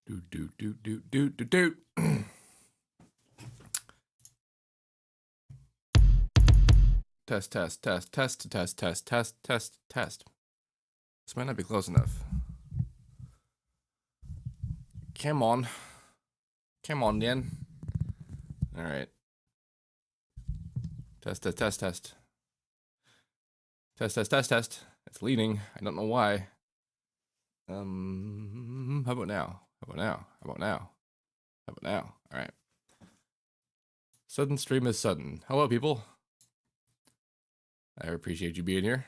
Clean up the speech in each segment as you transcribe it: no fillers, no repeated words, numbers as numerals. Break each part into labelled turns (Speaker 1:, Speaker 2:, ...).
Speaker 1: Do. Test. This might not be close enough. Come on then. All right. Test. It's leading. I don't know why. How about now? All right. Sudden stream is sudden. Hello, people. I appreciate you being here.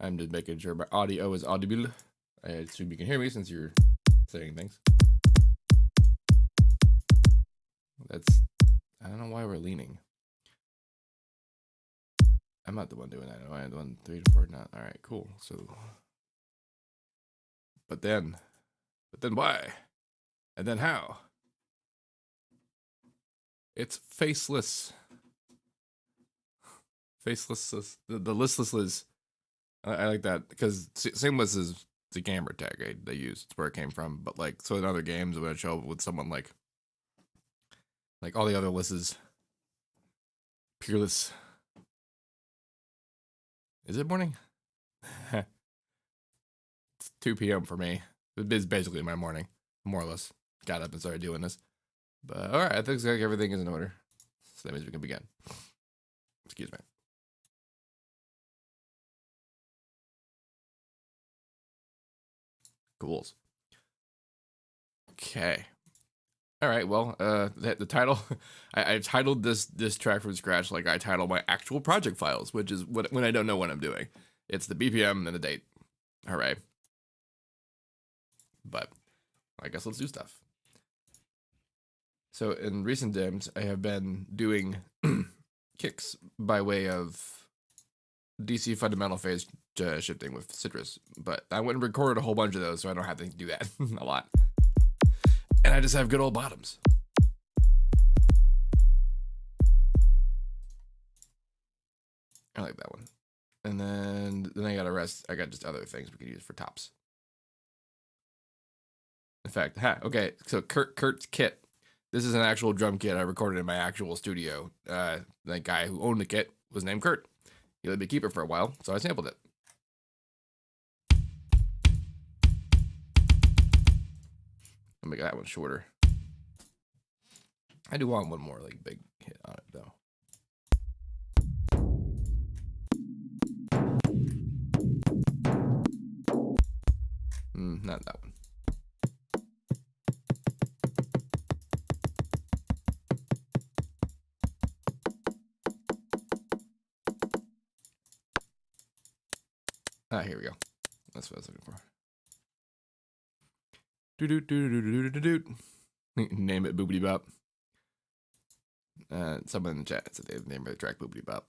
Speaker 1: I'm just making sure my audio is audible. I assume you can hear me since you're saying things. I don't know why we're leaning. I'm not the one doing that. I'm the one 3 to 4 not. All right, cool. So, but then why? And then how? It's faceless. The listless Liz. I like that because Seamless is the gamer tag they use. It's where it came from. But like, so in other games, when I show up with someone like all the other lists is peerless. Is it morning? It's 2 p.m. for me. It's basically my morning, more or less. Got up and started doing this. But all right, I think like everything is in order. So that means we can begin. Excuse me. Cools. Okay. All right. Well, the title, I titled this track from scratch like I title my actual project files, which is when I don't know what I'm doing. It's the BPM and the date. Hooray. But I guess let's do stuff. So in recent times, I have been doing kicks by way of DC fundamental phase shifting with Citrus, but I went and recorded a whole bunch of those, so I don't have to do that a lot. And I just have good old bottoms. I like that one. And then I got I got just other things we can use for tops. In fact, okay, so Kurt's kit. This is an actual drum kit I recorded in my actual studio. The guy who owned the kit was named Kurt. He let me keep it for a while, so I sampled it. I'll make that one shorter. I do want one more like big hit on it though. Not that one. Here we go. That's what I was looking for. Name it Boobity Bop. Someone in the chat said they named the track Boobity Bop.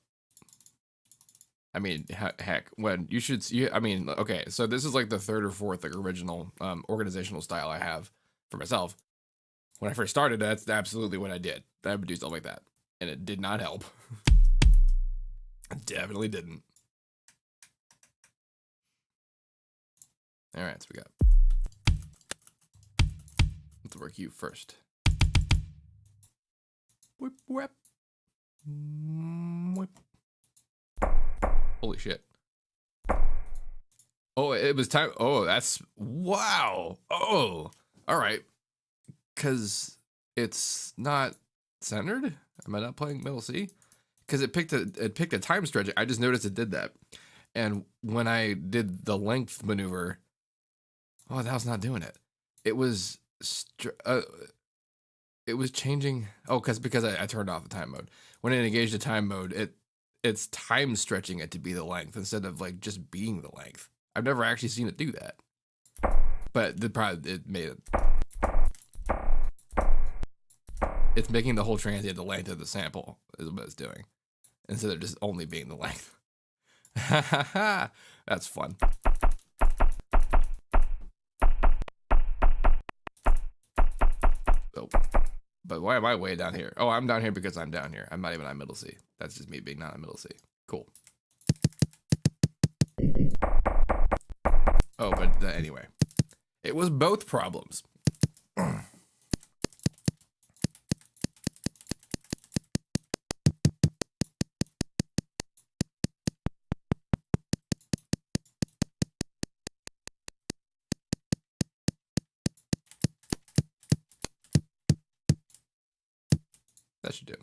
Speaker 1: I mean, heck, when you should. I mean, okay, so this is like the 3rd or 4th like original organizational style I have for myself. When I first started, that's absolutely what I did. I would do stuff like that, and it did not help. It definitely didn't. All right, so we got. Let's work you first. Whip. Whip. Holy shit. Oh, it was time. Oh, that's wow. Oh, all right. Because it's not centered. Am I not playing middle C? Because it picked a time stretch. I just noticed it did that. And when I did the length maneuver, oh, that was not doing it. It was changing. Oh, because I turned off the time mode. When it engaged the time mode, it's time stretching it to be the length instead of like just being the length. I've never actually seen it do that. But it made it. It's making the whole transient the length of the sample is what it's doing, instead of just only being the length. That's fun. Oh, but why am I way down here? Oh, I'm down here because I'm down here. I'm not even on middle C. That's just me being not on middle C. Cool. Oh, but anyway, It was both problems. That should do.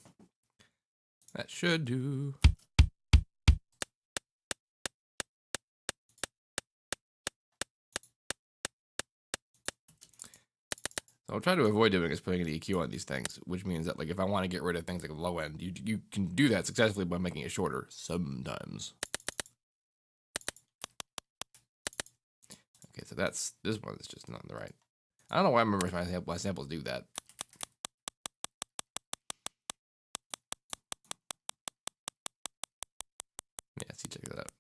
Speaker 1: That should do. So I'll try to avoid doing is putting an EQ on these things, which means that like if I want to get rid of things like the low end, you can do that successfully by making it shorter sometimes. Okay, so this one is just not the right. I don't know why I remember my samples do that. Yeah, see, check that out.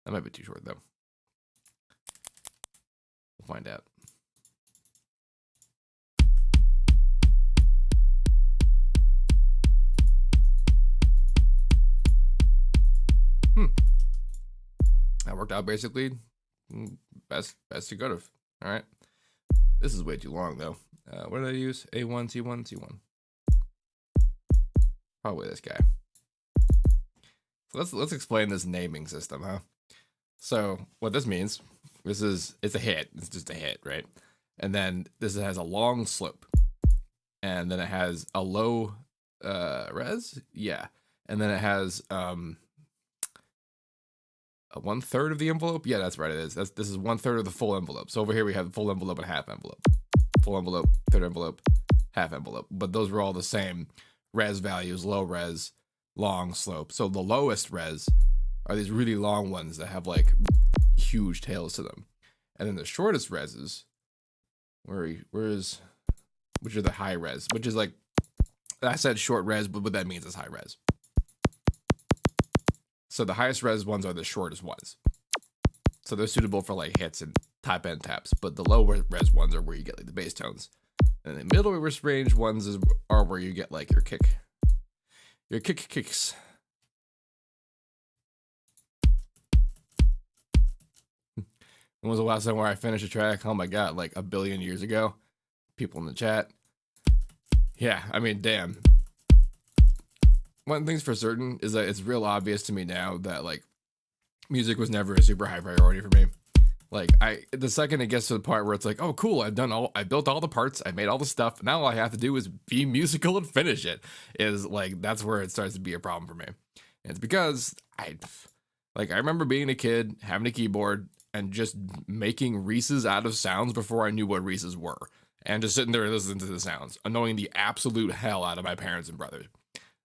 Speaker 1: That might be too short though. We'll find out. That worked out basically best you could have. All right. This is way too long though. What did I use? A1, C1, C1. Probably this guy. So let's explain this naming system, huh? So what this means, it's a hit. It's just a hit, right? And then this has a long slope, and then it has a low res, yeah, and then it has a 1/3 of the envelope. Yeah, that's right. It is. This is 1/3 of the full envelope. So over here we have full envelope and half envelope. Full envelope, third envelope, half envelope. But those were all the same res values: low res, long slope. So the lowest res are these really long ones that have like huge tails to them, and then the shortest reses, which are the high res, which is like I said short res, but what that means is high res. So the highest res ones are the shortest ones. So they're suitable for like hits and top end taps, but the low res ones are where you get like the bass tones. And the middle range ones are where you get like your kicks. When was the last time where I finished a track? Oh my god, like a billion years ago. People in the chat. Yeah, I mean, damn. One thing's for certain is that it's real obvious to me now that like music was never a super high priority for me. Like the second it gets to the part where it's like, oh cool, I built all the parts, I made all the stuff. Now all I have to do is be musical and finish it. Is like that's where it starts to be a problem for me. And it's because I remember being a kid, having a keyboard, and just making Reese's out of sounds before I knew what Reese's were. And just sitting there and listening to the sounds, annoying the absolute hell out of my parents and brothers.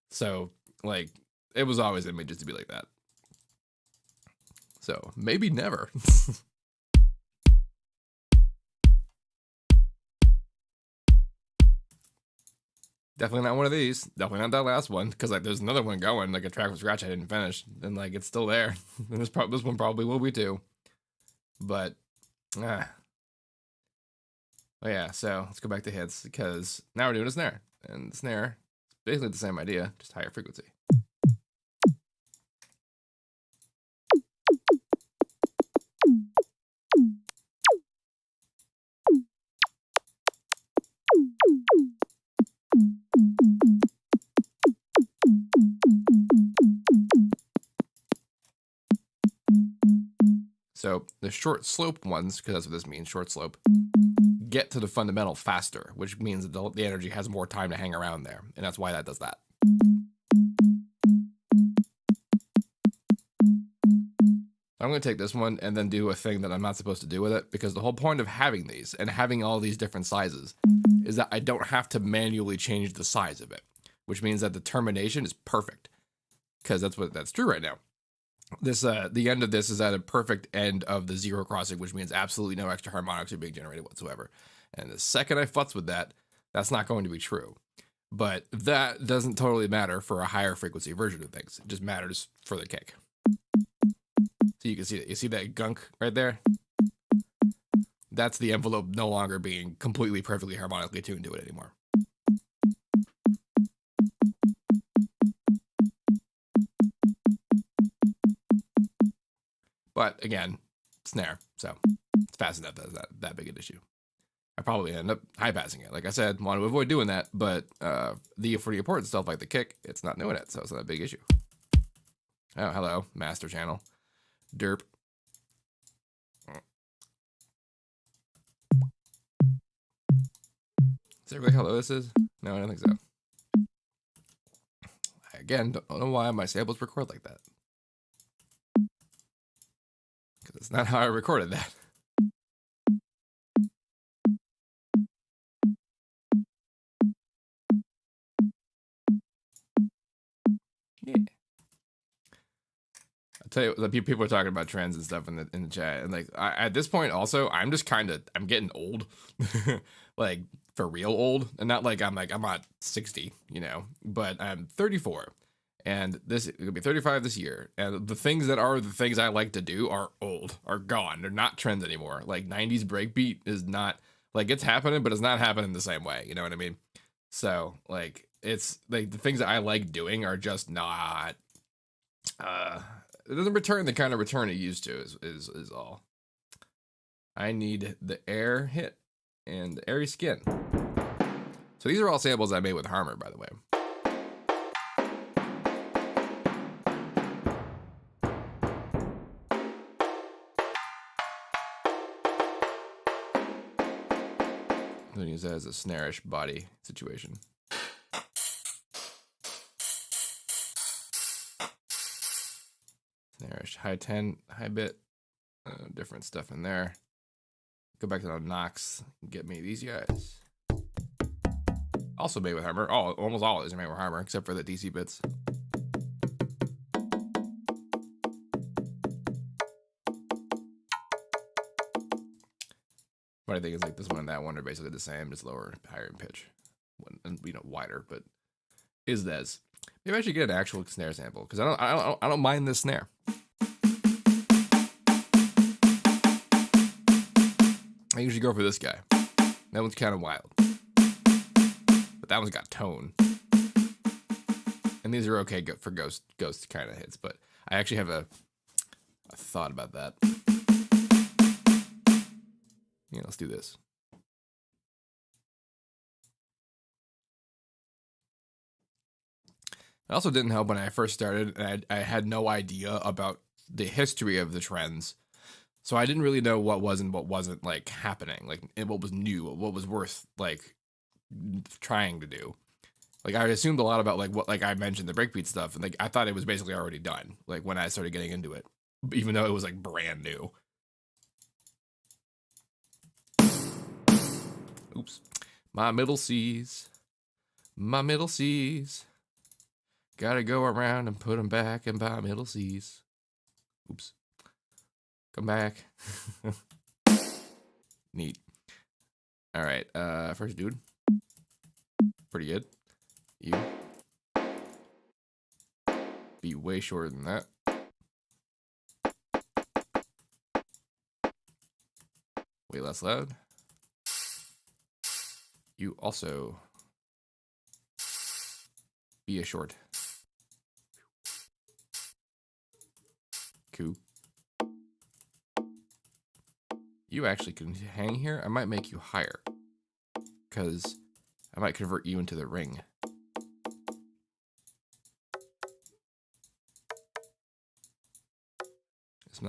Speaker 1: So, like, it was always in me just to be like that. So, maybe never. Definitely not one of these. Definitely not that last one. Because, like, there's another one going, like a track from scratch I didn't finish. And, like, it's still there. And this one probably will be too. But, oh yeah, so let's go back to hits. Because now we're doing a snare. And the snare is basically the same idea, just higher frequency. So the short slope ones, because that's what this means, short slope, get to the fundamental faster, which means that the energy has more time to hang around there. And that's why that does that. I'm going to take this one and then do a thing that I'm not supposed to do with it, because the whole point of having these and having all these different sizes is that I don't have to manually change the size of it, which means that the termination is perfect, because that's true right now. This the end of this is at a perfect end of the zero crossing, which means absolutely no extra harmonics are being generated whatsoever. And the second I futz with that, that's not going to be true. But that doesn't totally matter for a higher frequency version of things. It just matters for the kick. So you can see that. You see that gunk right there? That's the envelope no longer being completely perfectly harmonically tuned to it anymore. But again, snare, so it's fast enough that's not that big an issue. I probably end up high passing it. Like I said, want to avoid doing that, but for the important stuff like the kick, it's not doing it, so it's not a big issue. Oh, hello, master channel. Derp. Is that really how low this is? No, I don't think so. Again, don't know why my samples record like that. Because it's not how I recorded that. Yeah. I'll tell you, the people are talking about trends and stuff in the chat, and like at this point, also, I'm just I'm getting old, like for real old, and not like I'm not 60, you know, but I'm 34, and it'll be 35 this year, and the things that are the things I like to do are old, are gone, they're not trends anymore. Like 90s breakbeat is not like it's happening, but it's not happening the same way. You know what I mean? So like it's like the things that I like doing are just not. It doesn't return the kind of return it used to. Is all. I need the air hit and the airy skin. So these are all samples I made with Harmer, by the way. I'm gonna use that as a snare-ish body situation. Snare-ish, high 10, high bit, different stuff in there. Go back to the Knox, get me these guys. Also made with Harmer. Oh, almost all of these are made with Harmer, except for the DC bits. But I think it's like this one and that one are basically the same, just lower, higher in pitch, and you know, wider. But is this? Maybe I should get an actual snare sample because I don't mind this snare. I usually go for this guy. That one's kind of wild, but that one's got tone. And these are okay for ghost kind of hits. But I actually have a thought about that. Yeah, let's do this. It also didn't help when I first started, and I had no idea about the history of the trends. So I didn't really know what was and what wasn't like happening, like and what was new, what was worth like trying to do. Like I assumed a lot about like what, like I mentioned the breakbeat stuff, and like I thought it was basically already done. Like when I started getting into it, even though it was like brand new. Oops, my middle C's, my middle C's. Gotta go around and put them back in my middle C's. Oops. Come back. Neat. All right. First dude. Pretty good. You. Be way shorter than that. Way less loud. You also be a short. Cool. You actually can hang here. I might make you higher because I might convert you into the ring. This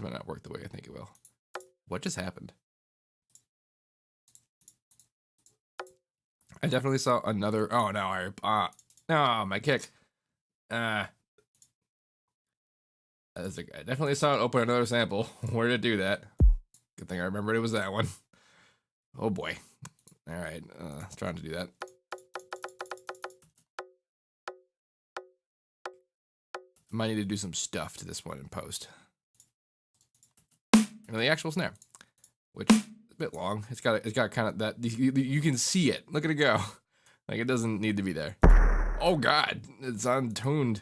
Speaker 1: might not work the way I think it will. What just happened? I definitely saw another. Oh no! Oh, my kick. I definitely saw it open another sample. Where did it do that? Good thing I remembered it was that one. Oh boy. All right, trying to do that. Might need to do some stuff to this one in post. And the actual snare, which is a bit long. It's got kind of that. You can see it. Look at it go. Like it doesn't need to be there. Oh God, it's untuned.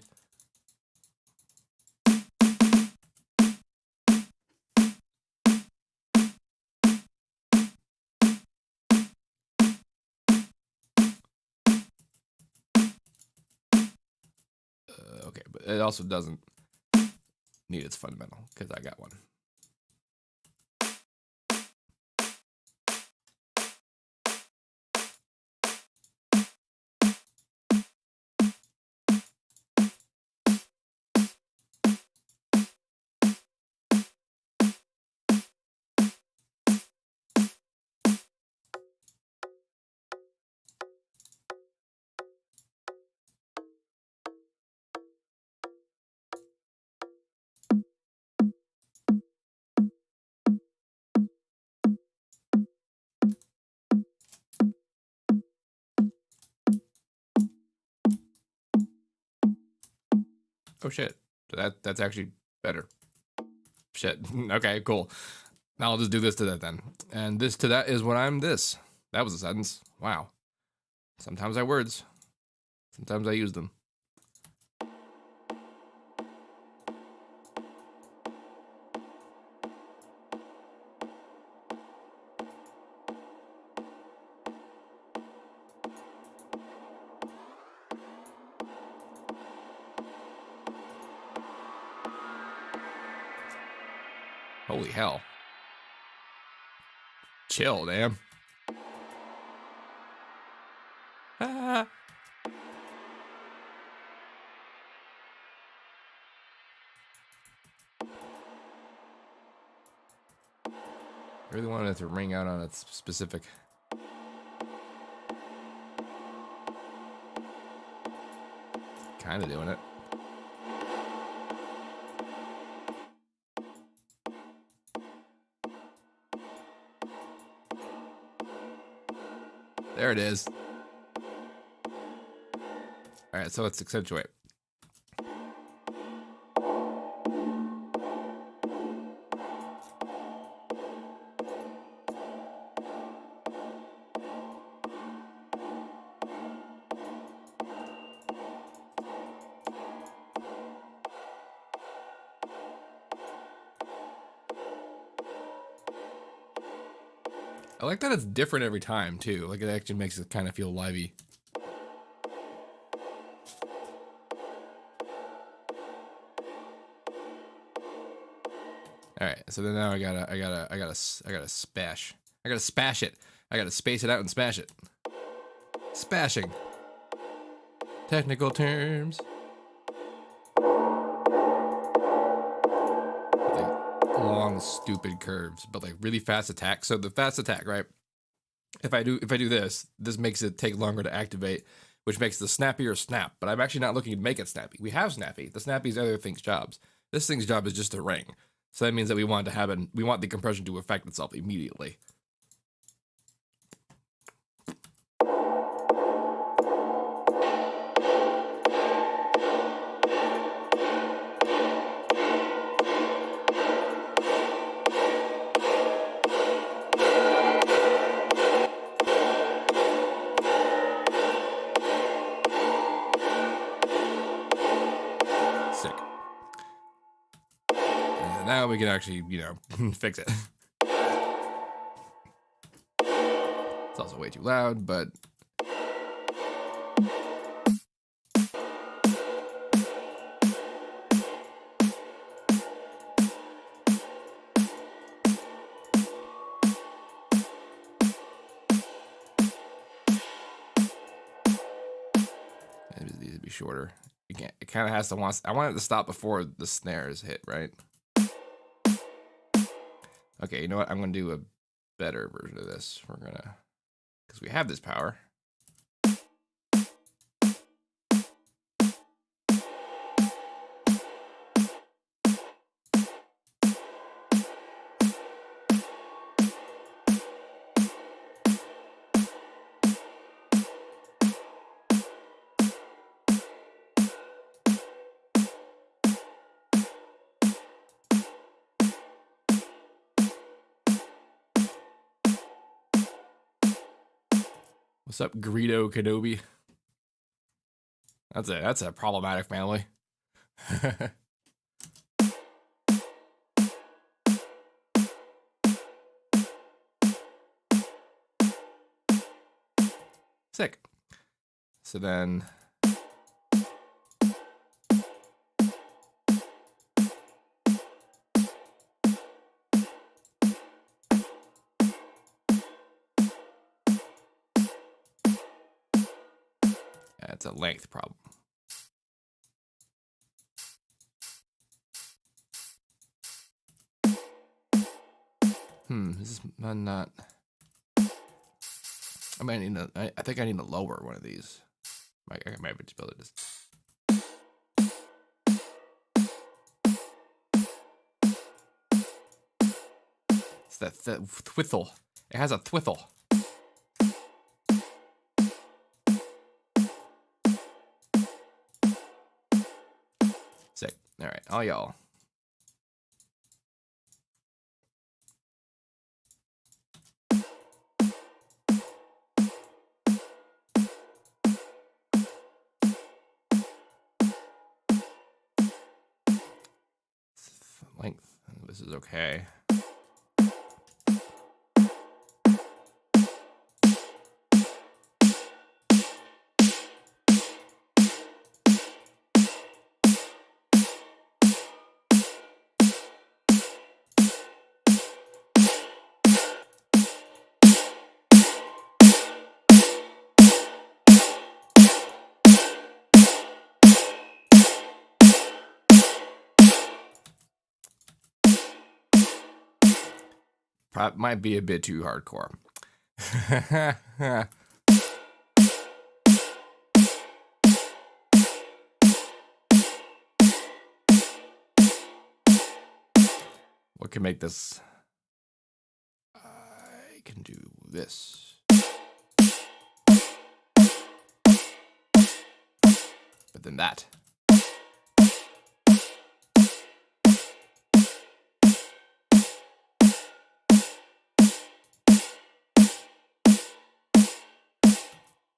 Speaker 1: Okay, but it also doesn't. need its fundamental because I got one. Oh shit, that's actually better. Shit. Okay, cool. Now I'll just do this to that then. And this to that is when I'm this. That was a sentence. Wow. Sometimes I words. Sometimes I use them. Holy hell. Chill, damn. Ah. I really wanted it to ring out on its specific. Kind of doing it. There it is. All right, so let's accentuate. I like that it's different every time too. Like it actually makes it kind of feel lively. All right, so then now I gotta spash. I gotta spash it. I gotta space it out and smash it. Spashing. Technical terms. Like long, stupid curves, but like really fast attack. So the fast attack, right? If I do this, this makes it take longer to activate, which makes the snappier snap. But I'm actually not looking to make it snappy. We have snappy. The snappy is other thing's jobs. This thing's job is just to ring. So that means that we want the compression to affect itself immediately. Sick. And now we can actually, fix it. It's also way too loud, but it needs to be shorter. You can't. It kind of has to want. I want it to stop before the snares hit, right? Okay, you know what? I'm gonna do a better version of this. We're gonna, because we have this power. What's up, Greedo Kenobi? That's a problematic family. Sick. So then it's a length problem. This is not. I might need I think I need to lower one of these. I might just build it just. It's that thwithle. It has a thwithle. Sick. All right, all y'all. Length. This is okay. Might be a bit too hardcore. What can make this? I can do this. But then that.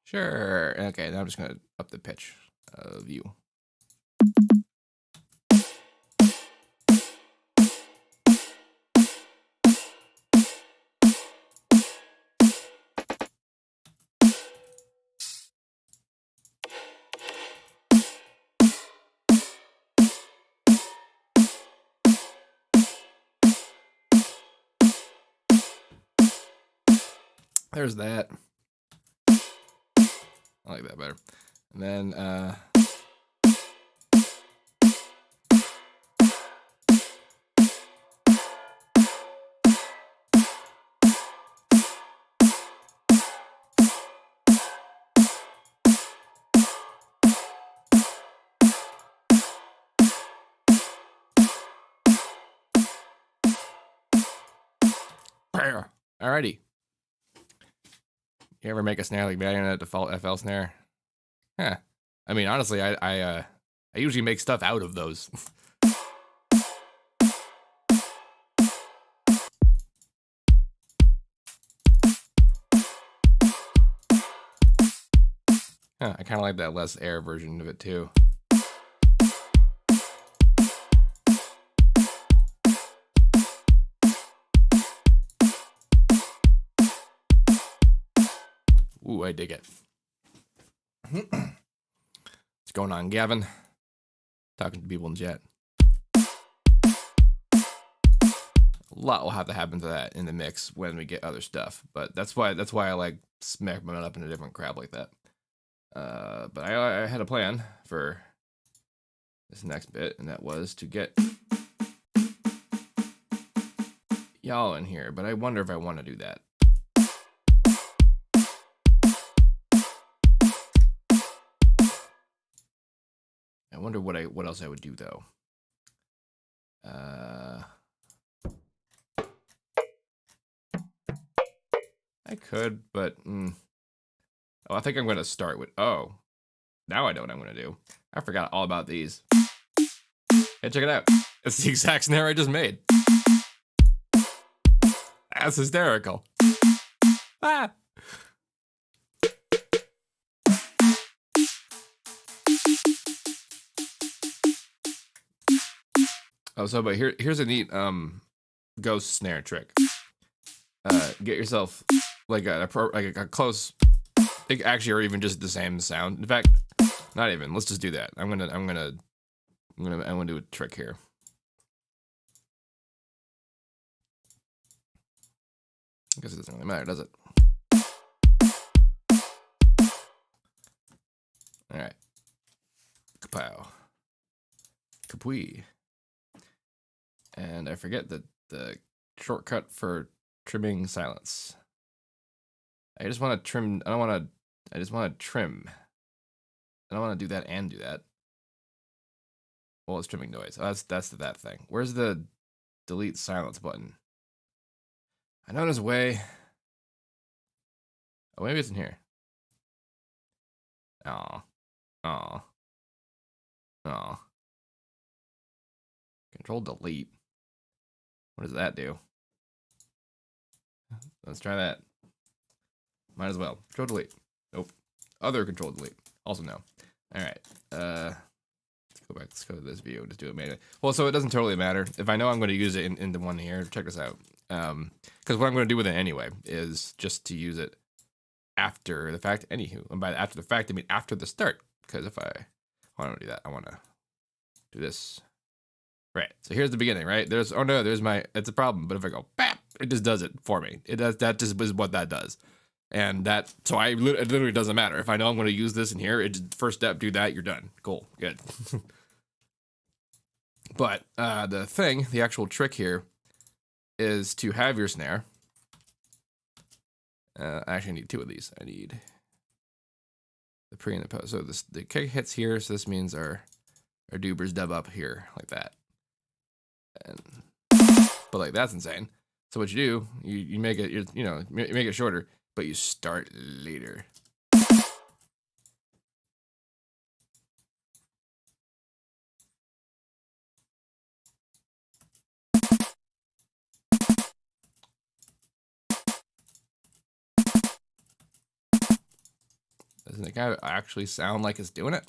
Speaker 1: Sure. Okay, now I'm just gonna up the pitch of you. There's that. I like that better. And then, alrighty. You ever make a snare like that in a default FL snare? Huh. I mean, honestly, I usually make stuff out of those. I kind of like that less air version of it too. Ooh, I dig it. What's going on, Gavin? Talking to people in chat. A lot will have to happen to that in the mix when we get other stuff, but that's why I like smacking it up in a different crowd like that. But I had a plan for this next bit, and that was to get y'all in here. But I wonder if I want to do that. I wonder what else I would do though. I could, but oh, I think I'm going to start with. Oh, now I know what I'm going to do. I forgot all about these. Hey, check it out. It's the exact snare I just made. That's hysterical. Ah. Oh, so but here's a neat ghost snare trick. Get yourself like a close, actually, or even just the same sound. In fact, not even. Let's just do that. I'm gonna do a trick here. I guess it doesn't really matter, does it? All right. Kapow. Kapwee. And I forget the shortcut for trimming silence. I just want to trim. I just want to trim. I don't want to do that and do that. Well, it's trimming noise. Oh, that's that thing. Where's the delete silence button? I know there's a way. Oh, maybe it's in here. Aw. Aw. Aw. Control delete. What does that do? Let's try that. Might as well. Control delete. Nope. Other control delete. Also no. Alright. Let's go back. Let's go to this view. Just do it manually. Well, so it doesn't totally matter. If I know I'm going to use it in the one here, check this out. Because what I'm going to do with it anyway is just to use it after the fact. Anywho. And by after the fact, I mean after the start. Because if I want to do that, I want to do this. Right. So here's the beginning, right? There's it's a problem. But if I go bap, it just does it for me. It does, that just is what that does. And that, so it literally doesn't matter. If I know I'm going to use this in here, it just, first step, do that, you're done. Cool. Good. But the actual trick here is to have your snare. I actually need two of these. I need the pre and the post. So the kick hits here. So this means our doobers dub up here like that. But like that's insane. So what you do, you make it, you make it shorter, but you start later. Doesn't it kind of actually sound like it's doing it?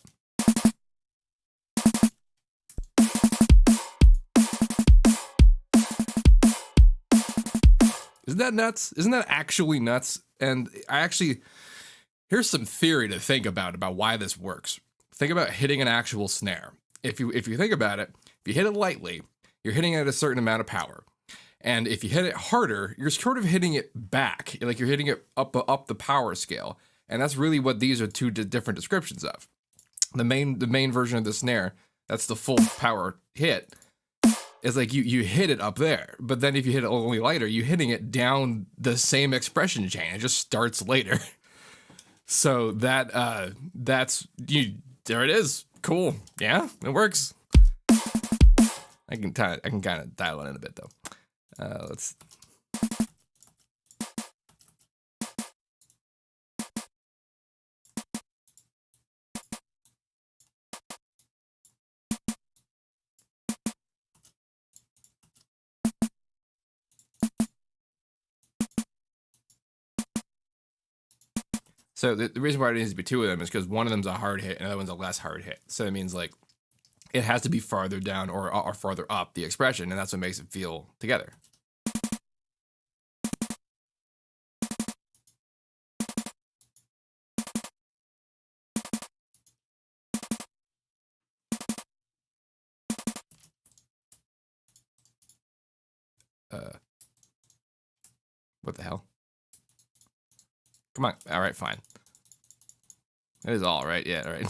Speaker 1: Isn't that nuts? Isn't that actually nuts? And here's some theory to think about why this works. Think about hitting an actual snare. If you think about it, if you hit it lightly, you're hitting it at a certain amount of power. And if you hit it harder, you're sort of hitting it back. Like you're hitting it up the power scale. And that's really what these are two different descriptions of. The main version of the snare, that's the full power hit. It's like you hit it up there, but then if you hit it only lighter, you're hitting it down the same expression chain. It just starts later. So there it is. Cool. Yeah, it works. I can kind of dial it in a bit though. Let's. So the reason why it needs to be two of them is because one of them's a hard hit and the other one's a less hard hit. So it means like it has to be farther down or farther up the expression, and that's what makes it feel together. What the hell? Come on. All right, fine. That is all right. Yeah, all right.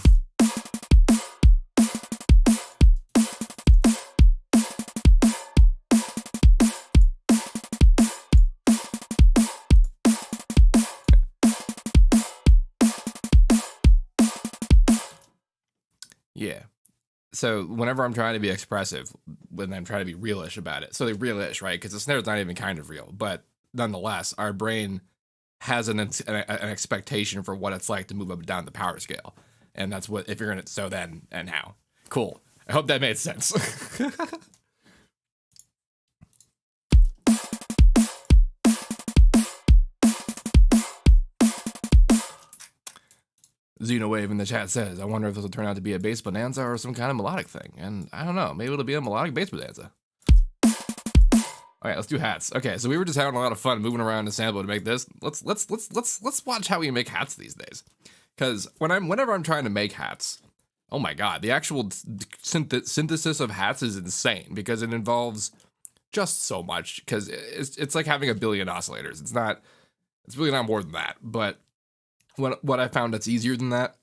Speaker 1: Yeah. So whenever I'm trying to be expressive, when I'm trying to be realish about it, so like realish, right? Because the snare's not even kind of real, but nonetheless, our brain has an expectation for what it's like to move up and down the power scale, and that's what if you're gonna. So then and how? Cool. I hope that made sense. Xenowave in the chat says, I wonder if this will turn out to be a bass bonanza or some kind of melodic thing. And I don't know, maybe it'll be a melodic bass bonanza. All right, let's do hats. Okay, so we were just having a lot of fun moving around the sample to make this. Let's watch how we make hats these days. Because whenever I'm trying to make hats, oh my god, the actual synthesis of hats is insane because it involves just so much. Because it's like having a billion oscillators. It's really not more than that. But what I found that's easier than that,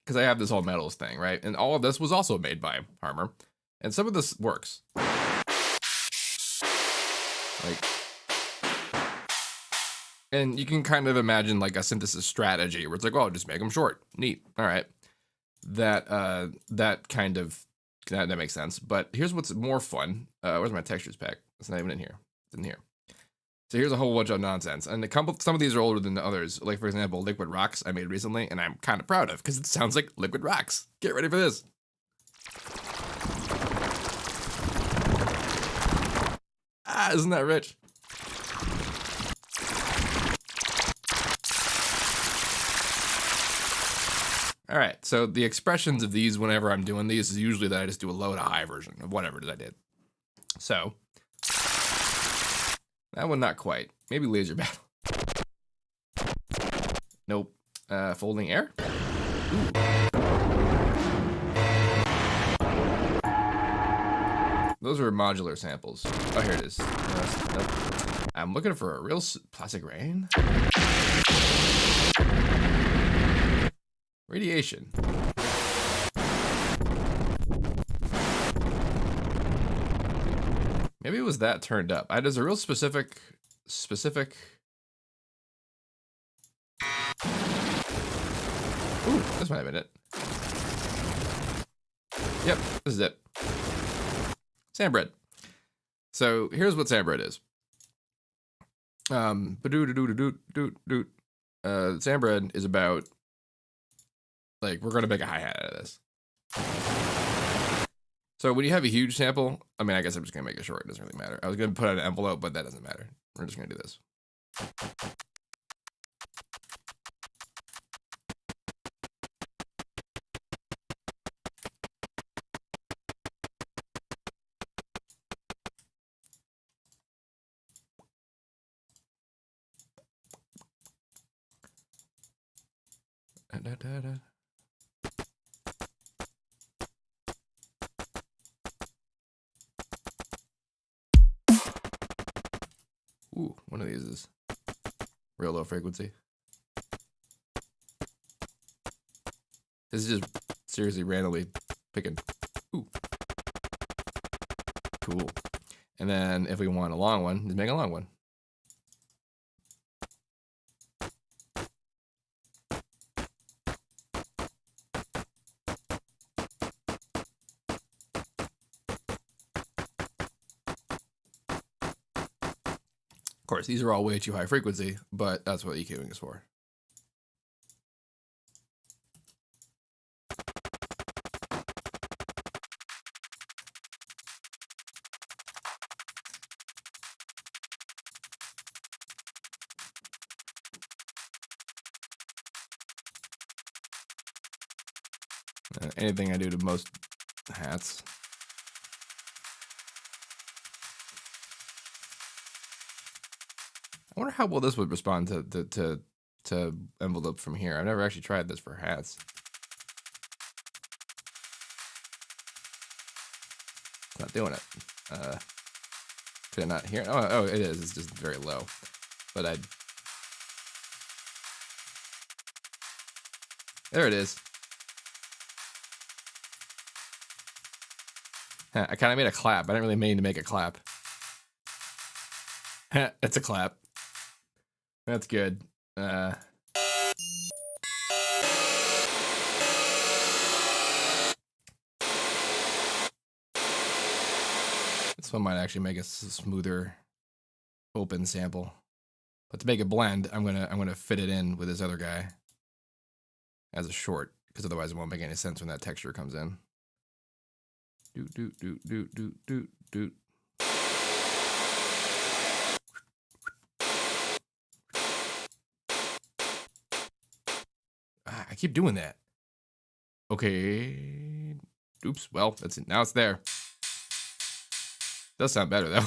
Speaker 1: because I have this whole metals thing, right? And all of this was also made by Harmer. And some of this works. Like, and you can kind of imagine like a synthesis strategy where it's like, oh, just make them short. Neat. All right. That kind of, that makes sense. But here's what's more fun. Where's my textures pack? It's not even in here. It's in here. So here's a whole bunch of nonsense. And some of these are older than the others. Like, for example, Liquid Rocks I made recently, and I'm kind of proud of because it sounds like Liquid Rocks. Get ready for this. Ah, isn't that rich? All right, so the expressions of these whenever I'm doing these is usually that I just do a low to high version of whatever it is I did. So that one, not quite. Maybe laser battle. Nope. Folding air. Ooh. Those are modular samples. Oh, here it is. I'm looking for a real plastic rain. Radiation. Maybe it was that turned up. There's a real specific. Ooh, this might have been it. Yep, this is it. Sandbread. So here's what sandbread is. Sandbread is about, like, we're gonna make a hi-hat out of this. So when you have a huge sample, I mean, I guess I'm just gonna make it short. It doesn't really matter. I was gonna put out an envelope, but that doesn't matter. We're just gonna do this. Ooh, one of these is real low frequency. This is just seriously randomly picking. Ooh. Cool. And then if we want a long one, just make a long one. Of course, these are all way too high frequency, but that's what EQing is for. Anything I do to most hats. I wonder how well this would respond to envelope from here. I've never actually tried this for hats. It's not doing it. Could it not hear? Oh, it is. It's just very low. But there it is. I kind of made a clap. I didn't really mean to make a clap. It's a clap. That's good. This one might actually make a smoother open sample. But to make it blend, I'm gonna fit it in with this other guy as a short, because otherwise it won't make any sense when that texture comes in. Doot. I keep doing that. Okay. Oops. Well, that's it. Now it's there. Does sound better though.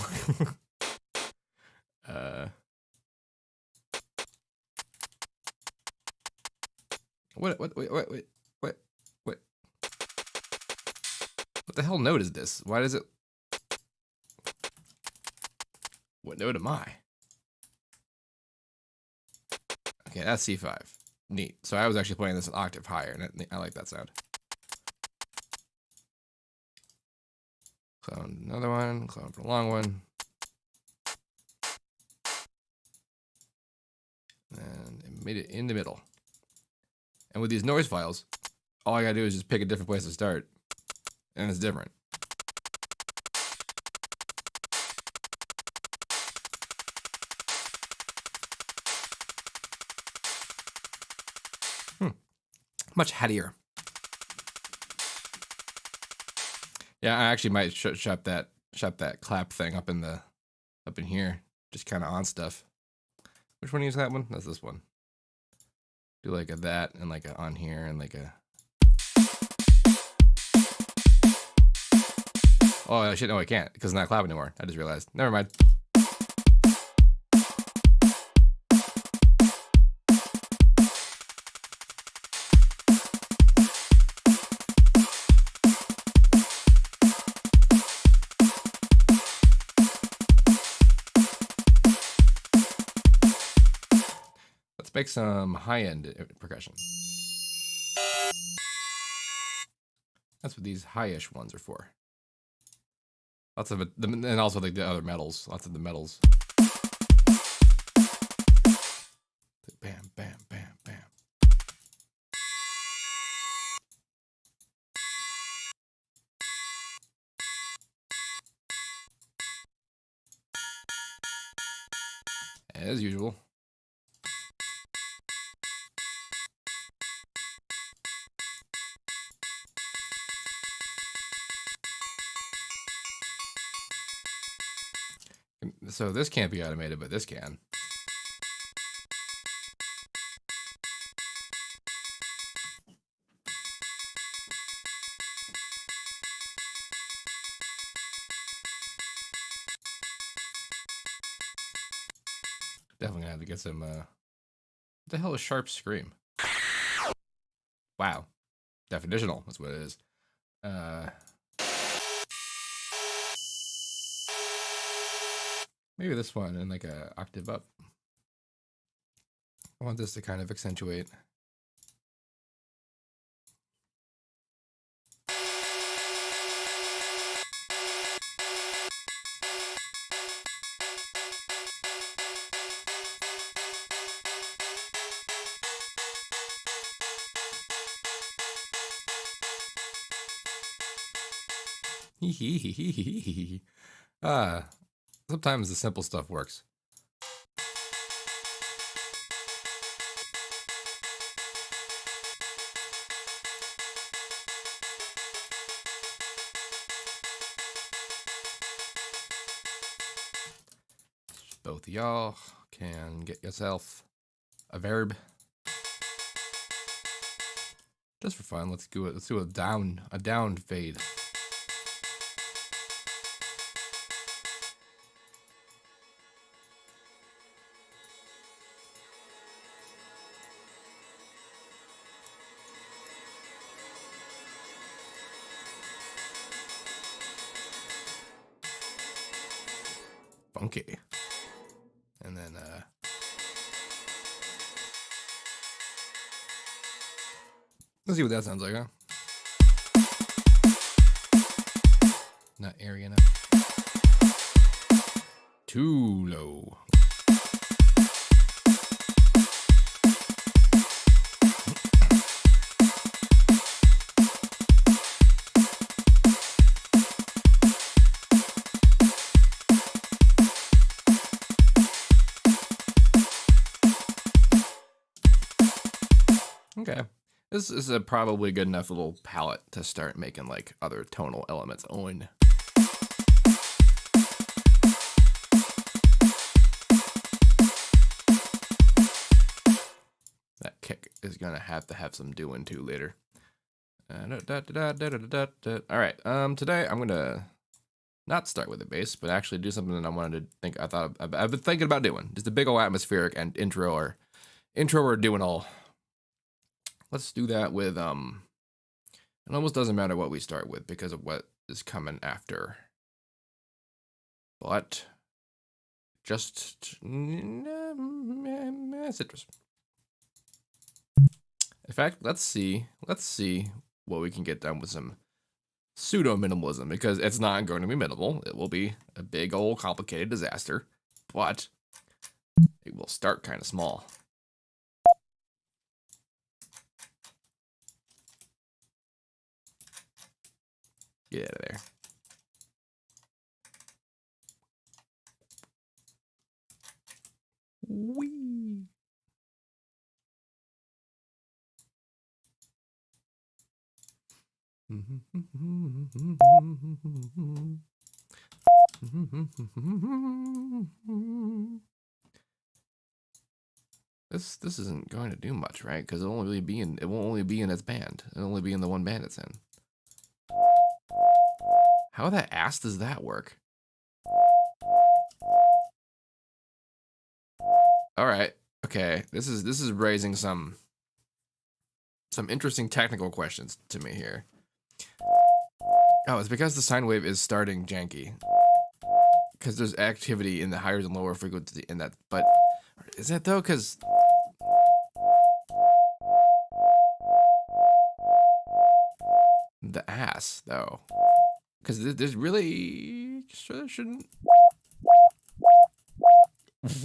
Speaker 1: Wait. What the hell note is this? Why does it? What note am I? Okay, that's C5. neat. So I was actually playing this an octave higher, and I like that sound. Clone another one, clone for a long one. And it made it in the middle. And with these noise files, all I gotta do is just pick a different place to start, and it's different. Much headier. Yeah, I actually might shop that clap thing up in here, just kind of on stuff. Which one is that one? That's this one. Do like a that and like a on here and like a. Oh shit! No, I can't because it's not clap anymore. I just realized. Never mind. Let's make some high-end percussion. That's what these high-ish ones are for. Lots of it, and also like the other metals. Lots of the metals. Bam, bam, bam, bam. As usual. So this can't be automated, but this can. Definitely gonna have to get some, what the hell is sharp scream? Wow. Definitional, that's what it is. Maybe this one and like a octave up. I want this to kind of accentuate. Sometimes the simple stuff works. Both of y'all can get yourself a verb. Just for fun, let's do it. Let's do a down fade. Funky. And then let's see what that sounds like, huh? Not airy enough. Too low. Okay. This is a probably good enough little palette to start making like other tonal elements on. That kick is gonna have to have some doing too later. All right. Today I'm gonna not start with the bass, but actually do something that I wanted to think. I've been thinking about doing. Just a big old atmospheric and intro or doing all. Let's do that with, it almost doesn't matter what we start with because of what is coming after. But just citrus. In fact, let's see what we can get done with some pseudo minimalism, because it's not going to be minimal. It will be a big old complicated disaster, but it will start kind of small. Get out of there. Whee! This isn't going to do much, right? Because it won't only be in its band. It'll only be in the one band it's in. How the ass does that work? All right. Okay. This is raising some interesting technical questions to me here. Oh, it's because the sine wave is starting janky. Because there's activity in the higher and lower frequency in that, but is that though? Because the ass though, because there's really shouldn't.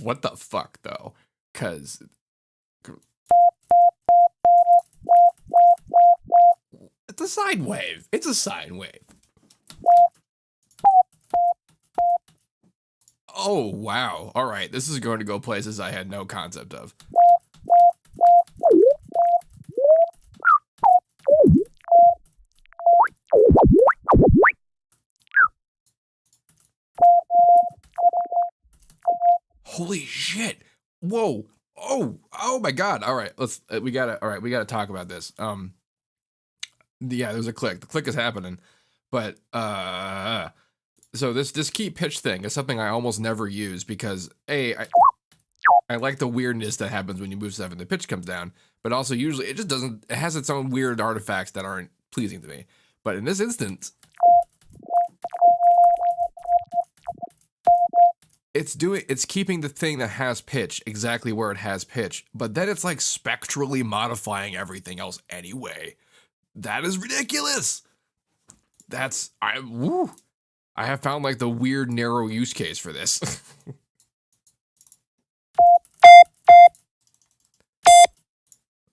Speaker 1: What the fuck though? Because it's a sine wave. It's a sine wave. Oh, wow. All right. This is going to go places I had no concept of. Holy shit. Whoa. Oh my God. All right. We gotta talk about this. Yeah, there's a click. The click is happening. But, so this key pitch thing is something I almost never use because I like the weirdness that happens when you move stuff and the pitch comes down, but also usually it just doesn't. It has its own weird artifacts that aren't pleasing to me. But in this instance, it's keeping the thing that has pitch exactly where it has pitch, but then it's like spectrally modifying everything else anyway. That is ridiculous. I have found like the weird narrow use case for this.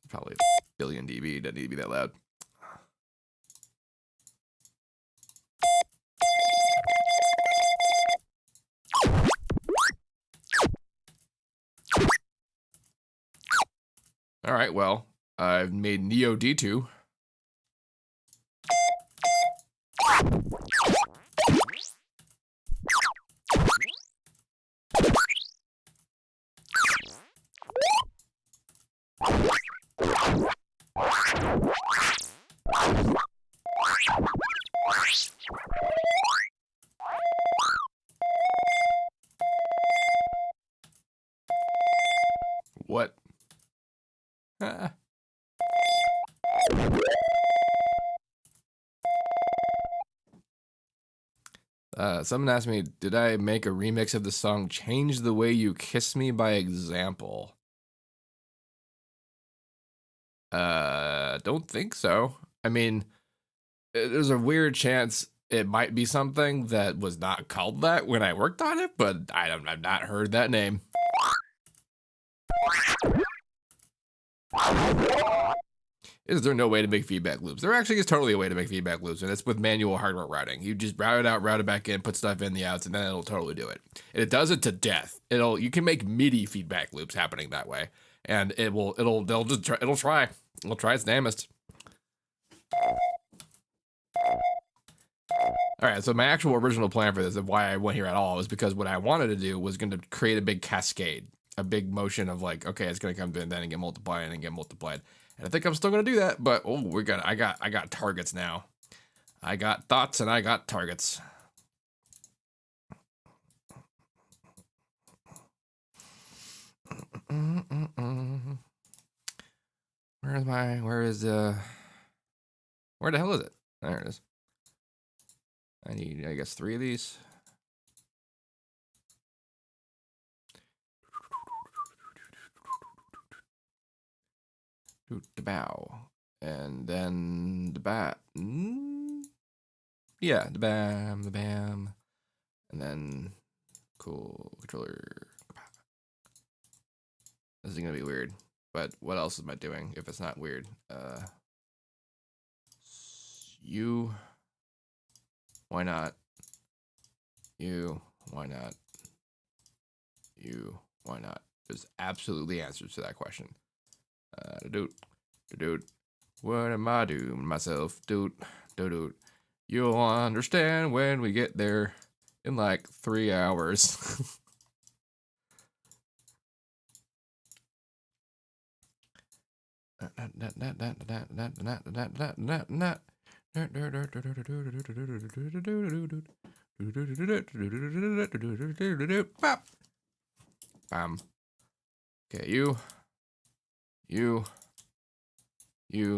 Speaker 1: Probably a billion dB, doesn't need to be that loud. All right, well, I've made Neo D2. What? Someone asked me, did I make a remix of the song Change the Way You Kiss Me by Example? Don't think so. I mean, there's a weird chance it might be something that was not called that when I worked on it, but I've not heard that name. Is there no way to make feedback loops? There actually is totally a way to make feedback loops, and it's with manual hardware routing. You just route it out, route it back in, put stuff in the outs, and then it'll totally do it. And it does it to death. You can make MIDI feedback loops happening that way, and it'll try its damnedest. All right, so my actual original plan for this, and why I went here at all, was because what I wanted to do was going to create a big cascade, a big motion of like, okay, it's going to come to and then get multiplied and get multiplied. And I think I'm still going to do that, but I got targets now. I got thoughts and I got targets. Where the hell is it? There it is. I need, I guess, 3 of these. the bow, and then the bat. Yeah, the bam, and then cool controller. This is gonna be weird, but what else am I doing if it's not weird? You, why not? You, why not? You, why not? There's absolutely answers to that question. Dude, what am I doing myself? Dude. You'll understand when we get there in like 3 hours. Bam. Okay, you,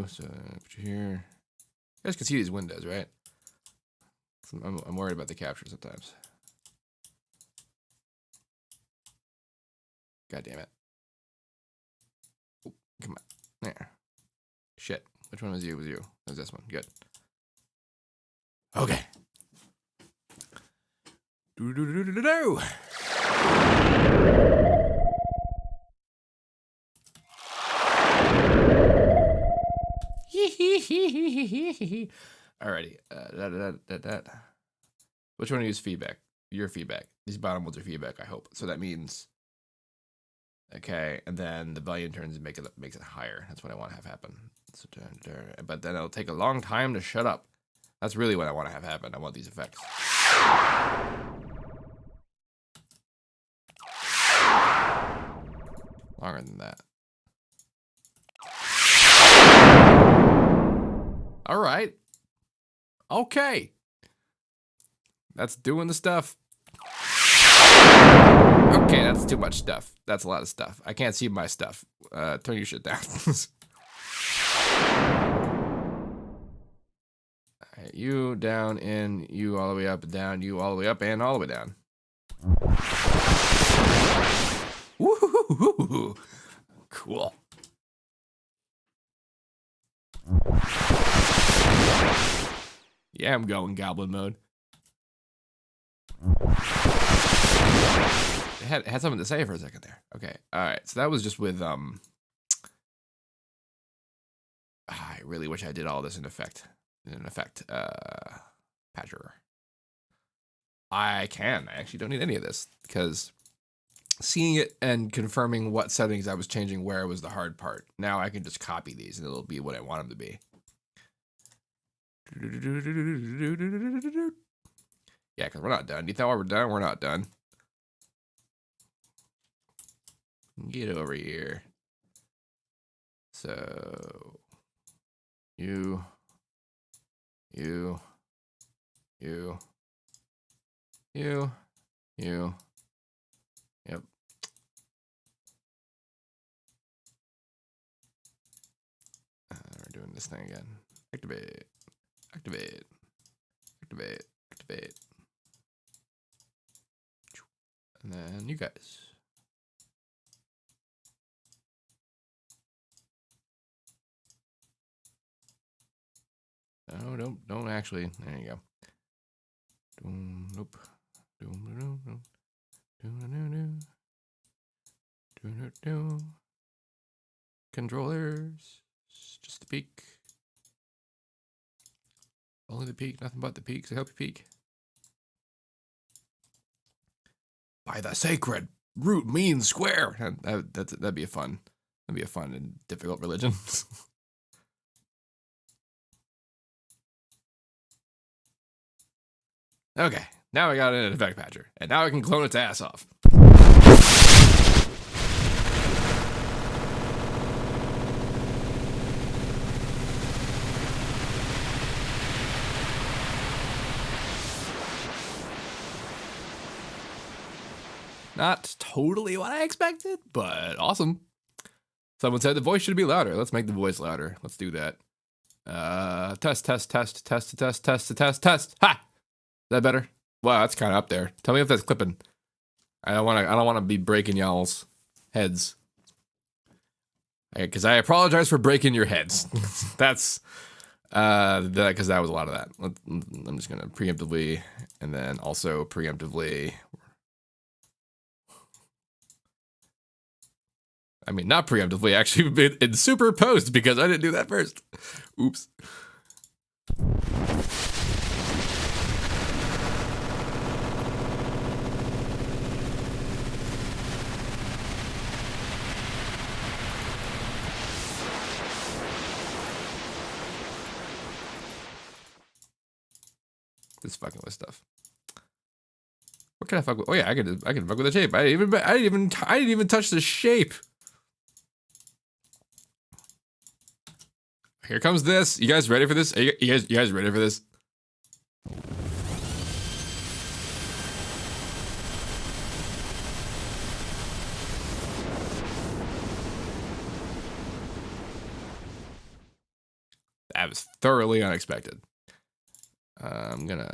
Speaker 1: so put you here. You guys can see these windows, right? I'm worried about the capture sometimes. God damn it. Oh, come on. There. Shit. Which one was you? It was this one. Good. Okay. Do. Alrighty. Which one to use feedback? Your feedback. These bottom ones are feedback, I hope. So that means, okay, and then the volume turns and makes it higher. That's what I want to have happen. So, but then it'll take a long time to shut up. That's really what I want to have happen. I want these effects. Longer than that. All right. Okay. That's doing the stuff. Okay, that's too much stuff. That's a lot of stuff. I can't see my stuff. Turn your shit down. Alright, you down, in, you all the way up, down, you all the way up, and all the way down. Woohoo! Cool. Yeah, I'm going goblin mode. It had something to say for a second there. Okay, all right. So that was just with I really wish I did all this in effect. Patcher. I actually don't need any of this because seeing it and confirming what settings I was changing where was the hard part. Now I can just copy these and it'll be what I want them to be. Yeah, because we're not done. Do you thought we're done? We're not done. Get over here. So, you. Yep. We're doing this thing again. Activate. And then you guys. No, don't actually. There you go. Nope. Controllers. Just the peak. Only the peak, nothing but the peak, so help you peak. By the sacred root mean square. That'd be a fun. That'd be a fun and difficult religion. Okay, now I got an effect patcher, and now I can clone its ass off. Not totally what I expected, but awesome. Someone said the voice should be louder. Let's make the voice louder. Let's do that. Test. Ha! Is that better? Wow, that's kind of up there. Tell me if that's clipping. I don't want to be breaking y'all's heads. Because I apologize for breaking your heads. That's because that was a lot of that. I'm just gonna preemptively, and then also preemptively. I mean, not preemptively, actually, in super post because I didn't do that first. Oops. Just fucking with stuff. What can I fuck with? Oh yeah, I can fuck with the shape. I didn't even touch the shape. Here comes this. You guys ready for this? Are you guys ready for this? That was thoroughly unexpected. I'm gonna.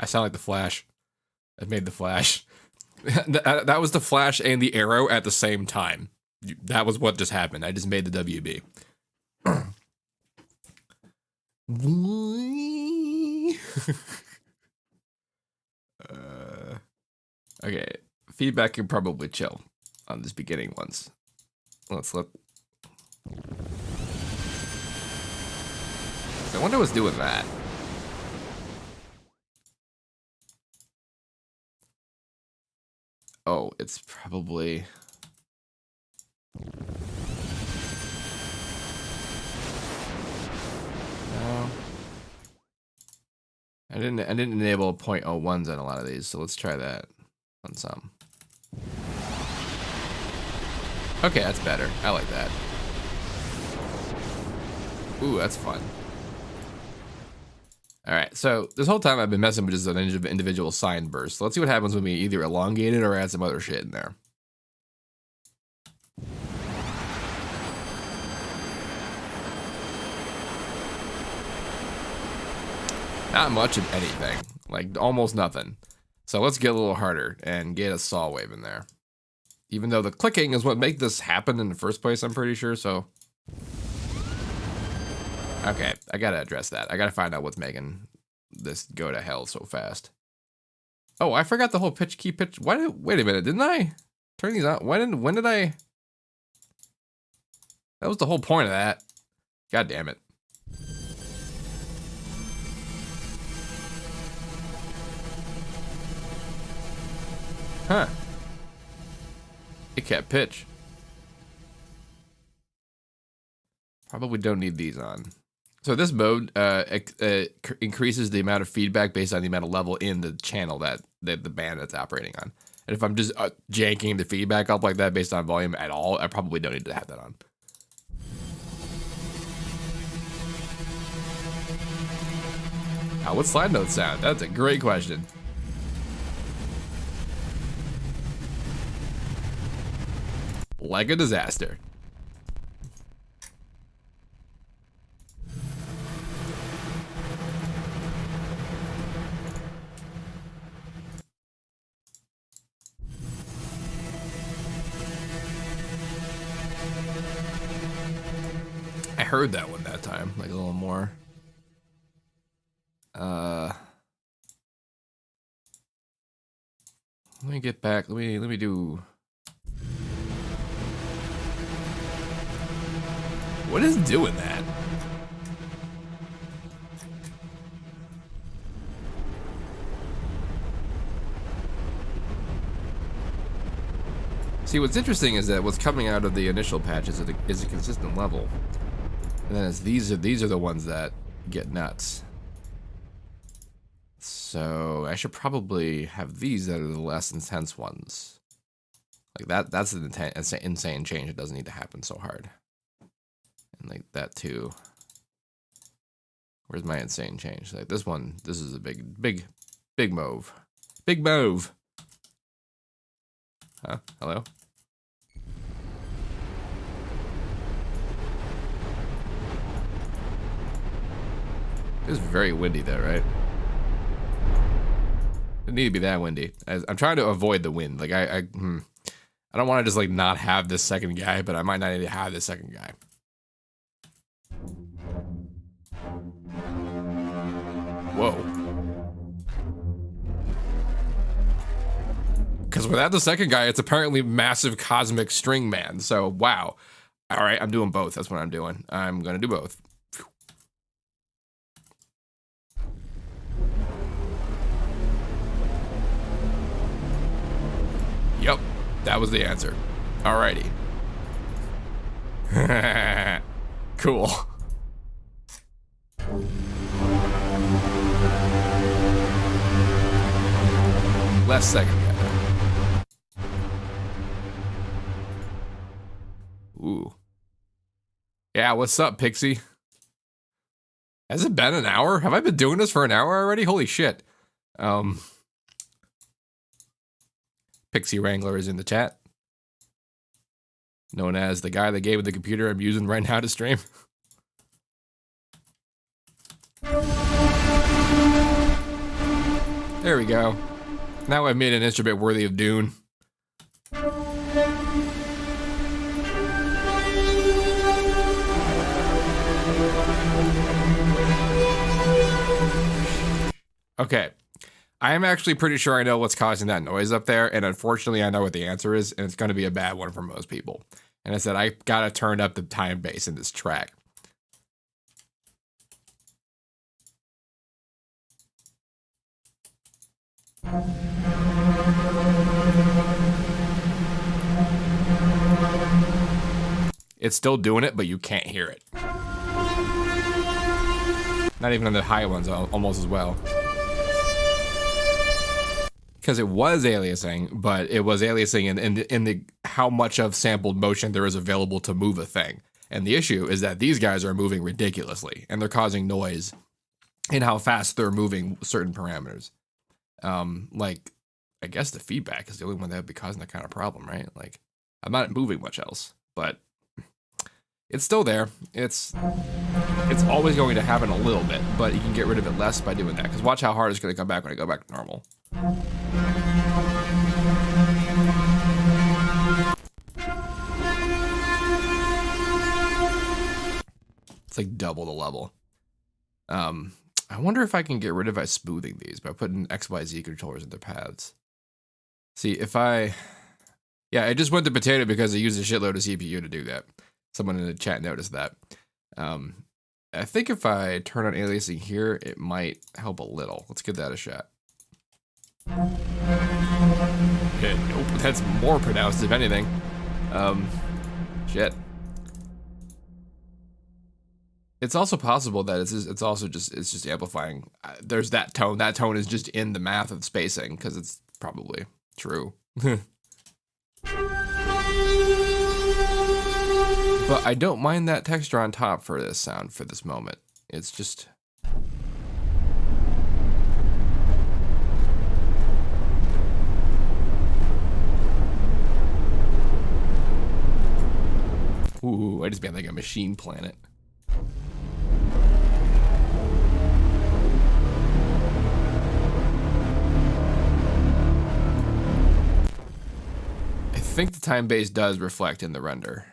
Speaker 1: I sound like the Flash. I made the Flash. That was the Flash and the Arrow at the same time. That was what just happened. I just made the WB. Okay, feedback can probably chill on these beginning ones. Let's look. I wonder what's doing that. Oh, it's probably. No. I didn't enable 0.01s on a lot of these, so let's try that on some. Okay, that's better. I like that. Ooh, that's fun. All right, so this whole time I've been messing with just an individual sine burst. So let's see what happens when we either elongate it or add some other shit in there. Not much of anything, like almost nothing. So let's get a little harder and get a saw wave in there. Even though the clicking is what made this happen in the first place, I'm pretty sure, so. Okay, I gotta address that. I gotta find out what's making this go to hell so fast. Oh, I forgot the whole key pitch. Wait a minute, didn't I turn these on? When did I? That was the whole point of that. God damn it. Huh. It kept pitch. Probably don't need these on. So this mode increases the amount of feedback based on the amount of level in the channel that the band that's operating on. And if I'm just janking the feedback up like that based on volume at all, I probably don't need to have that on. What's slide note sound? That's a great question. Like a disaster. I heard that one that time, like a little more. Let me get back. Let me do. What is doing that? See, what's interesting is that what's coming out of the initial patch is a consistent level, and then it's these are the ones that get nuts. So I should probably have these that are the less intense ones. Like that. That's an insane change. It doesn't need to happen so hard. And like that too. Where's my insane change? Like this one. This is a big move. Big move. Huh? Hello? It's very windy though, right? It need to be that windy. I'm trying to avoid the wind. Like I don't want to just like not have this second guy, but I might not need to have this second guy. Whoa. Because without the second guy, it's apparently massive cosmic string man. So, wow. All right, I'm doing both. That's what I'm doing. I'm going to do both. Yep, that was the answer. Alrighty. Cool. Less second guy. Ooh. Yeah, what's up, Pixie? Has it been an hour? Have I been doing this for an hour already? Holy shit. Pixie Wrangler is in the chat. Known as the guy that gave me the computer I'm using right now to stream. There we go. Now I've made an instrument worthy of Dune. Okay. I am actually pretty sure I know what's causing that noise up there, and unfortunately I know what the answer is, and it's going to be a bad one for most people. And I said I gotta turn up the time bass in this track. It's still doing it, but you can't hear it. Not even on the high ones, almost as well. Because it was aliasing, but it was aliasing in the how much of sampled motion there is available to move a thing. And the issue is that these guys are moving ridiculously, and they're causing noise in how fast they're moving certain parameters. Like, I guess the feedback is the only one that would be causing that kind of problem, right? Like, I'm not moving much else, but it's still there. It's always going to happen a little bit, but you can get rid of it less by doing that. Because watch how hard it's going to come back when I go back to normal. It's like double the level. I wonder if I can get rid of by smoothing these by putting XYZ controllers in their paths. See, if I... Yeah, I just went to potato because I used a shitload of CPU to do that. Someone in the chat noticed that. I think if I turn on aliasing here, it might help a little. Let's give that a shot. Yeah, nope, that's more pronounced, if anything. Shit. It's also possible that it's also just amplifying. There's that tone. That tone is just in the math of spacing because it's probably true. But I don't mind that texture on top for this sound for this moment. It's just... Ooh, I just made like a machine planet. I think the time base does reflect in the render.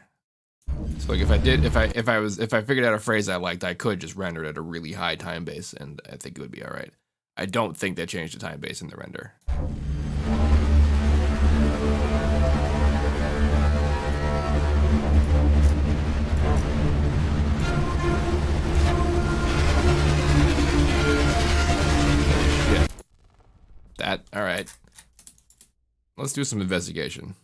Speaker 1: So like if I figured out a phrase I liked, I could just render it at a really high time base and I think it would be all right. I don't think they changed the time base in the render. Yeah. That, all right. Let's do some investigation.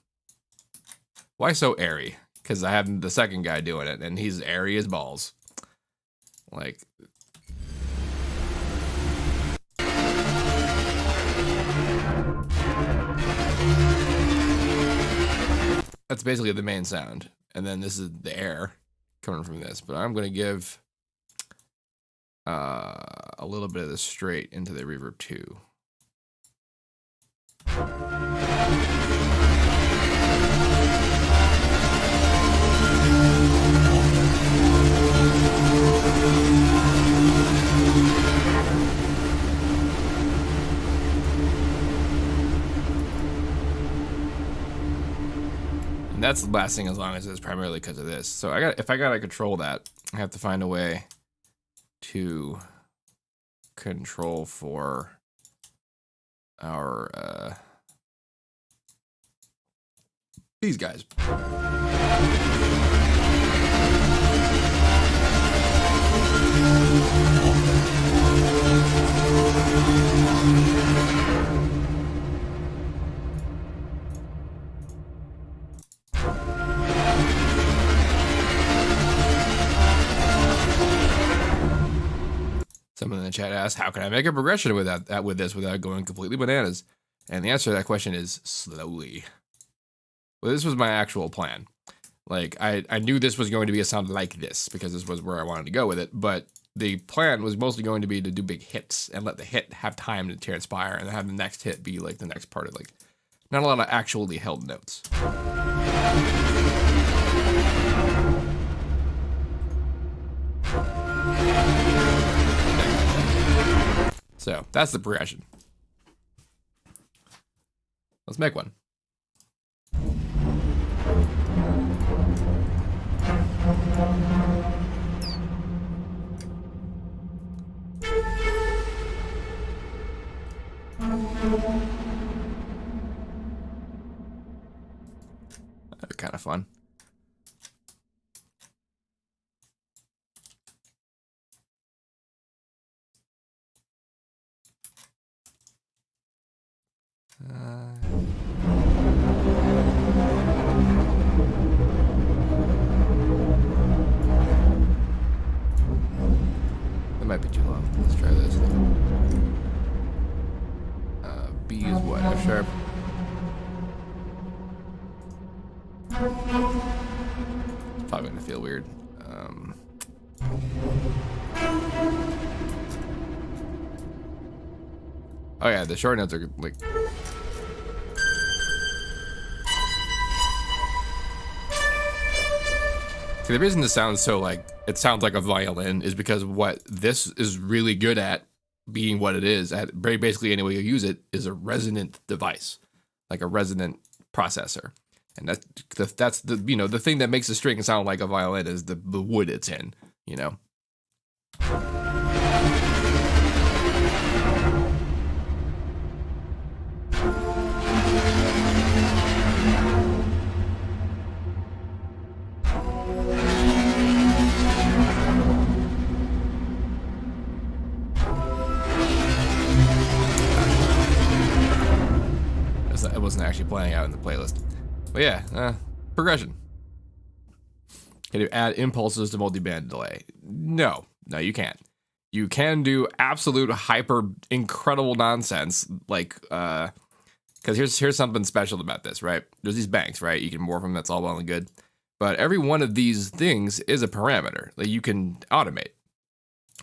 Speaker 1: Why so airy? Because I have the second guy doing it, and he's airy as balls. Like... That's basically the main sound. And then this is the air coming from this. But I'm going to give a little bit of the straight into the reverb too. and that's lasting as long as it's primarily because of this. So if I gotta control that, I have to find a way to control for our these guys. Someone in the chat asked, how can I make a progression with this without going completely bananas? And the answer to that question is slowly. Well, this was my actual plan. Like, I knew this was going to be a sound like this because this was where I wanted to go with it, but the plan was mostly going to be to do big hits and let the hit have time to transpire and have the next hit be like the next part of, like, not a lot of actually held notes. So that's the progression. Let's make one. That'd be kind of fun. That might be too long. Let's try this. B is what? F sharp. It's probably gonna feel weird. Oh yeah, the short notes are like. See, the reason this sounds so like it sounds like a violin is because what this is really good at, being what it is, at very basically any way you use it, is a resonant device, like a resonant processor, and that's the the thing that makes a string sound like a violin is the wood it's in, you know. It wasn't actually playing out in the playlist. But yeah, progression. Can you add impulses to multi-band delay? No, you can't. You can do absolute hyper incredible nonsense, like because here's something special about this, right? There's these banks, right? You can morph them, that's all well and good. But every one of these things is a parameter that you can automate.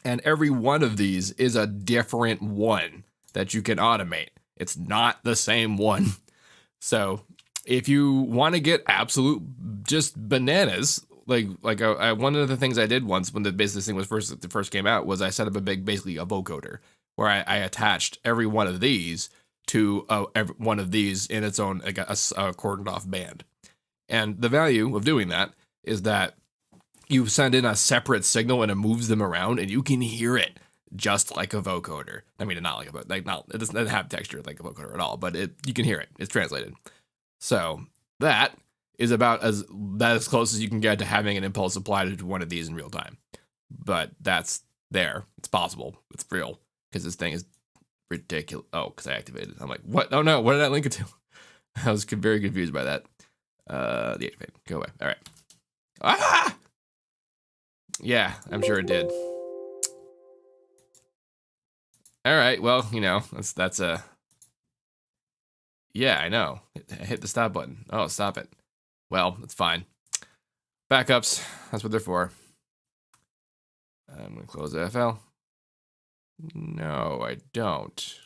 Speaker 1: And every one of these is a different one that you can automate. It's not the same one. So if you want to get absolute just bananas, like one of the things I did once when this thing was first came out was I set up basically a vocoder where I attached every one of these to every one of these in its own like a cordoned off band. And the value of doing that is that you send in a separate signal and it moves them around and you can hear it just like a vocoder. I mean, not like it doesn't have texture like a vocoder at all, but you can hear it. It's translated. So that is about as close as you can get to having an impulse applied to one of these in real time. But that's there. It's possible. It's real because this thing is ridiculous. Oh, because I activated it. I'm like, what? Oh no, what did I link it to? I was very confused by that. The activate. Go away. All right. Ah! Yeah, I'm sure it did. All right, well, that's a... Yeah, I know. Hit the stop button. Oh, stop it. Well, that's fine. Backups, that's what they're for. I'm going to close the FL. No, I don't.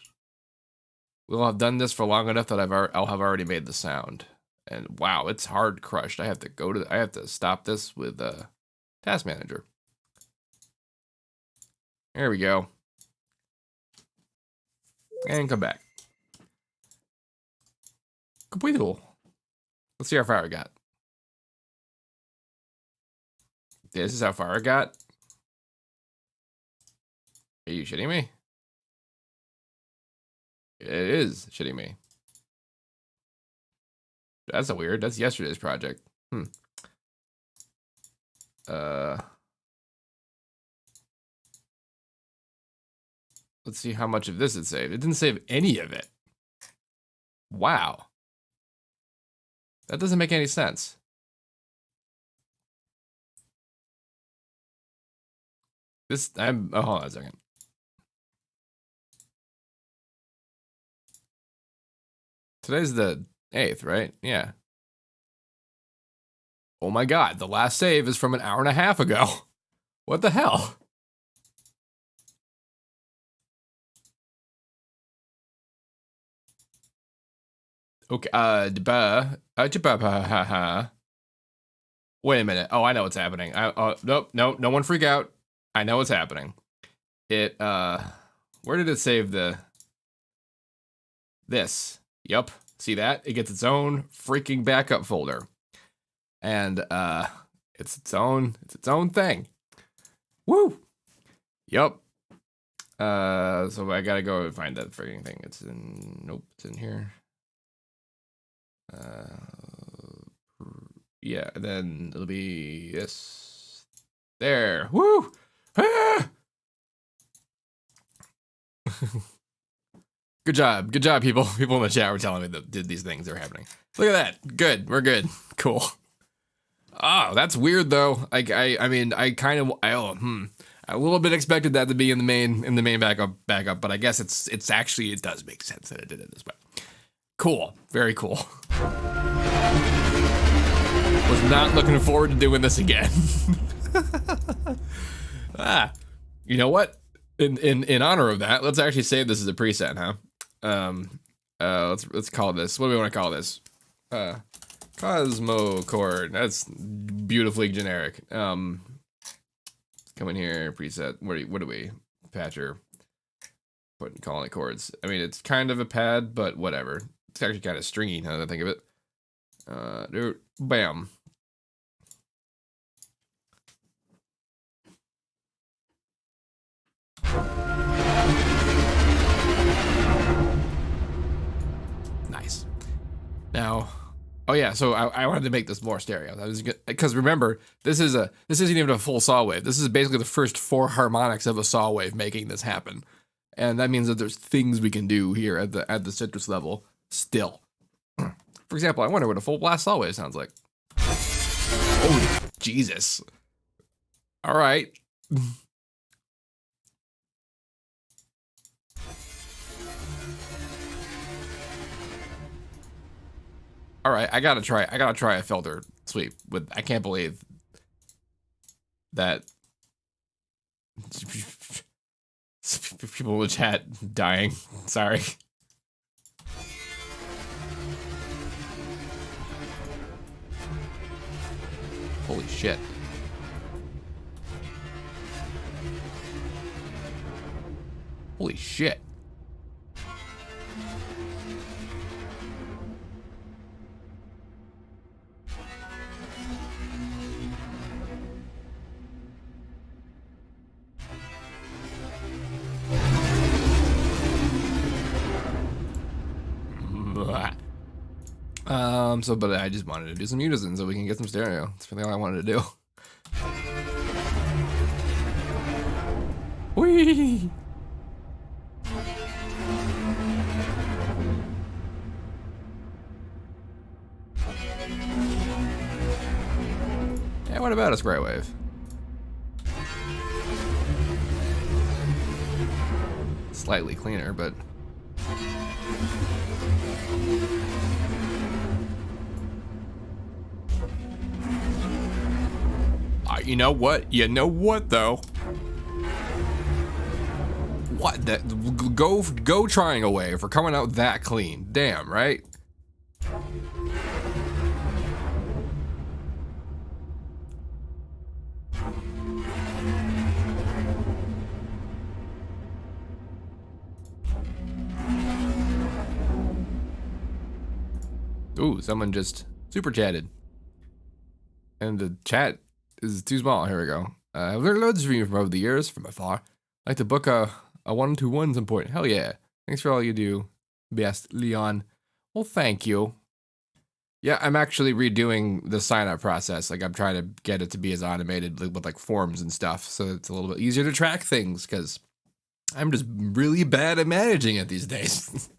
Speaker 1: We'll have done this for long enough that I'll have already made the sound. And wow, it's hard crushed. I have to stop this with Task Manager. There we go. And come back. Completable. Let's see how far we got. This is how far it got? Are you shitting me? It is shitting me. That's a weird. That's yesterday's project. Let's see how much of this it saved. It didn't save any of it. Wow. That doesn't make any sense. Oh, hold on a second. Today's the 8th, right? Yeah. Oh my God, the last save is from an hour and a half ago. What the hell? Okay, wait a minute. Oh, I know what's happening. Nope, no one freak out. I know what's happening. Where did it save this? Yup, see that? It gets its own freaking backup folder. And, it's its own thing. Woo! Yup. So I gotta go find that freaking thing. It's in here. Yeah, and then it'll be this. There. Woo! Ah! Good job, people. People in the chat were telling me that these things are happening. Look at that. Good. We're good. Cool. Oh, that's weird though. I mean, I a little bit expected that to be in the main backup, but I guess it does make sense that it did it this way. Cool. Very cool. Was not looking forward to doing this again. You know what? In honor of that, let's actually save this as a preset, huh? Let's call this. What do we want to call this? Cosmo chord. That's beautifully generic. Come in here, preset. What do we? Patcher. Calling it chords. I mean, it's kind of a pad, but whatever. It's actually kind of stringy now that I think of it. Bam. Nice. Now, oh yeah, so I wanted to make this more stereo. That was good because remember, this isn't even a full saw wave. This is basically the first 4 harmonics of a saw wave making this happen, and that means that there's things we can do here at the citrus level still. For example, I wonder what a full blast saw wave sounds like. Oh Jesus! All right. All right, I gotta try a filter sweep with. I can't believe that people in the chat dying. Sorry. Holy shit. Holy shit. But I just wanted to do some unison so we can get some stereo. That's really all I wanted to do. Whee! Yeah, what about a square wave? Slightly cleaner, but... You know what? You know what though? What? That go triangle wave for coming out that clean. Damn, right? Ooh, someone just super chatted. And the chat is too small. Here we go. I've learned loads from you from over the years, from afar. I'd like to book a 1-to-1 some point. Hell yeah. Thanks for all you do. Best, Leon. Well, thank you. Yeah, I'm actually redoing the sign-up process. Like, I'm trying to get it to be as automated with, like, forms and stuff, so it's a little bit easier to track things, because I'm just really bad at managing it these days.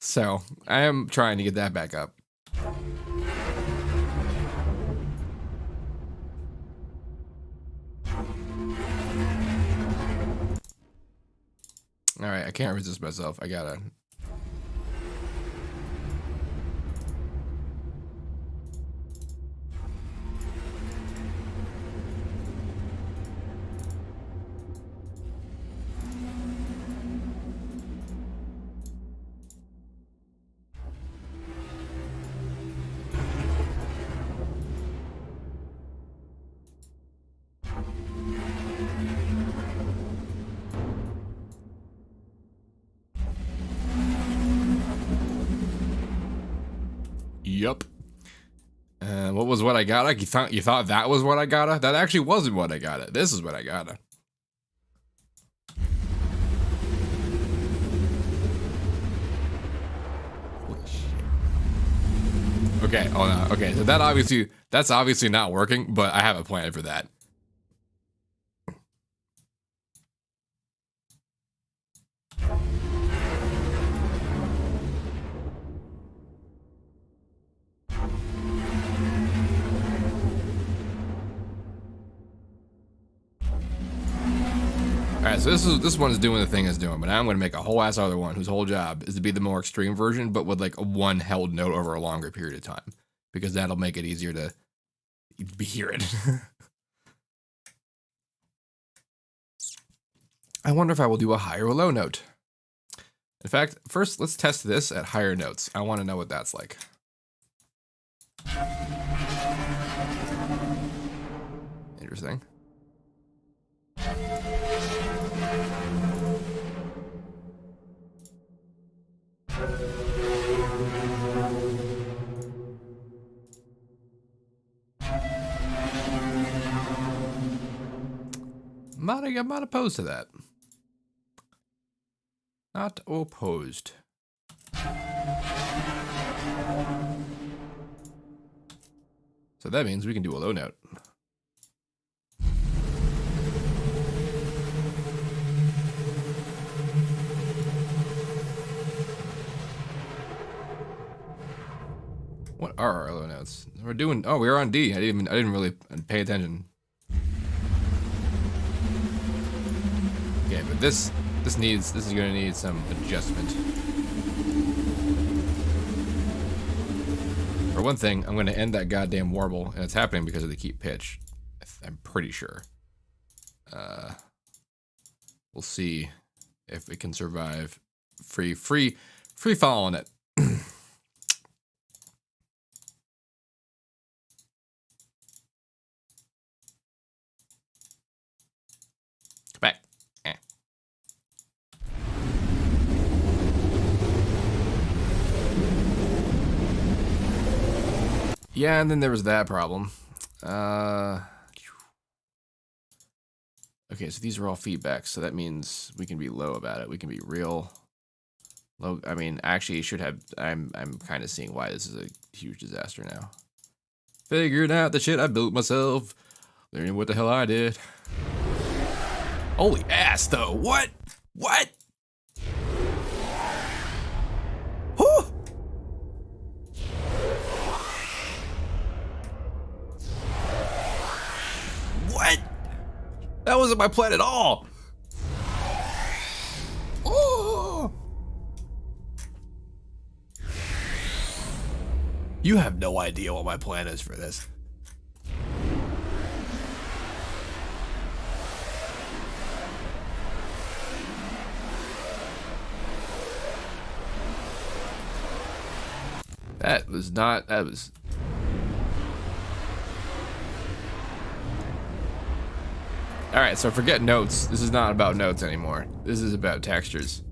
Speaker 1: So, I am trying to get that back up. Alright, I can't resist myself. I gotta... Yup. What was what I got? You thought that was what I got? That actually wasn't what I got. This is what I got. Okay. Oh no. Okay. So that's obviously not working, but I have a plan for that. Alright, so this one is doing the thing it's doing, but now I'm going to make a whole ass other one whose whole job is to be the more extreme version, but with like a one held note over a longer period of time, because that'll make it easier to hear it. I wonder if I will do a high or low note. In fact, first let's test this at higher notes. I want to know what that's like. Interesting. I'm not opposed to that. Not opposed. So that means we can do a low note. What are our low notes? We're doing. Oh, we were on D. I didn't really pay attention. Okay, but this is gonna need some adjustment. For one thing, I'm gonna end that goddamn warble, and it's happening because of the keep pitch. I'm pretty sure. We'll see if it can survive free following it. Back. Yeah, and then there was that problem. Okay, so these are all feedbacks, so that means we can be low about it. We can be real low. I mean, actually, you should have. I'm kind of seeing why this is a huge disaster now. Figured out the shit I built myself. Learning what the hell I did. Holy ass, though. What? What? Whew. What? That wasn't my plan at all. Oh. You have no idea what my plan is for this. That was. Alright, so forget notes. This is not about notes anymore. This is about textures.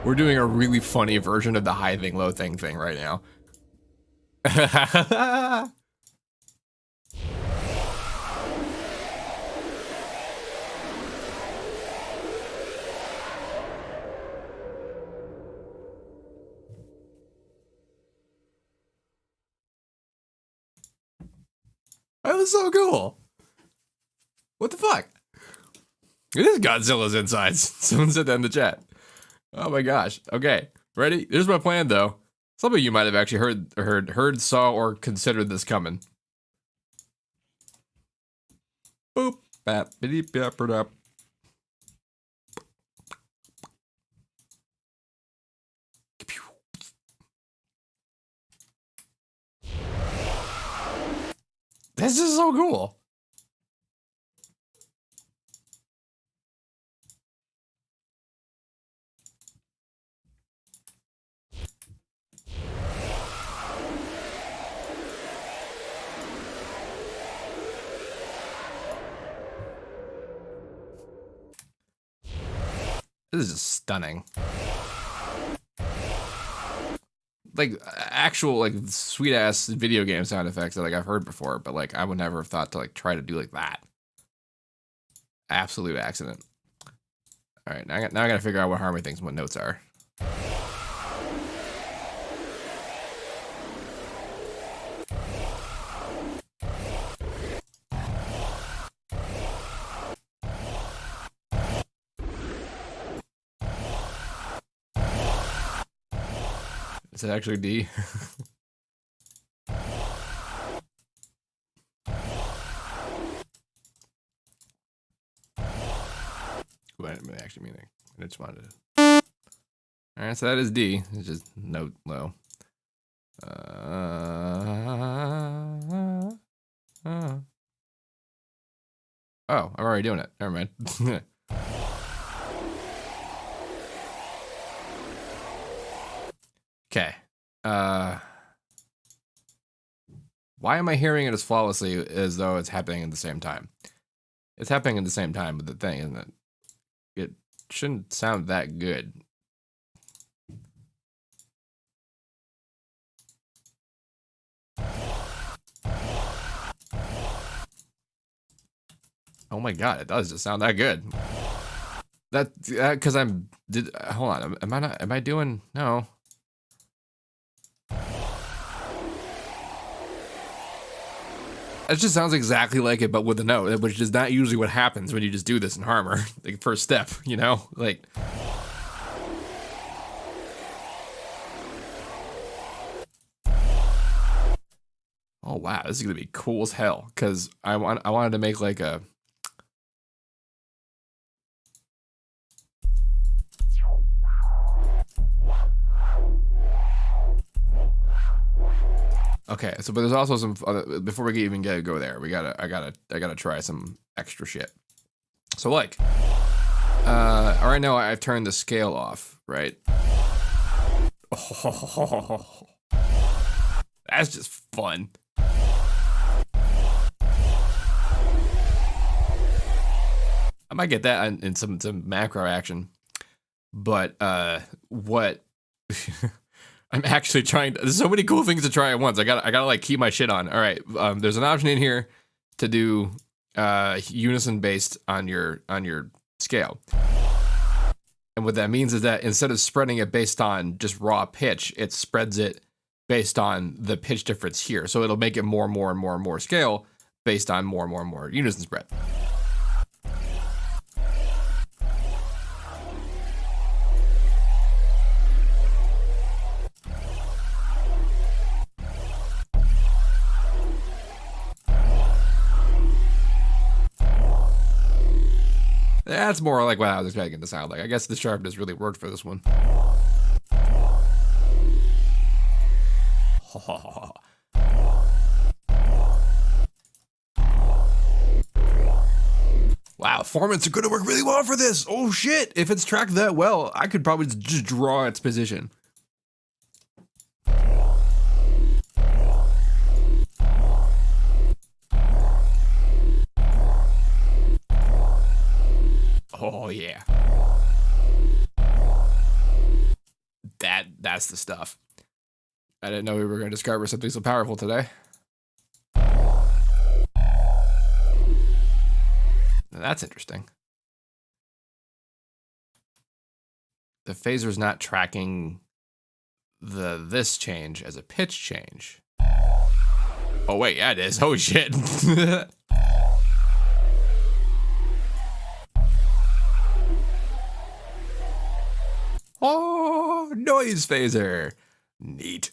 Speaker 1: We're doing a really funny version of the high thing, low thing right now. That was so cool. What the fuck? It is Godzilla's insides. Someone said that in the chat. Oh my gosh. Okay, ready? Here's my plan, though. Some of you might have actually heard, saw, or considered this coming. Boop, bap, biddy, bap, up. This is so cool. This is just stunning. Like actual like sweet ass video game sound effects that like I've heard before, but like I would never have thought to like try to do like that. Absolute accident. All right, now I gotta figure out what harmony things and what notes are. Is it actually D? What I didn't actually mean it. I just wanted to. All right, so that is D. It's just note low. Oh, I'm already doing it. Never mind. Okay. Why am I hearing it as flawlessly as though it's happening at the same time? It's happening at the same time with the thing, isn't it? It shouldn't sound that good. Oh my god, it does just sound that good. That because hold on, am I doing no? It just sounds exactly like it, but with a note, which is not usually what happens when you just do this in Harmor. Like first step, you know, like. Oh wow, this is gonna be cool as hell. Cause I wanted to make like a. Okay, so but there's also some other, before we even go there, I gotta try some extra shit. So like, right now I've turned the scale off, right? Oh, that's just fun. I might get that in some macro action, but what? I'm actually trying to, there's so many cool things to try at once. I gotta like keep my shit on. All right. There's an option in here to do unison based on your scale. And what that means is that instead of spreading it based on just raw pitch, it spreads it based on the pitch difference here. So it'll make it more and more and more and more scale based on more and more and more unison spread. That's more like what I was expecting it to sound like. I guess the sharpness really worked for this one. Wow, formants are gonna work really well for this. Oh shit, if it's tracked that well, I could probably just draw its position. Oh yeah. That's the stuff. I didn't know we were going to discover something so powerful today. That's interesting. The phaser's not tracking this change as a pitch change. Oh wait, yeah it is. Holy shit. Oh, noise phaser. Neat.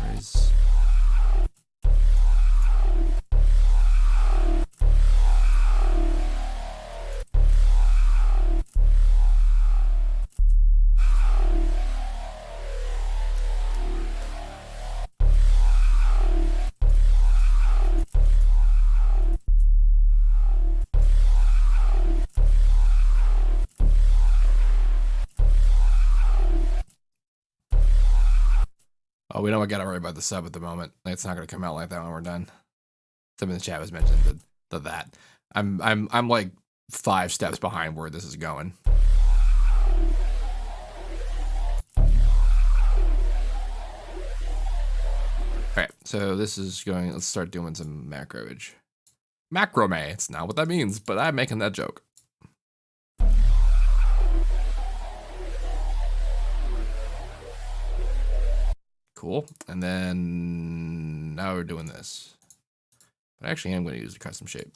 Speaker 1: Where's... Oh, we don't got to worry about the sub at the moment. It's not going to come out like that when we're done. Some in the chat was mentioned that. I'm like 5 steps behind where this is going. Alright, so this is going, let's start doing some macroage. Macrame, it's not what that means, but I'm making that joke. Cool, and then now we're doing this. But actually I'm going to use the custom shape.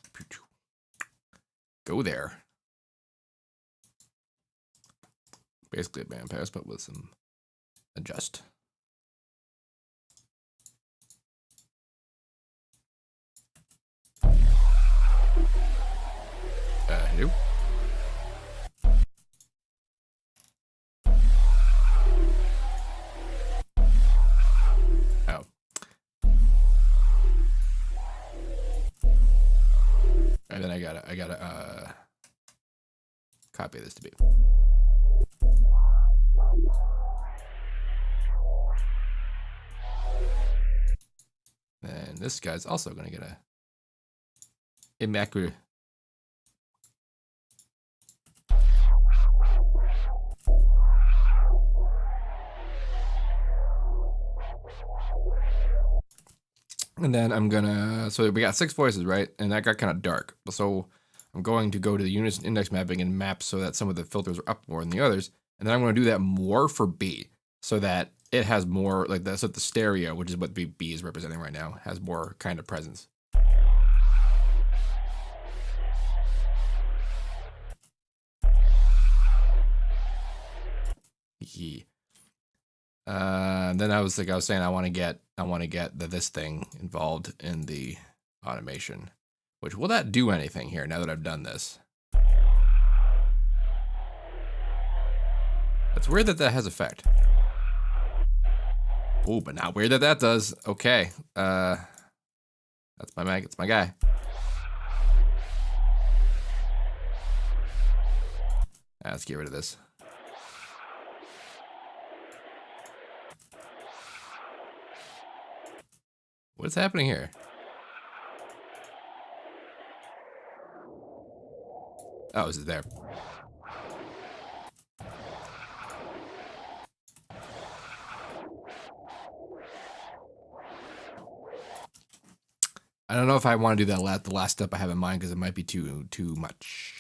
Speaker 1: Go there. Basically a bandpass, but with some adjust. Hello. Oh. And then I gotta copy this to be. And this guy's also gonna get a immaculate. And then I'm gonna, so we got 6 voices, right? And that got kind of dark. So I'm going to go to the unison index mapping and map so that some of the filters are up more than the others. And then I'm going to do that more for B so that it has more, like that's what the stereo, which is what B is representing right now, has more kind of presence. Yeah. Then I was saying I want to get this thing involved in the automation. Which, will that do anything here now that I've done this? It's weird that that has effect. Oh, but not weird that that does. Okay. That's my mag. It's my guy. Let's get rid of this. What's happening here? Oh, is it there? I don't know if I want to do that the last step I have in mind because it might be too much.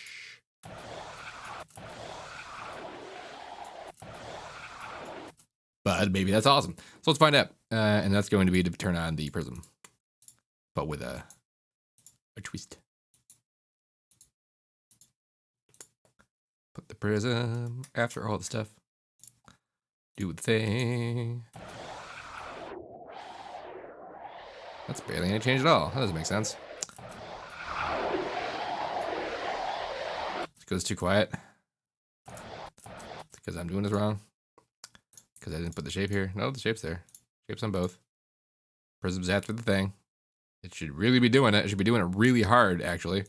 Speaker 1: But maybe that's awesome. So let's find out. And that's going to be to turn on the prism, but with a twist. Put the prism after all the stuff. Do the thing. That's barely any change at all. That doesn't make sense. It's because it's too quiet. It's because I'm doing this wrong. Because I didn't put the shape here. No, the shape's there. Shape's on both. Prism's after the thing. It should really be doing it. It should be doing it really hard, actually.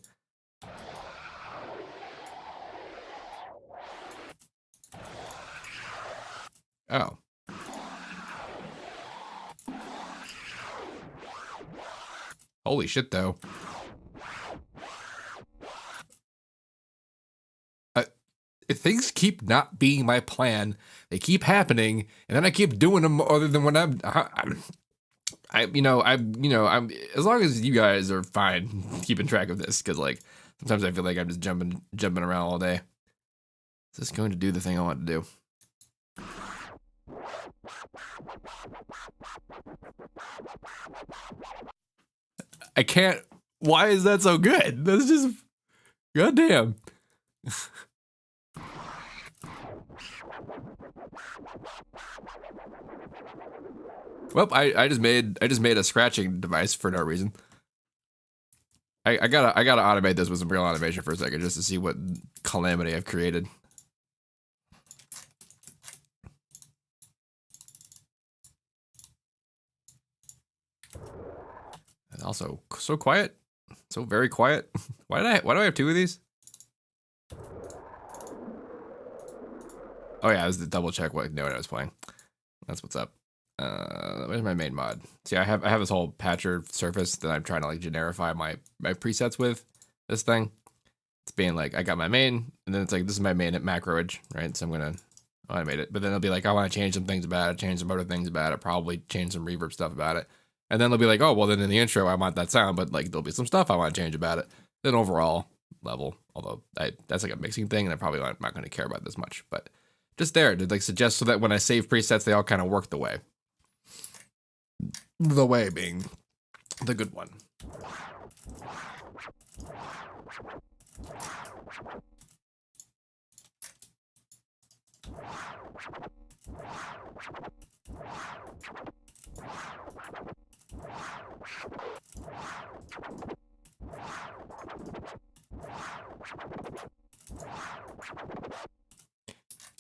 Speaker 1: Oh. Holy shit, though. things keep not being my plan. They keep happening, and then I keep doing them other than when I'm as long as you guys are fine keeping track of this, because like sometimes I feel like I'm just jumping around all day. Is this going to do the thing I want to do? I can't. Why is that so good? That's just goddamn. Well, I just made a scratching device for no reason. I gotta automate this with some real automation for a second just to see what calamity I've created. And also so quiet, so very quiet. Why do I have two of these? Oh yeah, this is the double check what note I was playing. That's what's up. Where's my main mod? See, I have this whole patcher surface that I'm trying to like generify my presets with this thing. It's being like, I got my main, and then it's like, this is my main at macroage, right? So I'm gonna automate it, but then it'll be like, I want to change some things about it, change some other things about it, probably change some reverb stuff about it. And then they'll be like, oh, well then in the intro, I want that sound, but like there'll be some stuff I want to change about it. Then overall level, although that's like a mixing thing, and I probably not going to care about this much, but just there to like suggest so that when I save presets, they all kind of work the way. The way being the good one.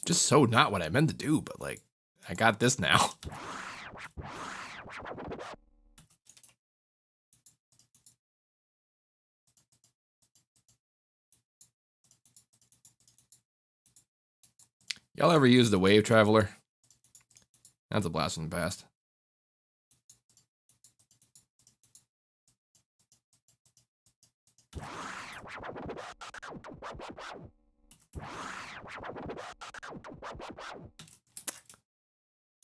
Speaker 1: Just so not what I meant to do, but like, I got this now. Y'all ever use the Wave Traveler? That's a blast from the past.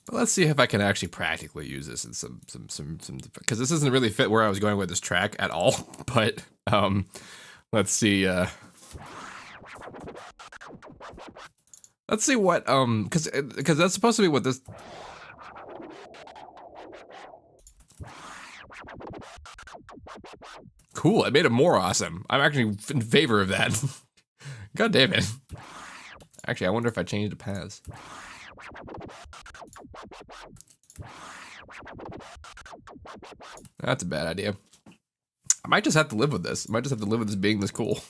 Speaker 1: Let's see if I can actually practically use this in some because this doesn't really fit where I was going with this track at all. But let's see. Let's see what because that's supposed to be what this. Cool, I made it more awesome. I'm actually in favor of that. God damn it. Actually, I wonder if I change the paths. That's a bad idea. I might just have to live with this. I might just have to live with this being this cool.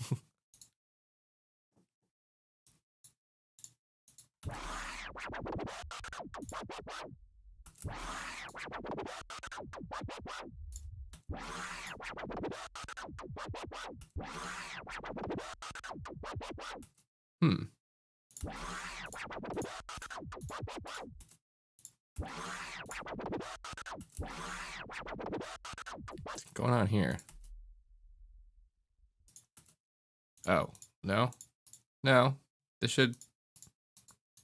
Speaker 1: What's going on here? Oh, no? No. This should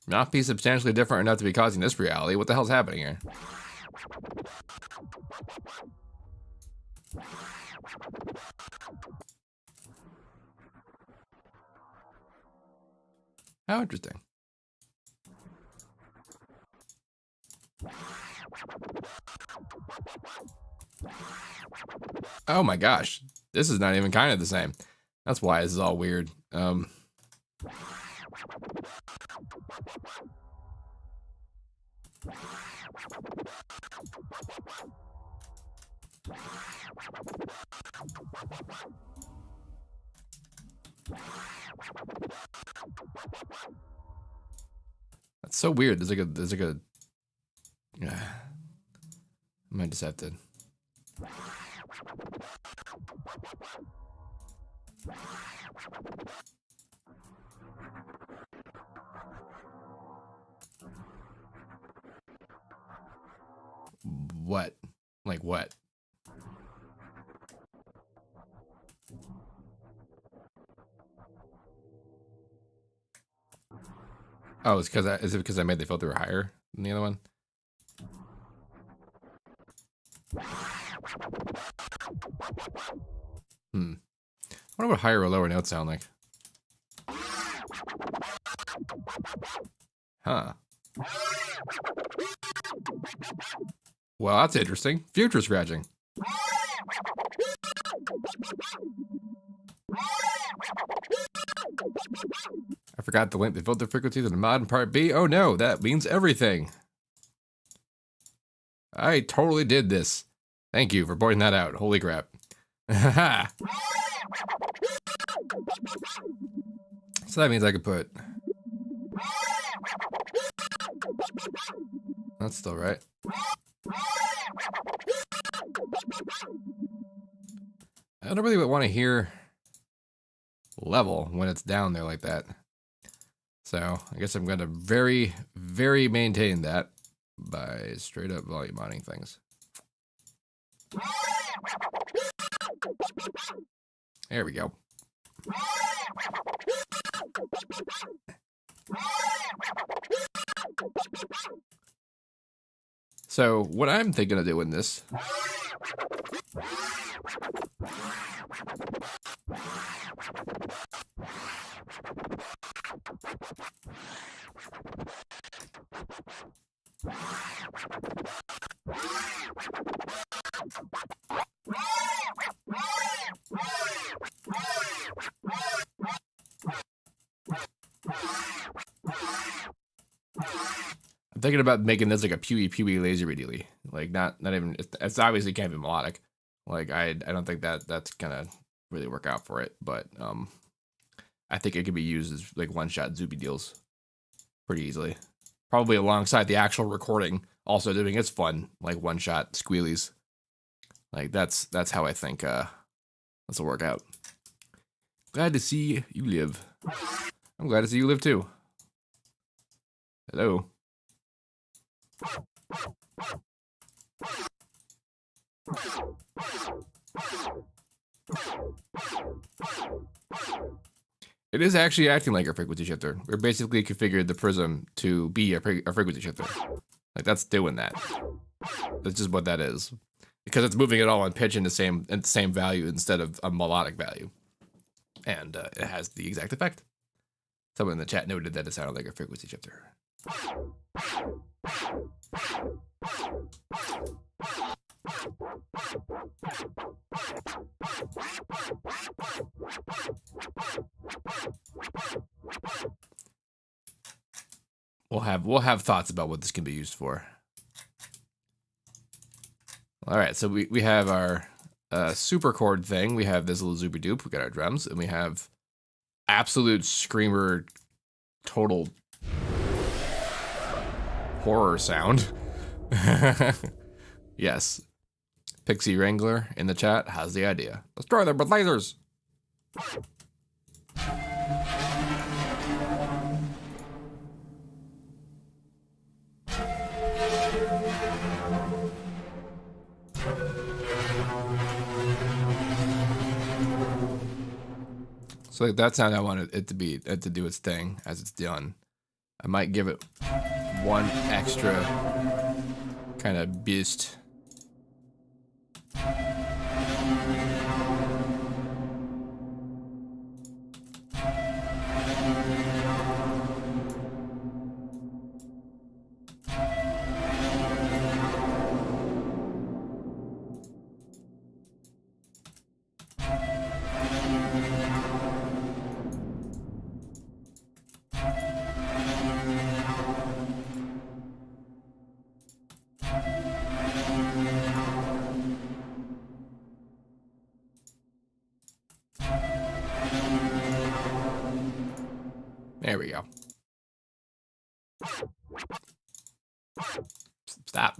Speaker 1: not be substantially different enough to be causing this reality. What the hell's happening here? How interesting. Oh my gosh. This is not even kind of the same. That's why this is all weird. That's so weird. There's like a I might just have to. What? Like what? Oh, it's because is it because I made the filter higher than the other one? Hmm. I wonder what higher or lower notes sound like. Huh. Well, that's interesting. Future scratching. I forgot to link the filter frequency to the mod in part B. Oh no, that means everything. I totally did this. Thank you for pointing that out. Holy crap. So that means I could put... That's still right. I don't really want to hear level when it's down there like that. So I guess I'm going to very, very maintain that by straight up volume modding things. There we go. So what I'm thinking of doing this... I'm thinking about making this like a pewy laser dealy. Like not even, it's obviously can't be melodic. Like I don't think that's gonna really work out for it, but I think it could be used as like one-shot zoopy deals pretty easily. Probably alongside the actual recording, also doing its fun like one-shot squealies. Like that's how I think this will work out. Glad to see you live. I'm glad to see you live too. Hello. It is actually acting like a frequency shifter. We're basically configured the prism to be a frequency shifter. Like that's doing that. That's just what that is. Because it's moving it all on pitch in the same value instead of a melodic value. And it has the exact effect. Someone in the chat noted that it sounded like a frequency shifter. We'll have thoughts about what this can be used for. All right, so we have our super chord thing. We have this little zoopy doop. We got our drums, and we have absolute screamer, total horror sound. Yes. Pixie Wrangler in the chat has the idea. Let's try them with lasers. So like that's how I wanted it to be, to do its thing as it's done. I might give it one extra kind of boost. There we go. Stop.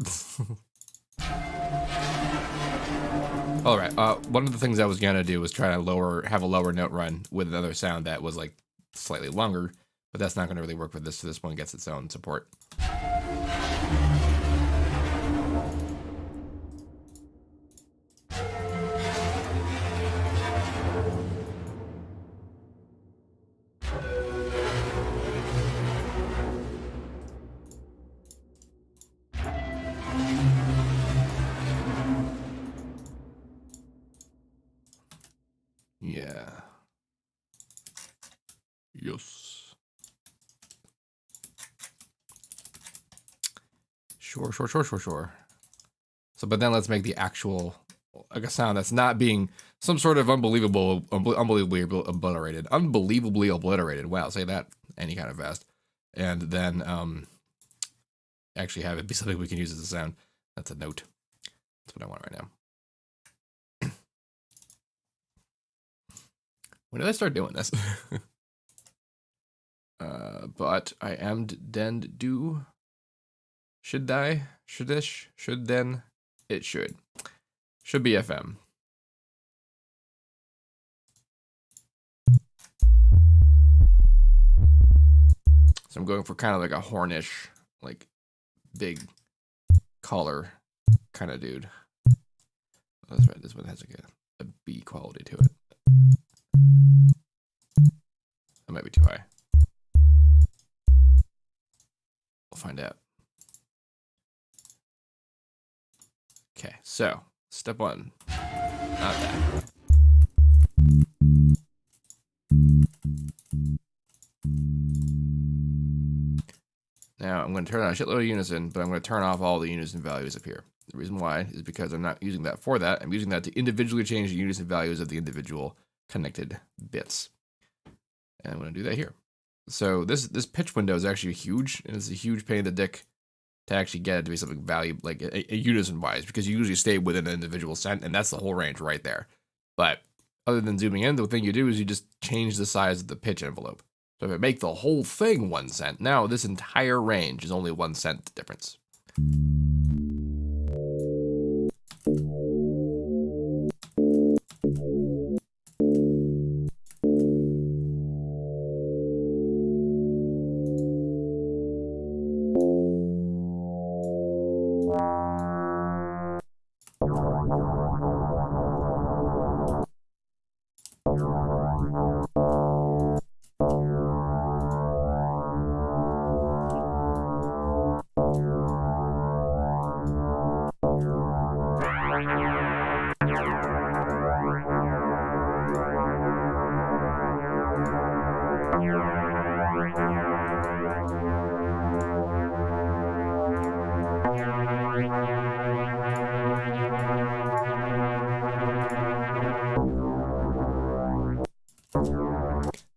Speaker 1: All right. One of the things I was gonna do was try to have a lower note run with another sound that was like slightly longer, but that's not gonna really work with this. So this one gets its own support. Yes. Sure. So, but then let's make the actual, like, a sound that's not being some sort of unbelievably obliterated. Wow, say that any kind of fast. And then actually have it be something we can use as a sound. That's a note. That's what I want right now. When did I start doing this? But I am then do. Should I? Should-ish? Should then? It should. Should be FM. So I'm going for kind of like a hornish, like big collar kind of dude. Oh, that's right. This one has like a B quality to it. That might be too high. We'll find out. Okay, so step one. Not that. Now I'm going to turn on a shitload of unison, but I'm going to turn off all the unison values up here. The reason why is because I'm not using that for that. I'm using that to individually change the unison values of the individual connected bits. And I'm going to do that here. So this pitch window is actually huge, and it's a huge pain in the dick to actually get it to be something valuable, like a unison wise, because you usually stay within an individual cent, and that's the whole range right there. But other than zooming in, the thing you do is you just change the size of the pitch envelope. So if I make the whole thing 1 cent, now this entire range is only 1 cent difference.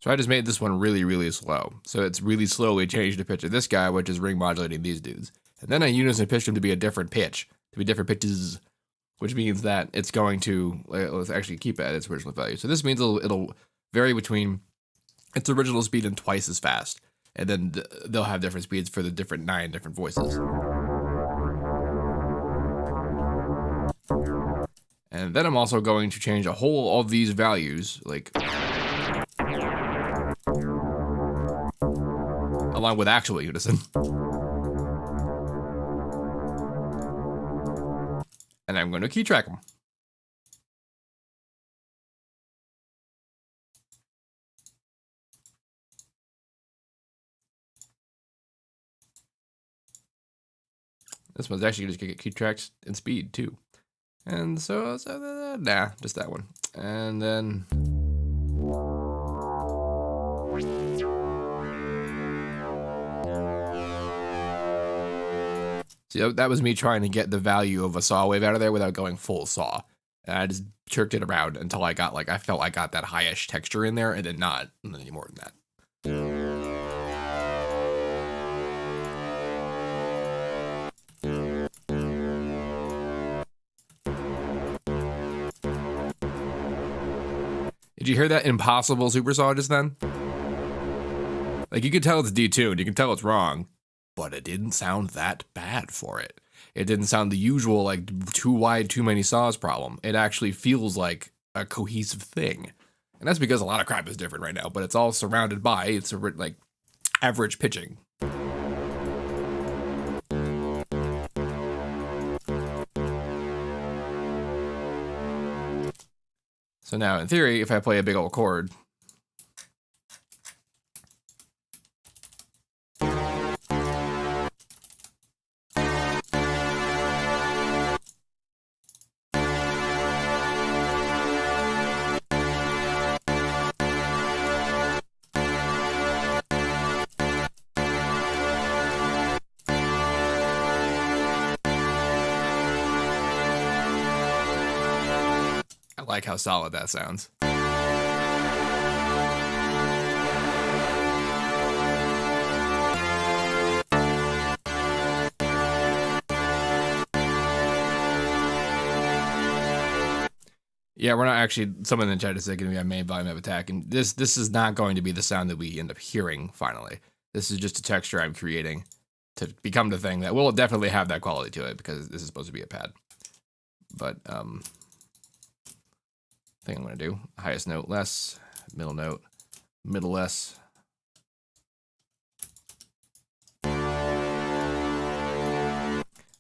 Speaker 1: So I just made this one really, really slow. So it's really slowly changed the pitch of this guy, which is ring modulating these dudes. And then I unison pitched them to be a different pitch, to be different pitches, which means that it's going to, let's actually keep it at its original value. So this means it'll vary between its original speed and twice as fast. And then they'll have different speeds for the different 9 different voices. And then I'm also going to change a whole of these values, like, along with actual unison. And I'm going to key track them. This one's actually just going to get key tracks and speed too. And so nah, just that one. And then see, that was me trying to get the value of a saw wave out of there without going full saw. And I just jerked it around until I got, like, I felt I got that highish texture in there, and then not any more than that. Did you hear that impossible super saw just then? Like, you could tell it's detuned, you can tell it's wrong, but it didn't sound that bad for it. It didn't sound the usual, like, too wide, too many saws problem. It actually feels like a cohesive thing. And that's because a lot of crap is different right now, but it's all surrounded by, it's like, average pitching. So now, in theory, if I play a big old chord, like how solid that sounds. Yeah, we're not actually, someone in the chat is saying we have main volume of attack, and this is not going to be the sound that we end up hearing finally. This is just a texture I'm creating to become the thing that will definitely have that quality to it, because this is supposed to be a pad. But thing I'm gonna do, highest note less, middle note, middle less.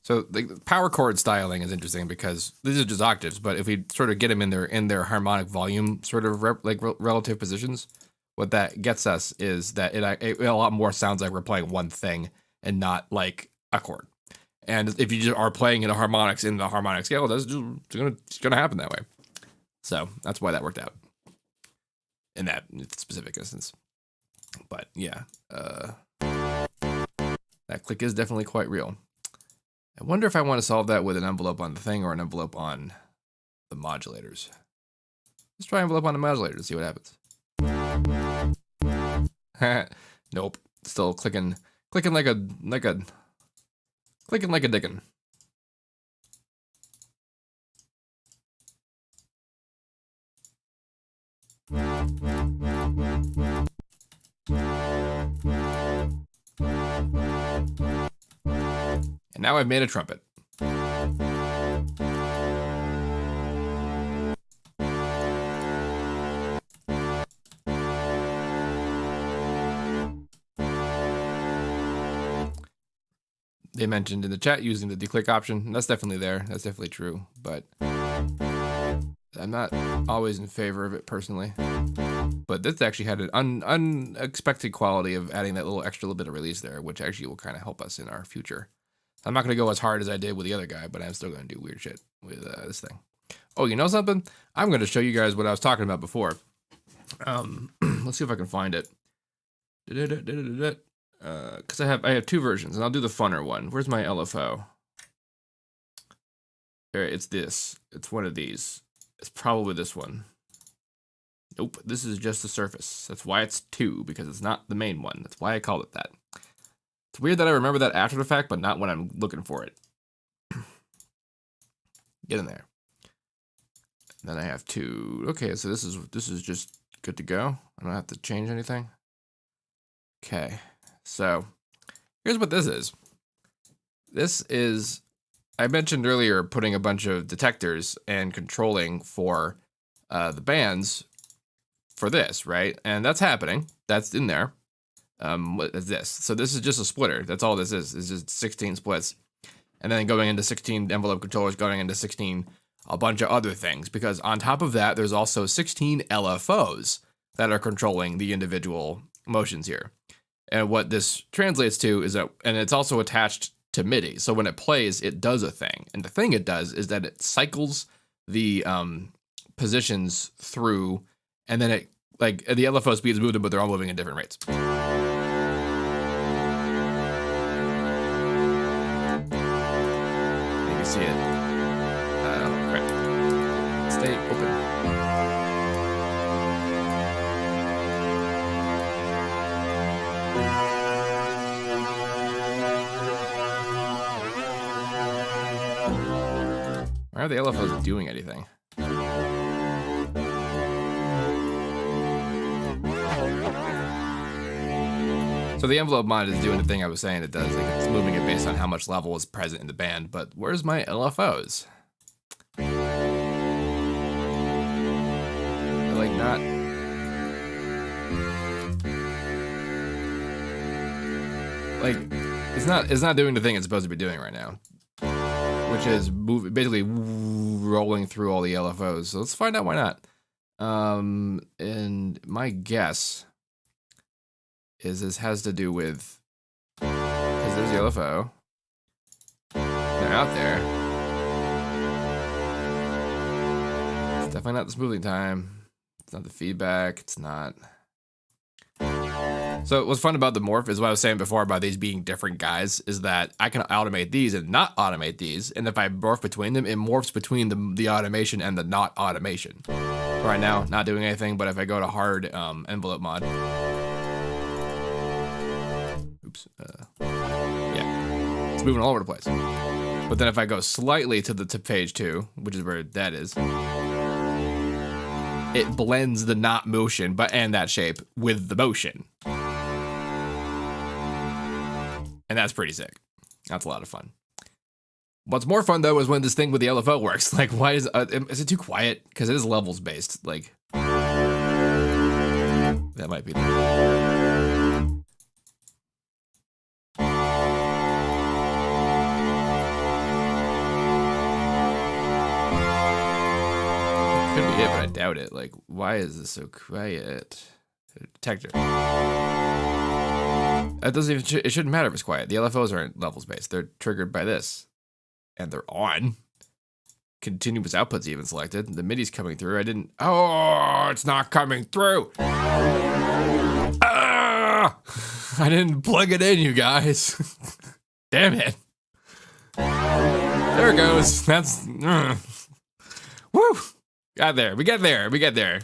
Speaker 1: So the power chord styling is interesting because these are just octaves, but if we sort of get them in their harmonic volume sort of relative positions, what that gets us is that it a lot more sounds like we're playing one thing and not like a chord. And if you just are playing in a harmonics in the harmonic scale, that's just gonna happen that way. So that's why that worked out in that specific instance. But yeah, that click is definitely quite real. I wonder if I want to solve that with an envelope on the thing or an envelope on the modulators. Let's try envelope on the modulator to see what happens. Nope. Still clicking like a dickin'. And now I've made a trumpet. They mentioned in the chat using the declick option. That's definitely there. That's definitely true. But I'm not always in favor of it personally. But this actually had an unexpected quality of adding that little extra little bit of release there, which actually will kind of help us in our future. I'm not going to go as hard as I did with the other guy, but I'm still going to do weird shit with this thing. Oh, you know something? I'm going to show you guys what I was talking about before. Let's see if I can find it. Because I have two versions, and I'll do the funner one. Where's my LFO? There, it's this. It's one of these. It's probably this one. Nope, this is just the surface. That's why it's 2, because it's not the main one. That's why I called it that. It's weird that I remember that after the fact, but not when I'm looking for it. Get in there. And then I have 2. Okay, so this is just good to go. I don't have to change anything. Okay, so here's what this is. This is, I mentioned earlier, putting a bunch of detectors and controlling for the bands for this, right? And that's happening. That's in there. What is this? So this is just a splitter. That's all this is. It's just 16 splits. And then going into 16 envelope controllers, going into 16 a bunch of other things. Because on top of that, there's also 16 LFOs that are controlling the individual motions here. And what this translates to is that, and it's also attached to MIDI. So when it plays, it does a thing. And the thing it does is that it cycles the positions through, and then it, like, the LFO speeds move them, but they're all moving at different rates. You can see it. Right. Stay open. Why are the LFOs doing anything? So the envelope mod is doing the thing I was saying it does. Like, it's moving it based on how much level is present in the band. But where's my LFOs? They're like not. Like, it's not doing the thing it's supposed to be doing right now, which is basically rolling through all the LFOs. So let's find out why not. And my guess is this has to do with, because there's the LFO. They're out there. It's definitely not the smoothing time. It's not the feedback. It's not. So what's fun about the morph is what I was saying before about these being different guys is that I can automate these and not automate these. And if I morph between them, it morphs between the automation and the not automation. Right now, not doing anything, but if I go to hard envelope mod. Oops. Yeah. It's moving all over the place. But then if I go slightly to page 2, which is where that is, it blends the not motion and that shape with the motion. And that's pretty sick. That's a lot of fun. What's more fun though is when this thing with the LFO works. Like, why is it too quiet? Because it is levels based. Like, that might be. Could be it, but I doubt it. Like, why is this so quiet? Detector. It doesn't even. It shouldn't matter if it's quiet. The LFOs aren't levels based. They're triggered by this, and they're on. Continuous output's even selected. The MIDI's coming through. I didn't. Oh, it's not coming through. Ah! I didn't plug it in, you guys. Damn it. There it goes. That's. Woo! Got there. We get there. We get there.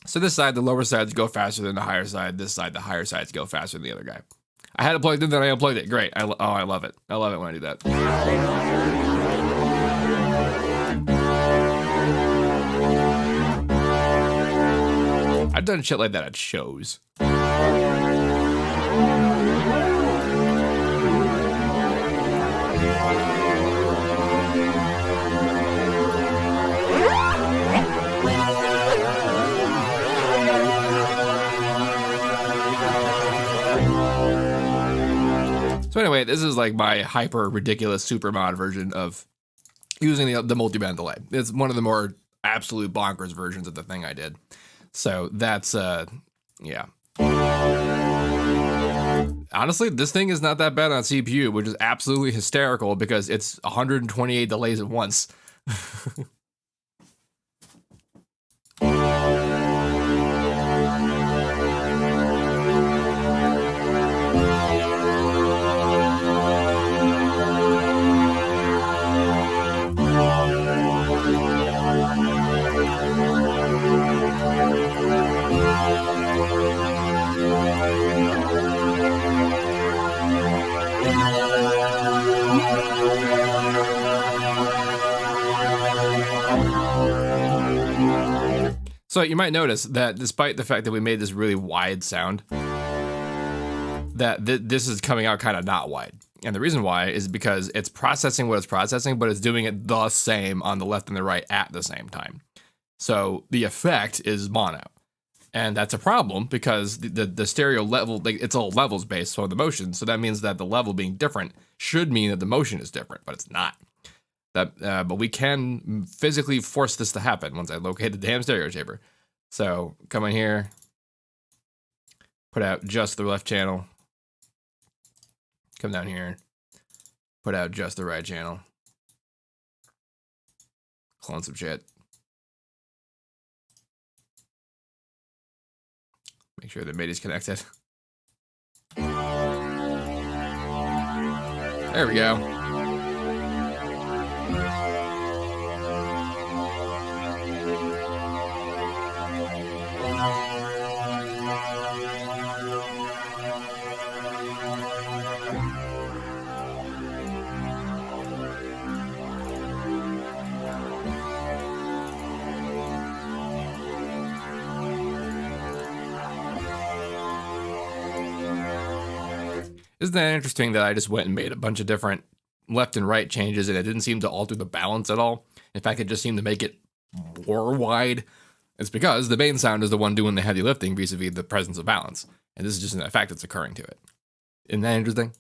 Speaker 1: So this side, the lower sides go faster than the higher side. This side, the higher sides go faster than the other guy. I had it plugged in, then I unplugged it. Great. I love it. I love it when I do that. I've done shit like that at shows. So anyway, this is like my hyper ridiculous super mod version of using the multiband delay. It's one of the more absolute bonkers versions of the thing I did. So that's yeah. Honestly, this thing is not that bad on CPU, which is absolutely hysterical because it's 128 delays at once. So you might notice that despite the fact that we made this really wide sound, that this is coming out kind of not wide. And the reason why is because it's processing what it's processing, but it's doing it the same on the left and the right at the same time. So the effect is mono. And that's a problem because the stereo level, like, it's all levels based on the motion. So that means that the level being different should mean that the motion is different, but it's not. But we can physically force this to happen once I locate the damn stereo shaper. So come in here, put out just the left channel. Come down here, put out just the right channel. Clone some shit. Make sure the MIDI's connected. There we go. Isn't that interesting that I just went and made a bunch of different left and right changes and it didn't seem to alter the balance at all? In fact, it just seemed to make it more wide. It's because the main sound is the one doing the heavy lifting vis-a-vis the presence of balance. And this is just an effect that's occurring to it. Isn't that interesting?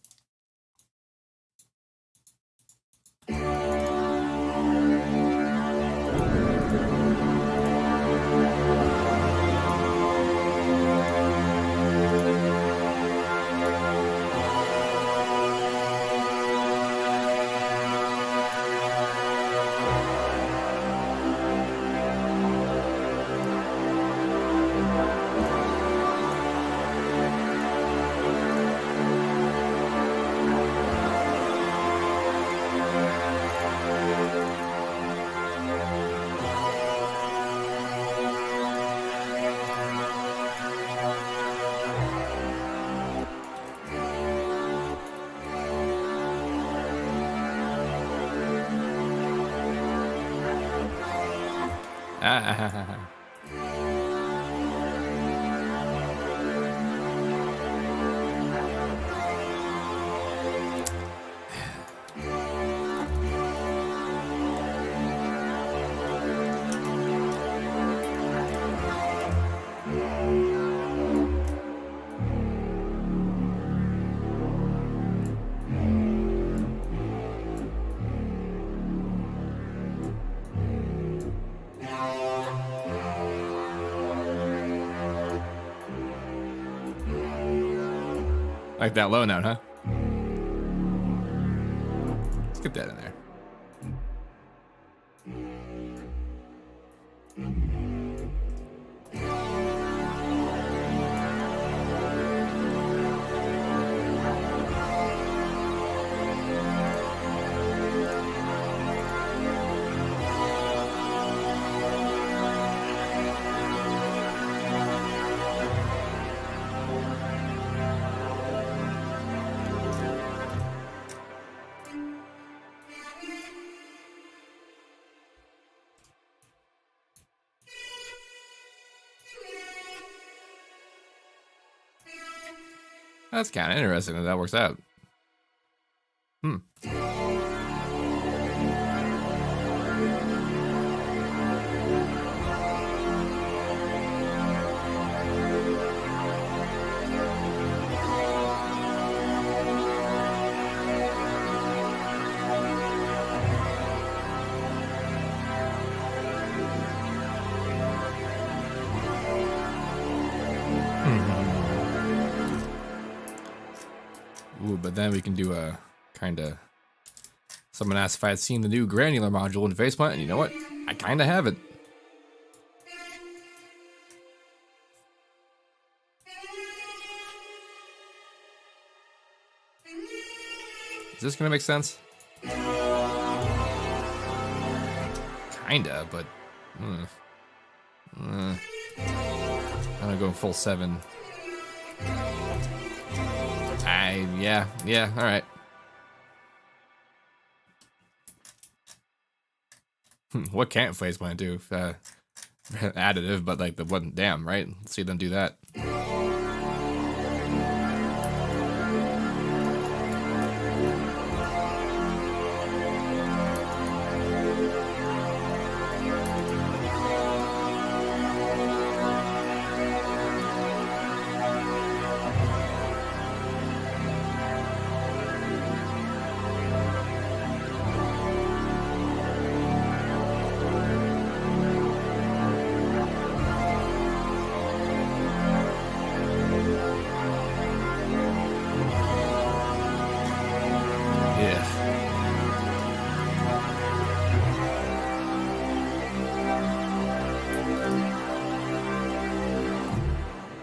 Speaker 1: Like that low note, huh? Let's get that in there. That's kind of interesting that that works out. Hmm. Ooh, but then we can do a kind of. Someone asked if I had seen the new granular module in Faceplant, and you know what? I kind of have it. Is this gonna make sense? Kinda, but I'm gonna go full 7. Yeah, all right. What can't Faceplant do? Additive, but like the one, damn, right? Let's see them do that.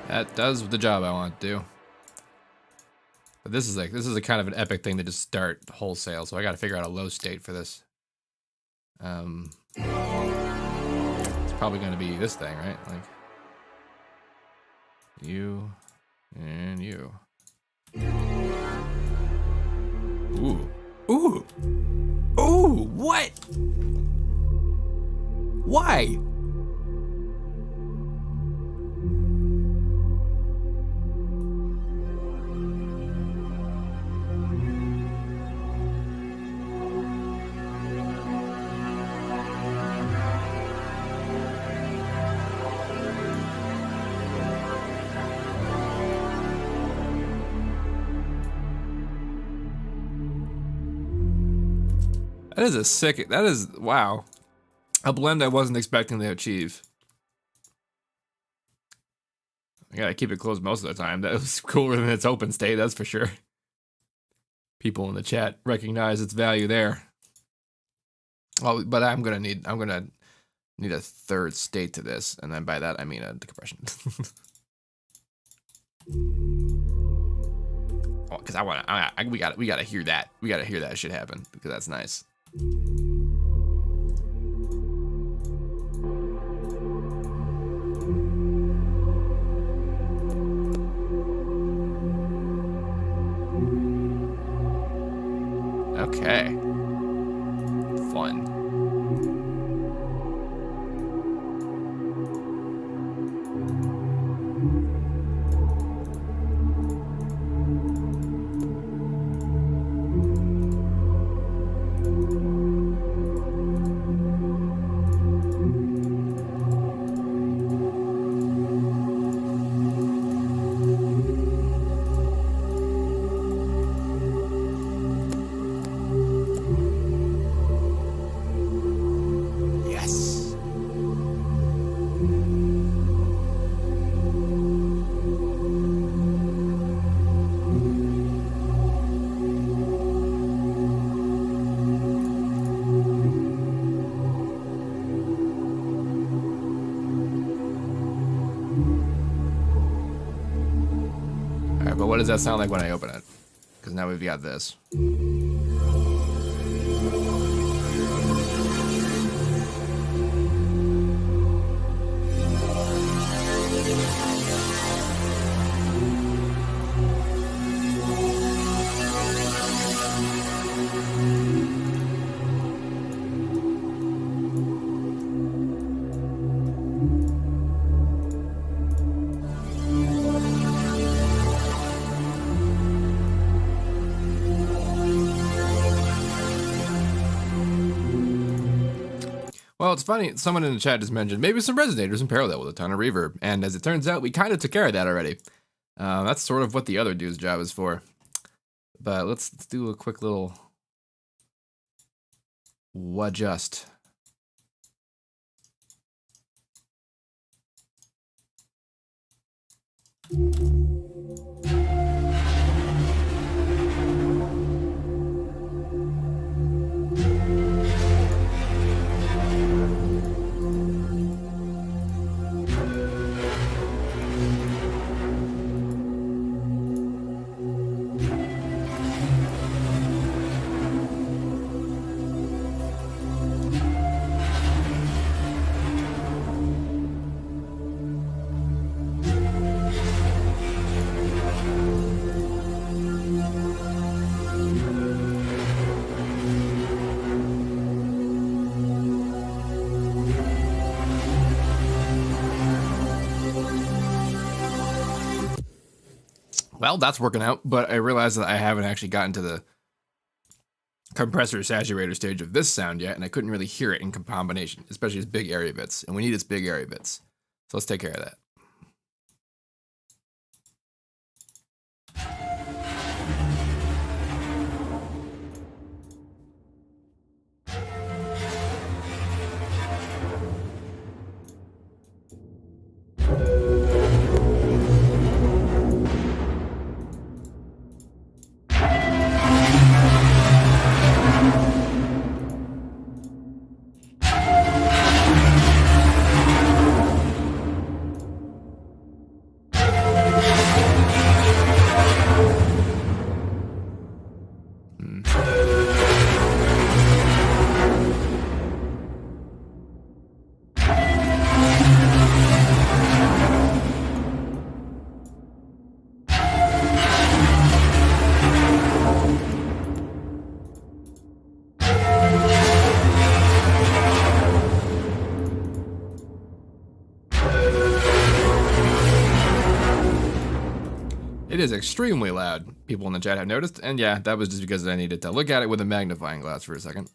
Speaker 1: That does the job I want to do. But this is a kind of an epic thing to just start wholesale, so I gotta figure out a low state for this. It's probably gonna be this thing, right? Like you and you. Ooh. Ooh. Ooh, what? Why? That is a sick, that is, wow. A blend I wasn't expecting to achieve. I gotta keep it closed most of the time. That was cooler than its open state, that's for sure. People in the chat recognize its value there. Well, but I'm gonna need a third state to this, and then by that I mean a decompression. Oh, because we gotta hear that. We gotta hear that shit happen because that's nice. Okay. Fun. but what does that sound like when I open it? Because now we've got this. Well, it's funny, someone in the chat just mentioned maybe some resonators in parallel with a ton of reverb, and as it turns out, we kind of took care of that already. That's sort of what the other dude's job is for. But let's do a quick little adjust. Well, that's working out, but I realized that I haven't actually gotten to the compressor saturator stage of this sound yet, and I couldn't really hear it in combination, especially its big area bits, and we need its big area bits. So let's take care of that. It is extremely loud, people in the chat have noticed, and yeah, that was just because I needed to look at it with a magnifying glass for a second.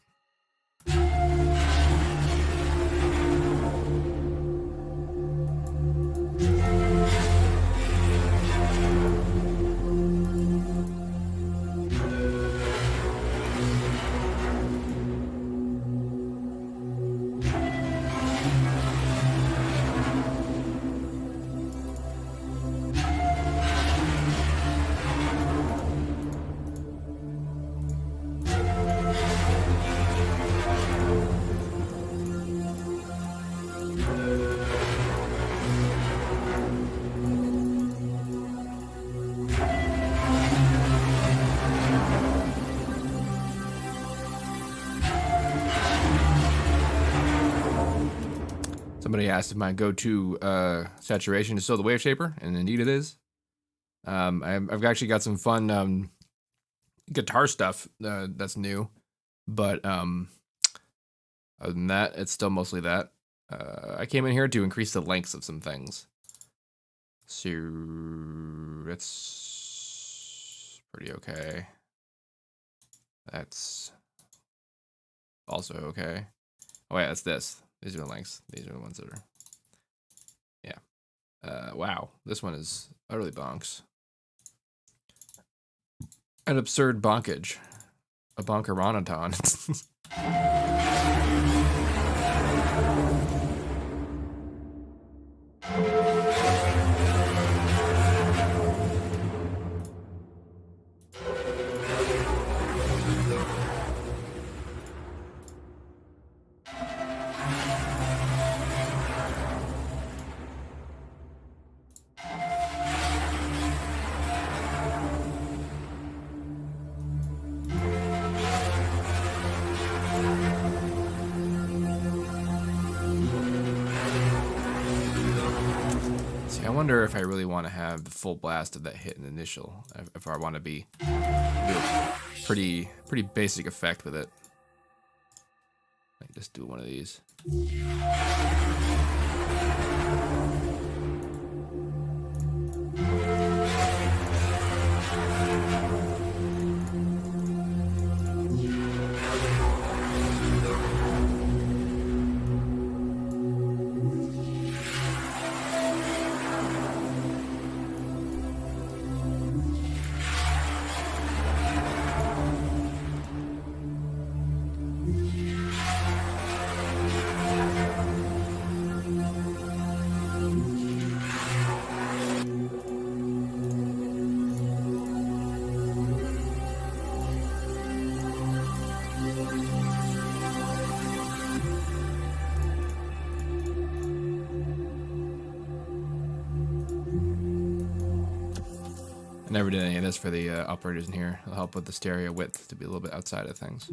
Speaker 1: Somebody asked if my go-to saturation is still the wave shaper, and indeed it is. I've actually got some fun guitar stuff that's new, but other than that, it's still mostly that. I came in here to increase the lengths of some things. So that's pretty okay. That's also okay. Oh yeah, that's this. These are the lengths. These are the ones that are, yeah. Wow, this one is utterly bonks. An absurd bonkage. A bonkeronaton. wonder if I really want to have the full blast of that hit and initial, if I want to do a pretty basic effect with it. I can just do one of these. I never did any of this for the operators in here. It'll help with the stereo width to be a little bit outside of things.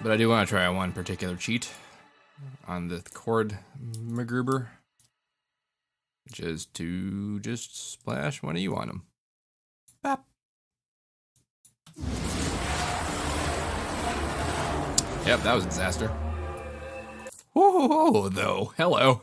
Speaker 1: But I do want to try one particular cheat on the chord MacGruber, which is to just splash one of you on them. Bap. Yep, that was a disaster. Whoa, though. Hello.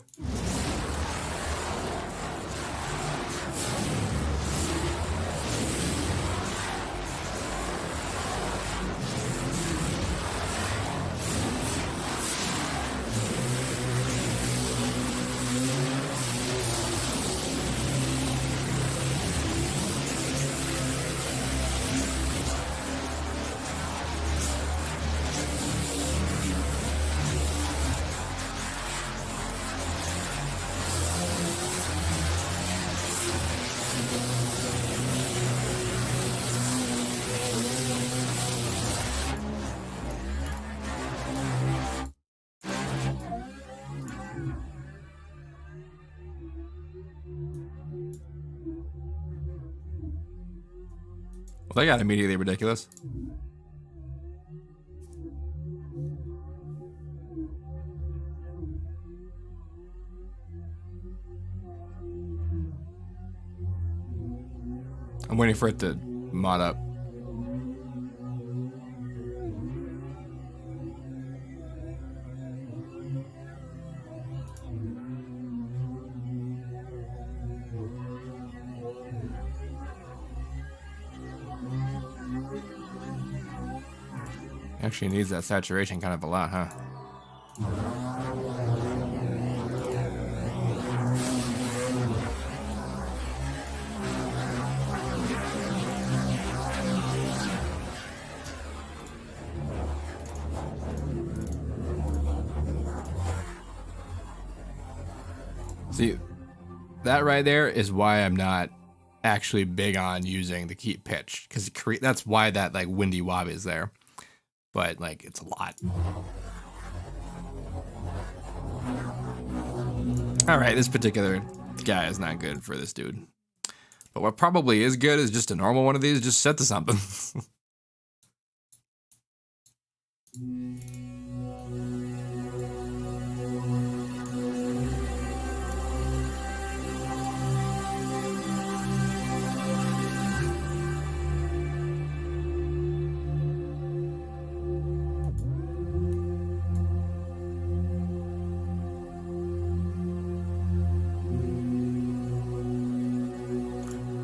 Speaker 1: Well, that got immediately ridiculous. I'm waiting for it to mod up. Actually needs that saturation kind of a lot, huh? See, that right there is why I'm not actually big on using the keep pitch, because that's why that like windy wob is there. But like it's a lot. All right, this particular guy is not good for this dude. But what probably is good is just a normal one of these, just set to something.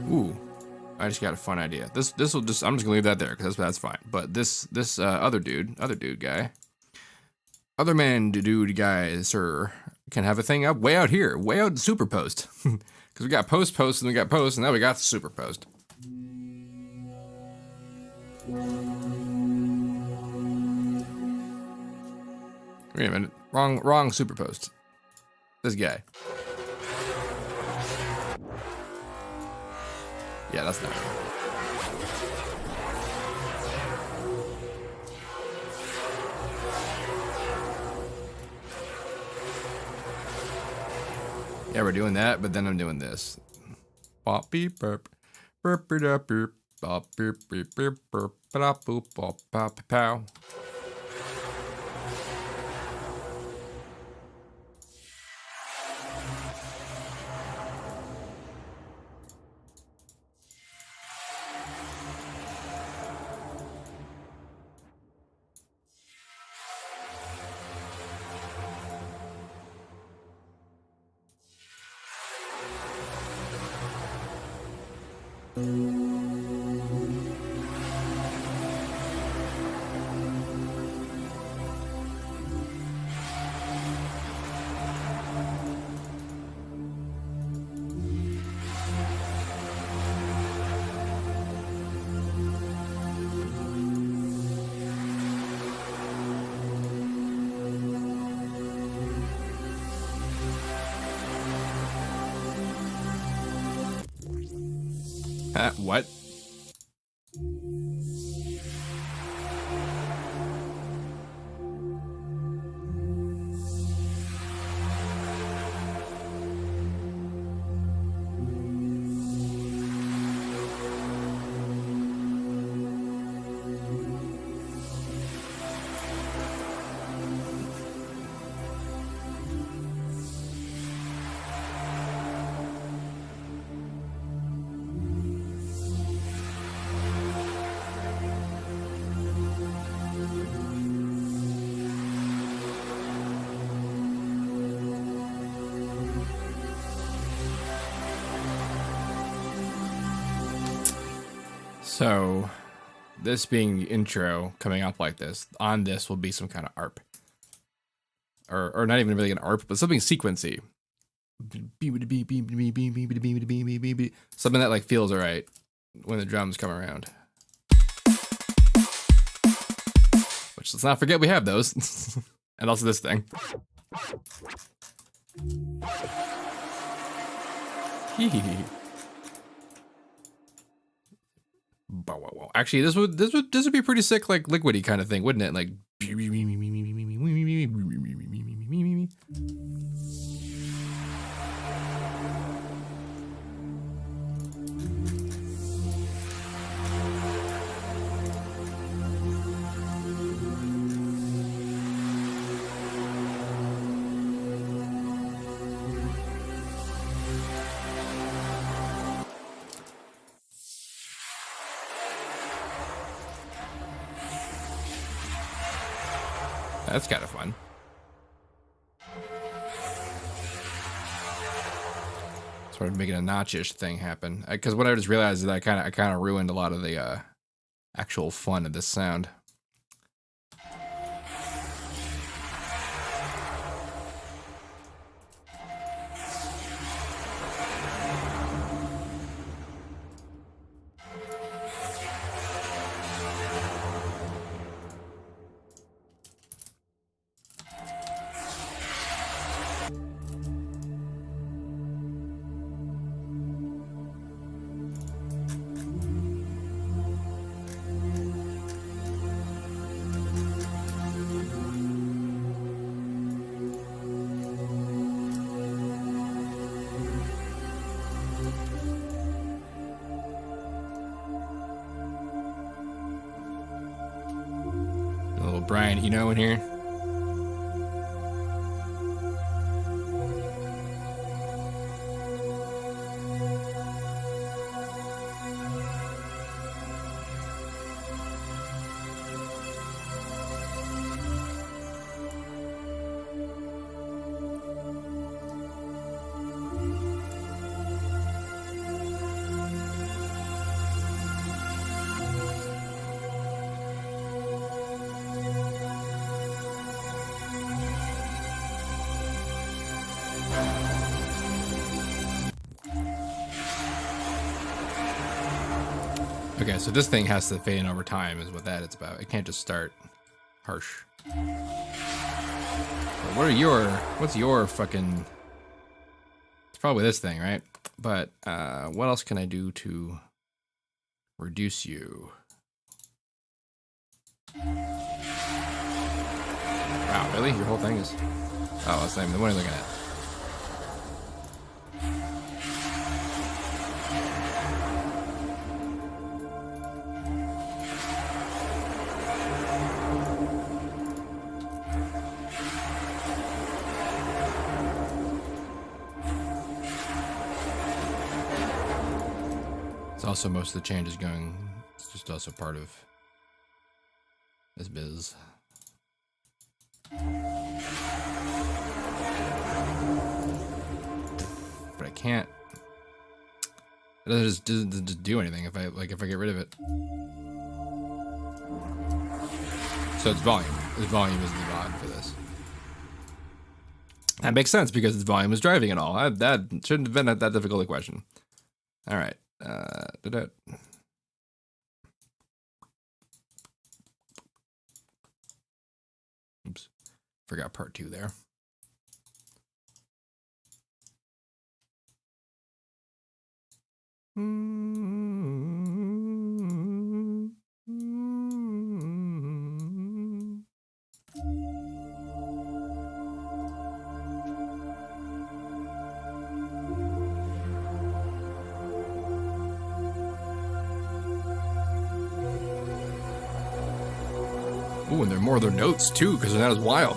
Speaker 1: Ooh, I just got a fun idea. This will just, I'm just gonna leave that there because that's fine. But this other dude guy, other man dude guy, sir, can have a thing up way out here, way out super post, because we got post and we got post, and now we got super post. Wait a minute, wrong super post. This guy. Yeah, that's not right. Yeah, we're doing that, but then I'm doing this. Bop beep burp. Burp beep burp. Bop beep beep beep burp. Bop boop bop bop pow. What? So, this being the intro coming up like this, on this will be some kind of ARP. Or not even really an ARP, but something sequency. Something that like feels alright when the drums come around. Which, let's not forget we have those. And also this thing. Actually, this would be pretty sick, like liquidy kind of thing, wouldn't it? Like. That's kind of fun. Sort of making a notchish thing happen. Because what I just realized is that I kind of ruined a lot of the actual fun of this sound. little Brian Eno in here. Okay, so this thing has to fade in over time is what that it's about. It can't just start harsh. What's your fucking... It's probably this thing, right? But what else can I do to reduce you? Wow, really? Your whole thing is... Oh, that's not even the one I'm looking at. Also, most of the change is going. It's just also part of this biz. But I can't. It doesn't just do anything if I get rid of it. So it's volume. This volume is the mod for this. That makes sense because its volume is driving it all. That shouldn't have been that difficult a question. All right. Oops, forgot part 2 there. Ooh, and there are more of their notes too, because they're not as wild.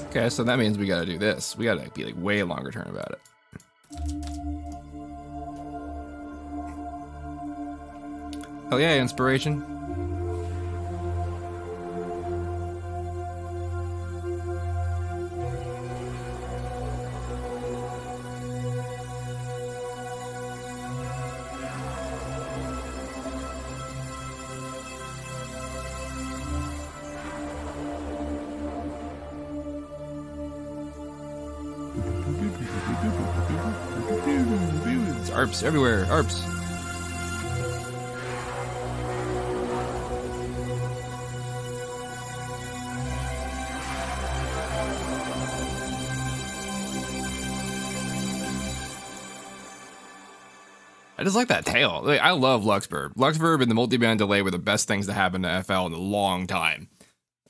Speaker 1: Okay, so that means we gotta do this. We gotta be like way longer term about it. Hell yeah, inspiration. It's ARPs everywhere, ARPs. I just like that tail. Like, I love Luxverb. Luxverb and the multiband delay were the best things to happen to FL in a long time.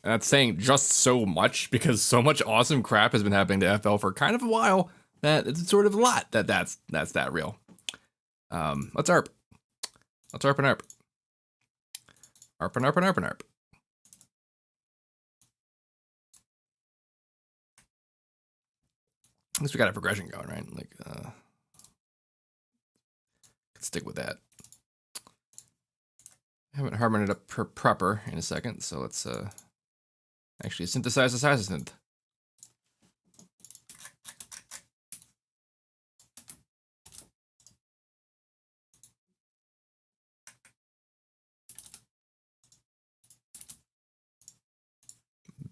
Speaker 1: And that's saying just so much because so much awesome crap has been happening to FL for kind of a while that it's sort of a lot that's that real. Let's ARP. Let's ARP and ARP. ARP and ARP and ARP and ARP. At least we got a progression going, right? Like, let's stick with that. I haven't harmonized it up proper in a second, so let's actually synthesize the size of synth.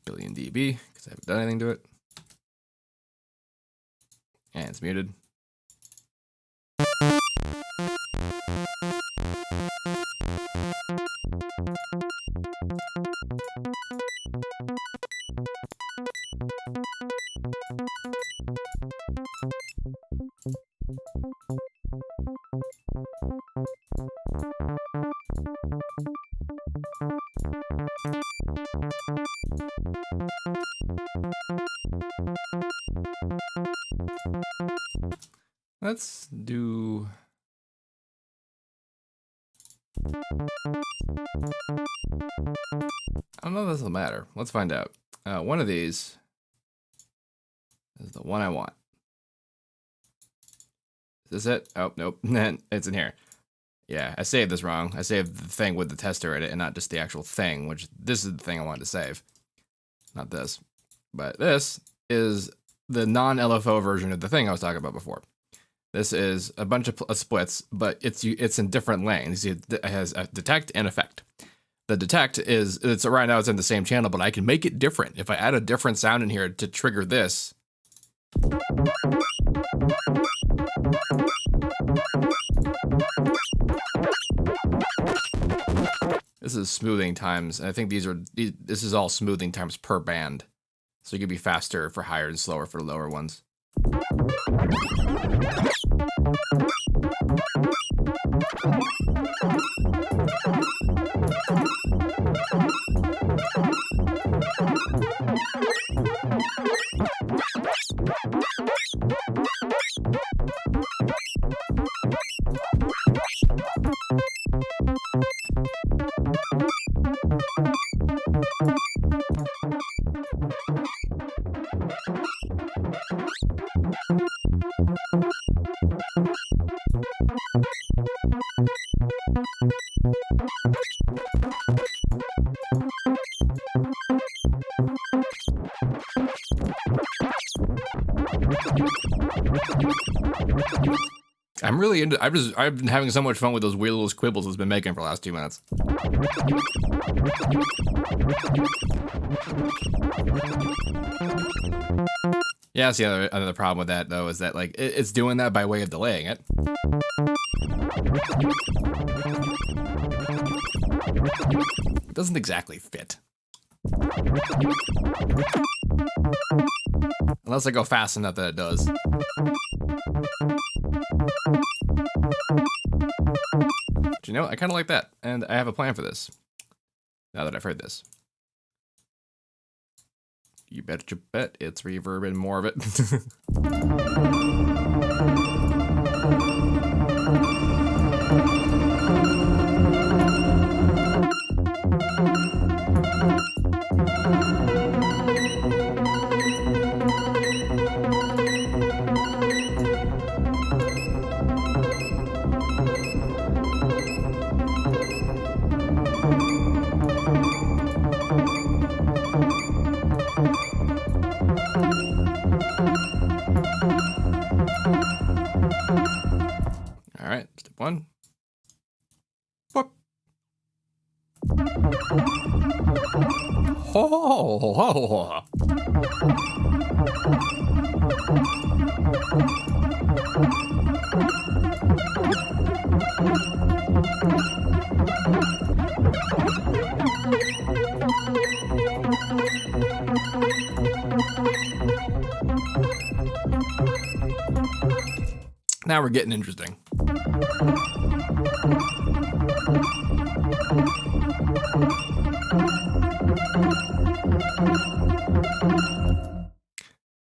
Speaker 1: Billion dB, because I haven't done anything to it. And it's muted. Let's do... I don't know if this will matter. Let's find out. One of these is the one I want. Is this it? Oh, nope. It's in here. Yeah, I saved this wrong. I saved the thing with the tester in it and not just the actual thing, which this is the thing I wanted to save. Not this. But this is the non-LFO version of the thing I was talking about before. This is a bunch of splits, but it's in different lanes. It has a detect and effect. The detect it's right now it's in the same channel, but I can make it different. If I add a different sound in here to trigger this. This is smoothing times. I think this is all smoothing times per band. So you can be faster for higher and slower for the lower ones. I'm really into. I've been having so much fun with those weird little squibbles it's been making for the last 2 minutes. Yeah, that's the other problem with that though, is that like it's doing that by way of delaying it. It doesn't exactly fit. Unless I go fast enough that it does. But you know, I kind of like that, and I have a plan for this. Now that I've heard this. You betcha bet it's reverb and more of it. All right, step one. Boop. Oh. Now we're getting interesting.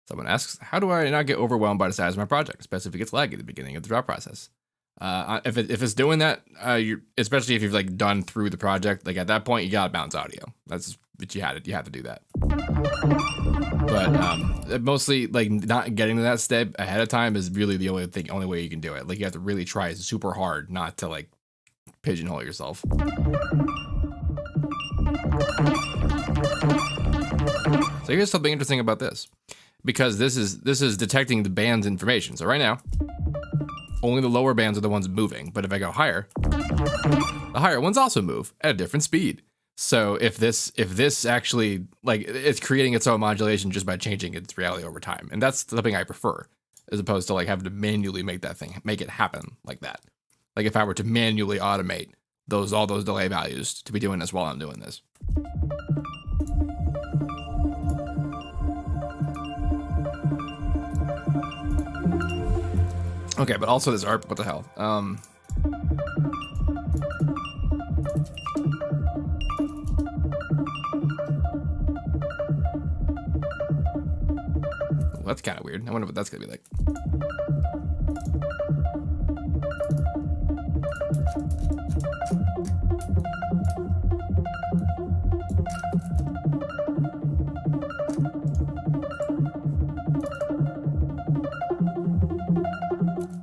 Speaker 1: Someone asks, how do I not get overwhelmed by the size of my project, especially if it gets laggy at the beginning of the drop process? If it's doing that, especially if you've like done through the project, like at that point you gotta bounce audio. That's what you have to do that. But mostly like not getting to that step ahead of time is really the only way you can do it. Like you have to really try super hard not to like pigeonhole yourself. So here's something interesting about this, because this is detecting the band's information. So right now, only the lower bands are the ones moving, but if I go higher, the higher ones also move at a different speed. So if this actually, like, it's creating its own modulation just by changing its reality over time. And that's something I prefer, as opposed to like having to manually make it happen like that. Like if I were to manually automate all those delay values to be doing this while I'm doing this. Okay, but also this ARP, what the hell? That's kind of weird. I wonder what that's gonna be like.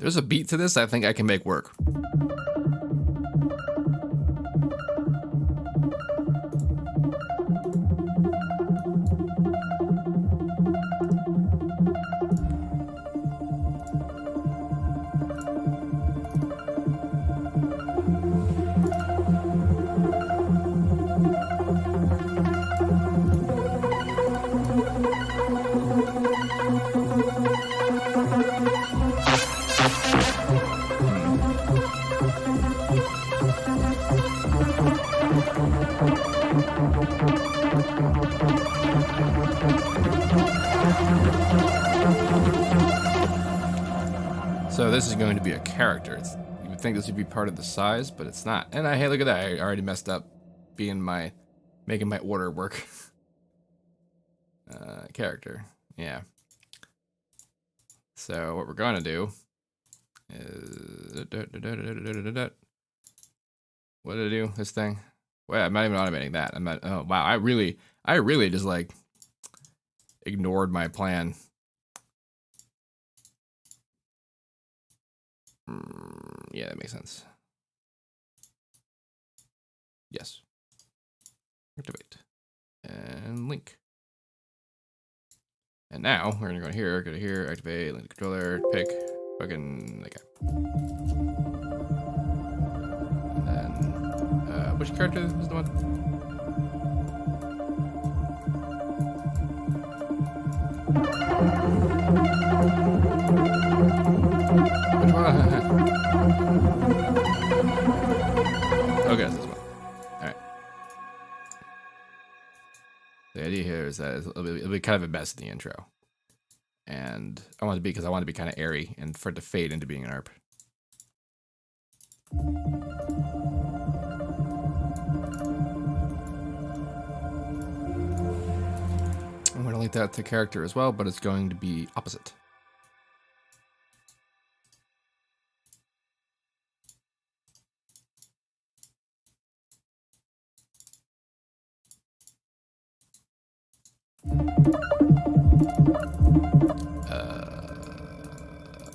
Speaker 1: there's a beat to this, I think I can make work. So this is going to be a character. You would think this would be part of the size, but it's not. And hey, look at that! I already messed up, making my order work. Character, yeah. So what we're gonna do is what did I do? This thing? Wait, I'm not even automating that. I'm not. Oh wow! I really just like ignored my plan. Yeah, that makes sense. Yes. Activate. And link. And now we're gonna go to here, activate, link the controller, pick, fucking that guy. And then which character is the one? Which one? Okay, it's this one. Alright. The idea here is that it'll be kind of a mess in the intro. And I want it to be, because I want it to be kind of airy and for it to fade into being an ARP. I'm going to link that to character as well, but it's going to be opposite.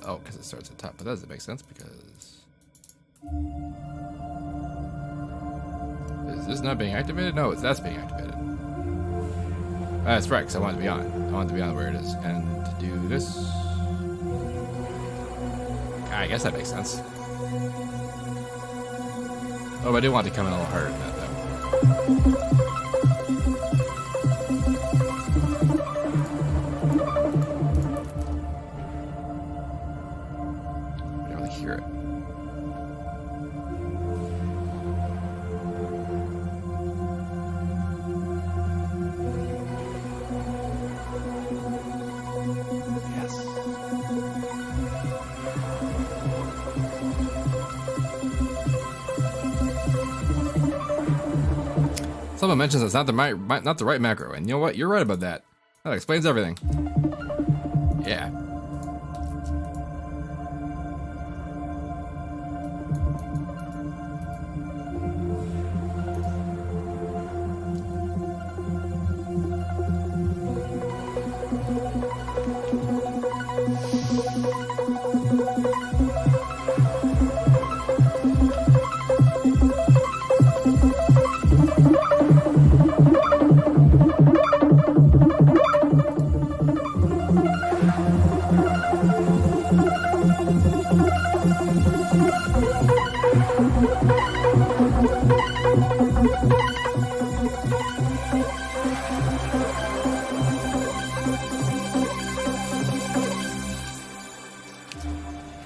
Speaker 1: Oh, because it starts at the top, but that doesn't make sense because is this not being activated? No, that's being activated. That's right, because I want it to be on. I want it to be on where it is, and to do this. I guess that makes sense. Oh, but I do want it to come in a little harder than that, though. Hear it. Yes. Someone mentions it's not the right macro, and you know what? You're right about that. That explains everything. Yeah.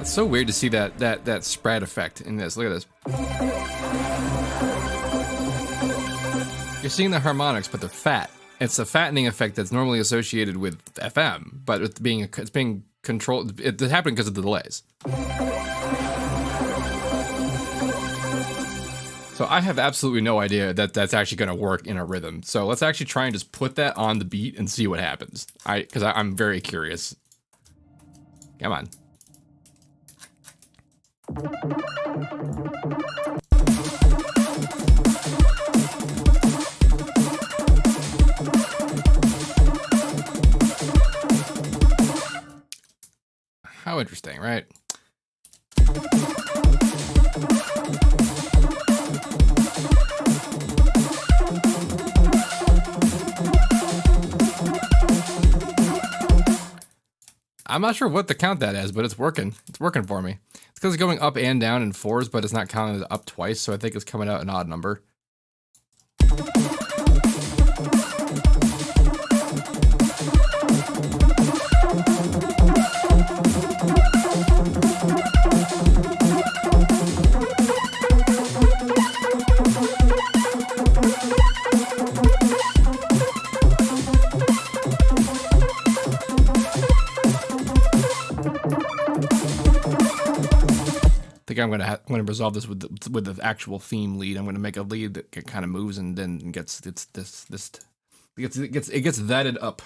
Speaker 1: It's so weird to see that spread effect in this. Look at this. You're seeing the harmonics, but they're fat. It's a fattening effect that's normally associated with FM, but it's being controlled. It's happening because of the delays. So I have absolutely no idea that that's actually going to work in a rhythm. So let's actually try and just put that on the beat and see what happens. Because I'm very curious. Come on. How interesting, right? I'm not sure what to count that as, but it's working. It's working for me. It's because it's going up and down in fours, but it's not counting it up twice, so I think it's coming out an odd number. I think I'm gonna resolve this with the actual theme lead. I'm gonna make a lead that kind of moves and then gets vetted up.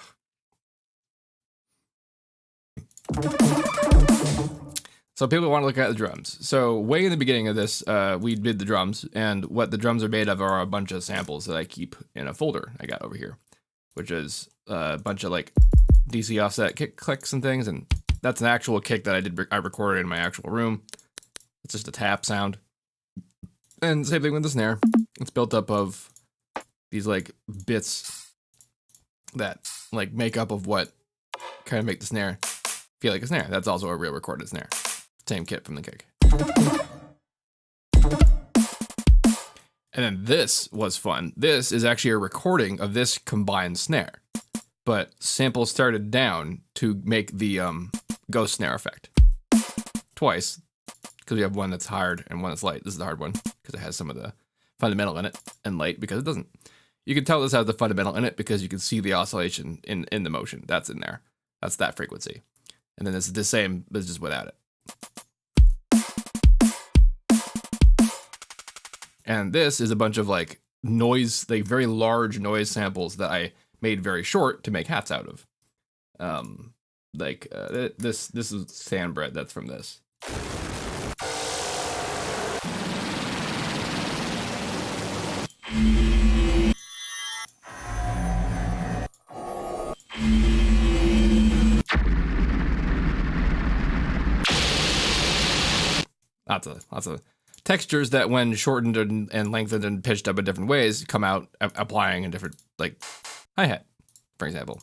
Speaker 1: So people want to look at the drums. So way in the beginning of this, we did the drums, and what the drums are made of are a bunch of samples that I keep in a folder I got over here, which is a bunch of like DC offset kick clicks and things, and that's an actual kick that I recorded in my actual room. It's just a tap sound. And same thing with the snare. It's built up of these like bits that like make up of what kind of make the snare feel like a snare. That's also a real recorded snare. Same kit from the kick. And then this was fun. This is actually a recording of this combined snare, but samples started down to make the ghost snare effect twice. Because we have one that's hard and one that's light. This is the hard one because it has some of the fundamental in it, and light because it doesn't. You can tell this has the fundamental in it because you can see the oscillation in the motion. That's in there. That's that frequency. And then it's the same, but it's just without it. And this is a bunch of like noise, like very large noise samples that I made very short to make hats out of. This is sand bread. That's from this. Lots of textures that when shortened and lengthened and pitched up in different ways come out applying a different, like hi-hat, for example.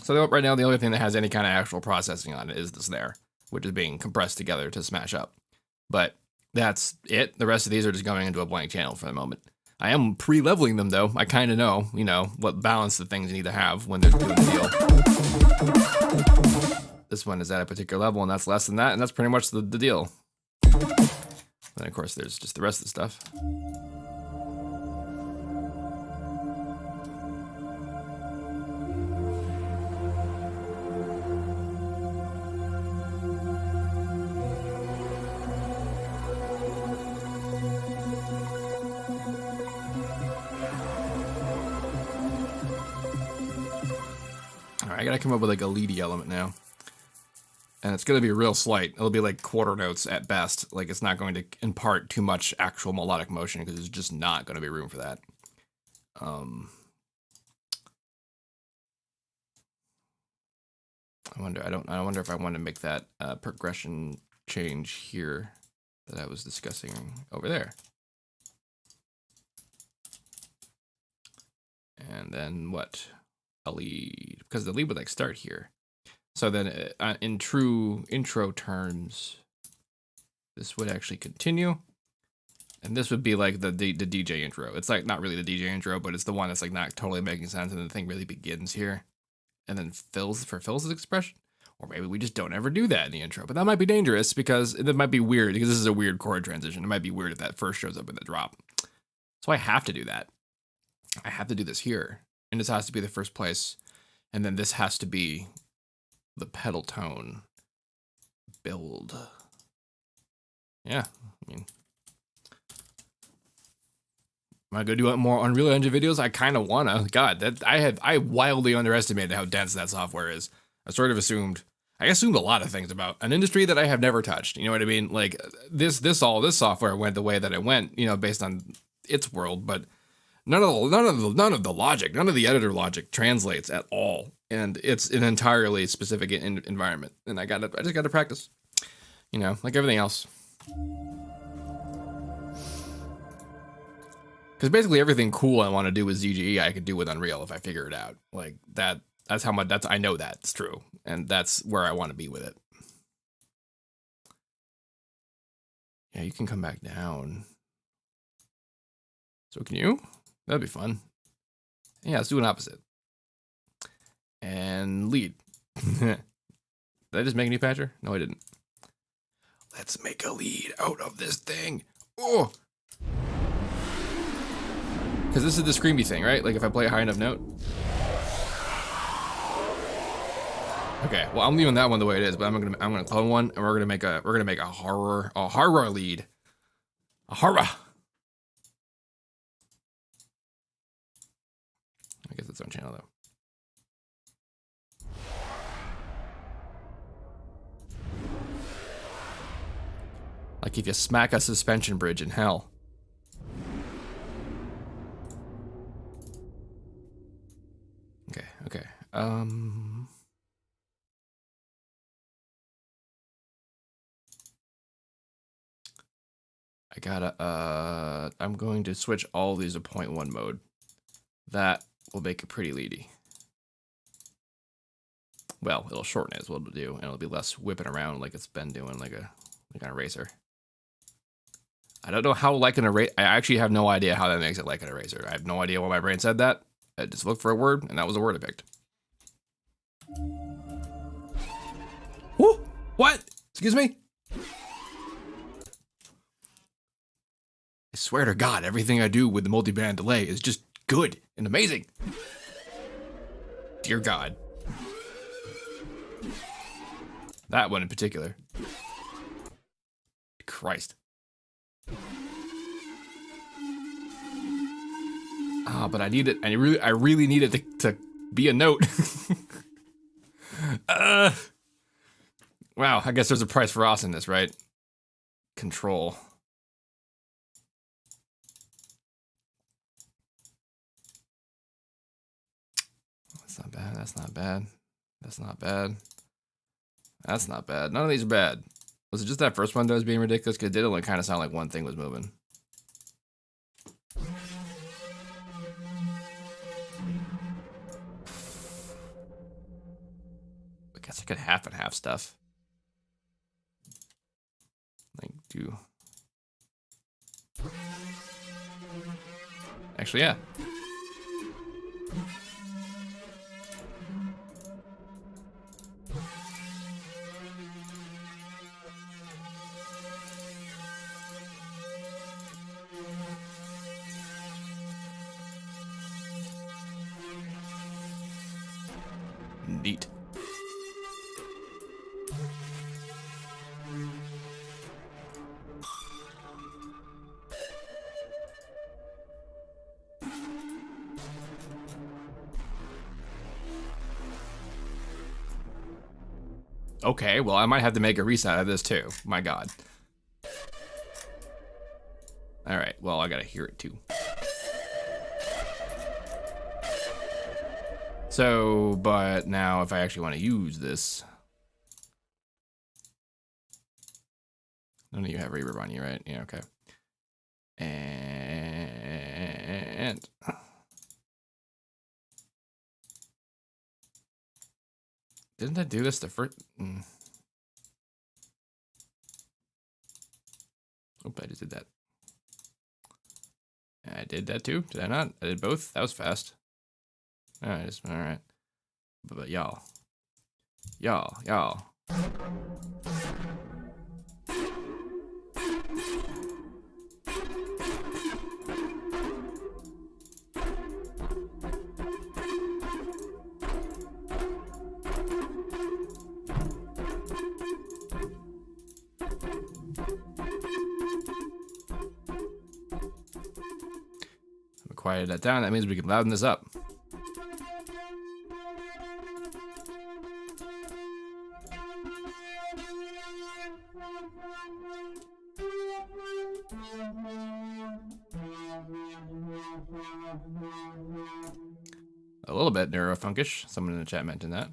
Speaker 1: So right now, the only thing that has any kind of actual processing on it is the snare, which is being compressed together to smash up. But that's it. The rest of these are just going into a blank channel for the moment. I am pre-leveling them, though. I kind of know, what balance the things need to have when they're doing the deal. This one is at a particular level, and that's less than that, and that's pretty much the deal. Then, of course, there's just the rest of the stuff. I gotta come up with like a leady element now. And it's gonna be real slight. It'll be like quarter notes at best. Like it's not going to impart too much actual melodic motion because there's just not gonna be room for that. I wonder if I want to make that progression change here that I was discussing over there. And then what? A lead, because the lead would like start here. So then in true intro terms, this would actually continue. And this would be like the DJ intro. It's like not really the DJ intro, but it's the one that's like not totally making sense. And the thing really begins here and then fills his expression. Or maybe we just don't ever do that in the intro, but that might be dangerous because it might be weird because this is a weird chord transition. It might be weird if that first shows up in the drop. So I have to do that. I have to do this here. And this has to be the first place. And then this has to be the pedal tone build. Yeah, I mean, am I gonna do more Unreal Engine videos? I kind of wanna. God, I wildly underestimated how dense that software is. I sort of assumed I assumed a lot of things about an industry that I have never touched. You know what I mean? Like this software went the way that it went, you know, based on its world, but none of the logic, none of the editor logic translates at all, and it's an entirely specific environment. And I just got to practice, you know, like everything else. Because basically everything cool I want to do with ZGE, I could do with Unreal if I figure it out. Like that. That's how much. I know that's true, and that's where I want to be with it. Yeah, you can come back down. So can you? That'd be fun. Yeah, let's do an opposite. And lead. Did I just make a new patcher? No, I didn't. Let's make a lead out of this thing. Oh! Because this is the screamy thing, right? Like if I play a high enough note. Okay, well I'm leaving that one the way it is, but I'm gonna clone one, and we're gonna make a horror lead. A horror. I guess it's on channel though. Like if you smack a suspension bridge in hell. Okay. I gotta, I'm going to switch all these to 0.1 mode. That will make it pretty leady. Well, it'll shorten it is what it'll do, and it'll be less whipping around like it's been doing like an eraser. I don't know how like an eraser, I actually have no idea how that makes it like an eraser. I have no idea why my brain said that. I just looked for a word, and that was a word I picked. Woo! What? Excuse me? I swear to God, everything I do with the multi-band delay is just good and amazing. Dear God. That one in particular. Christ. Ah, but I need it. I really need it to be a note. Wow, I guess there's a price for awesomeness, right? Control. That's not bad. That's not bad. That's not bad. That's not bad. None of these are bad. Was it just that first one that was being ridiculous? Because it did only kind of sound like one thing was moving. I guess I could half and half stuff. Like do. Actually, yeah. Neat. Okay, well, I might have to make a reset of this too. My God. All right, well, I gotta hear it too. So, but now if I actually want to use this, none of you have reverb on you, right? Yeah, okay. And didn't I do this the first? Oh, I just did that. I did that too. Did I not? I did both. That was fast. All right. But y'all. We quieted that down. That means we can louden this up. A little bit neurofunkish. Someone in the chat mentioned that.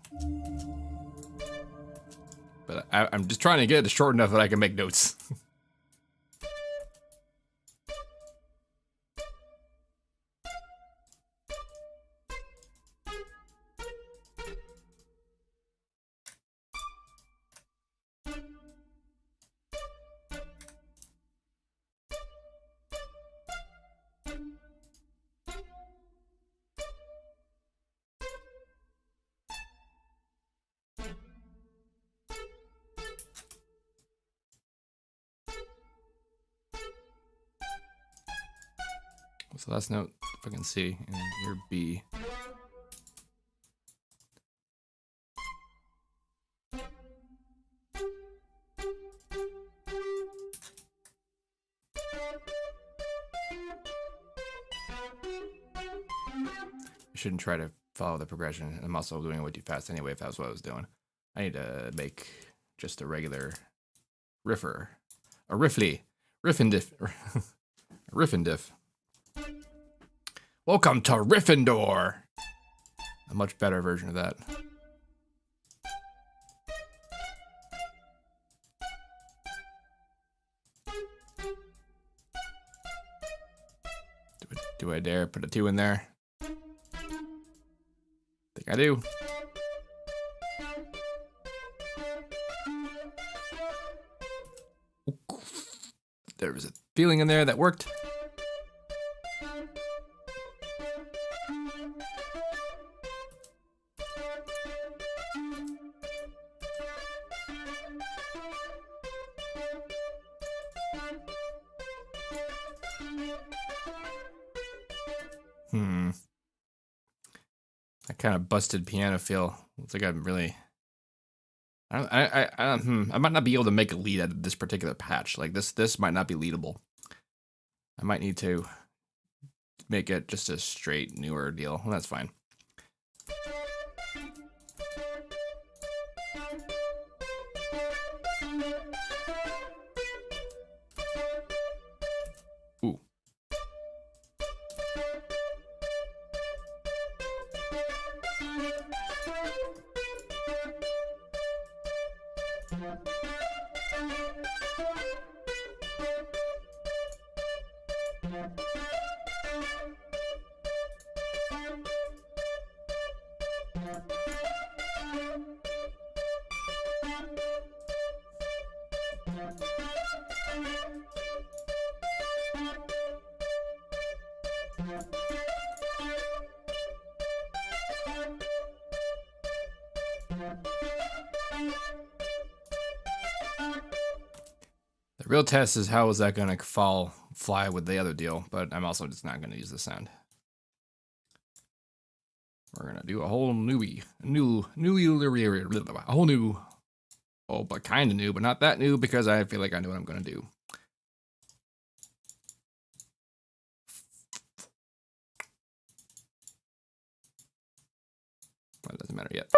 Speaker 1: But I'm just trying to get it short enough that I can make notes. So last note, if I can see, and your B. I shouldn't try to follow the progression. I'm also doing it way too fast anyway, if that's what I was doing. I need to make just a regular riffer. A riffly. Riff and diff. Riff and diff. Welcome to Riffendor. A much better version of that. Do I dare put a 2 in there? Think I do. There was a feeling in there that worked. That kind of busted piano feel. It's like I'm really. I might not be able to make a lead out of this particular patch. Like this might not be leadable. I might need to make it just a straight newer deal. Well, that's fine. Ooh. The real test is how is that going to fly with the other deal, but I'm also just not going to use the sound. We're going to do a whole but kind of new, but not that new because I feel like I know what I'm going to do. Well, it doesn't matter yet.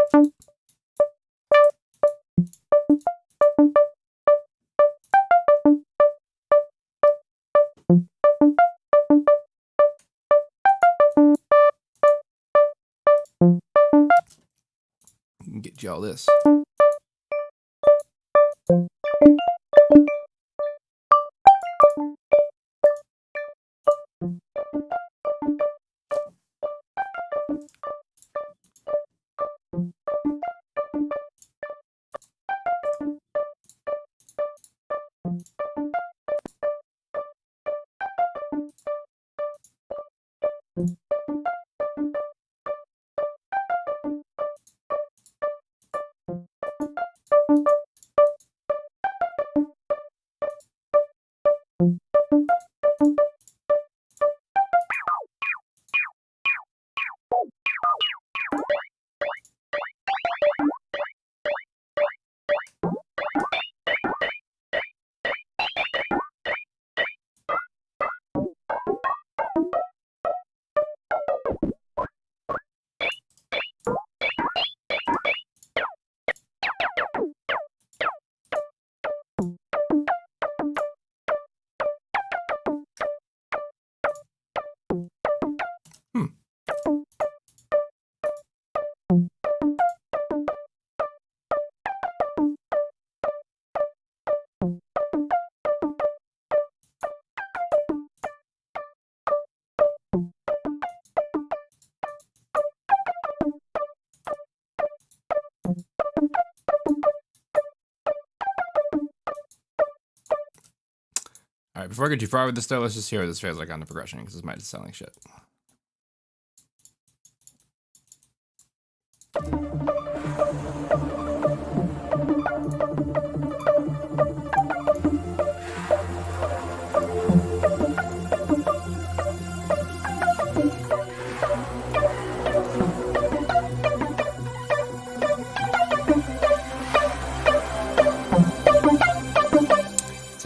Speaker 1: Get you all this. All right, before I get too far with this though, let's just hear what this feels like on the progression, because this might just sound like shit.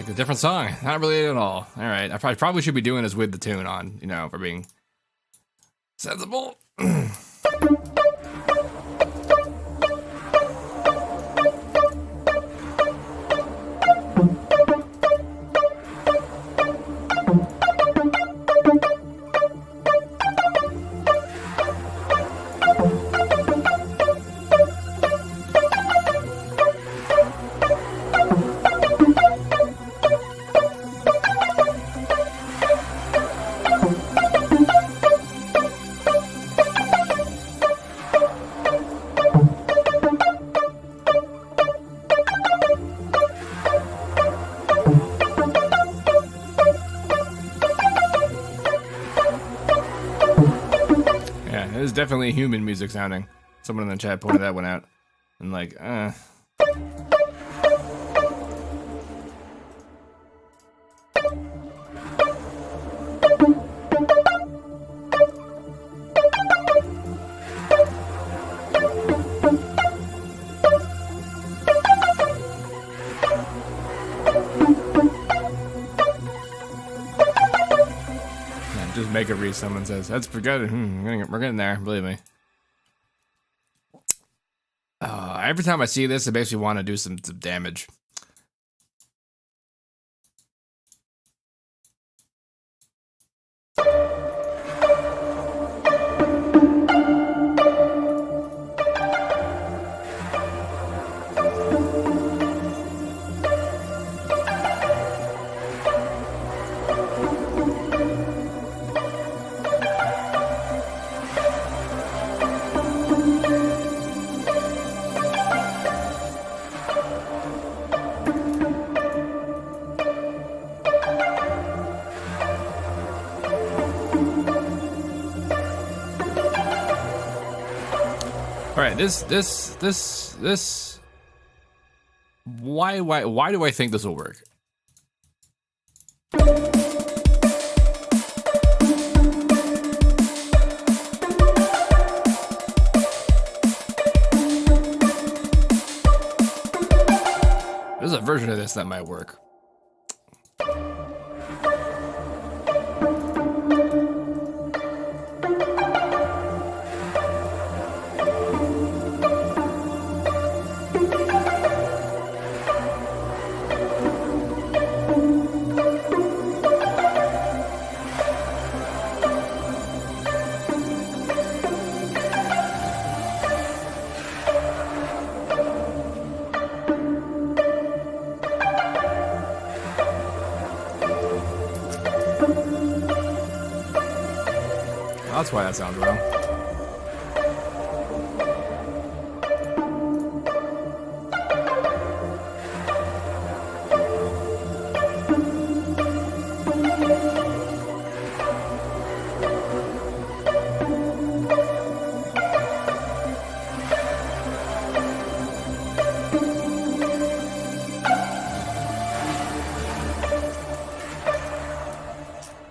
Speaker 1: A different song, not related at all. All right, I probably should be doing this with the tune on, you know, for being sensible. It is definitely human music sounding. Someone in the chat pointed that one out. And like, just make it read. Someone says that's good. We're getting there. Believe me. Every time I see this, I basically want to do some damage. All right, this. Why do I think this will work? There's a version of this that might work. That's why that sounds wrong.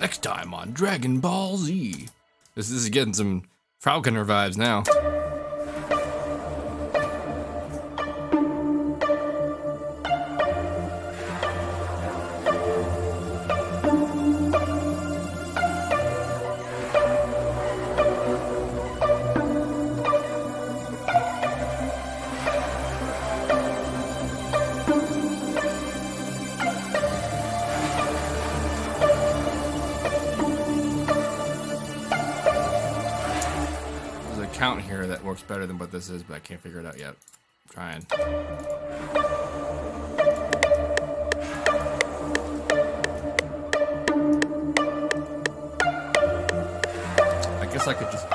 Speaker 1: Next time on Dragon Ball Z. This is getting some Falconer vibes now. Count here that works better than what this is, but I can't figure it out yet. I'm trying. I guess I could just...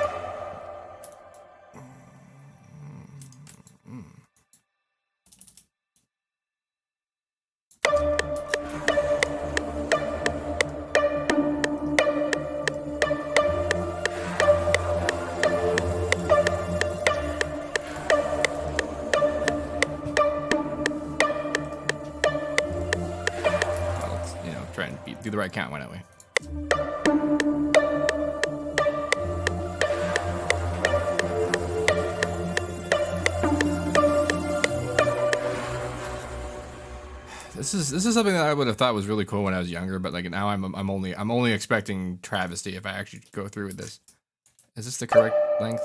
Speaker 1: try and do the right count. Why don't we? This is something that I would have thought was really cool when I was younger, but like now I'm only expecting travesty if I actually go through with this. Is this the correct length?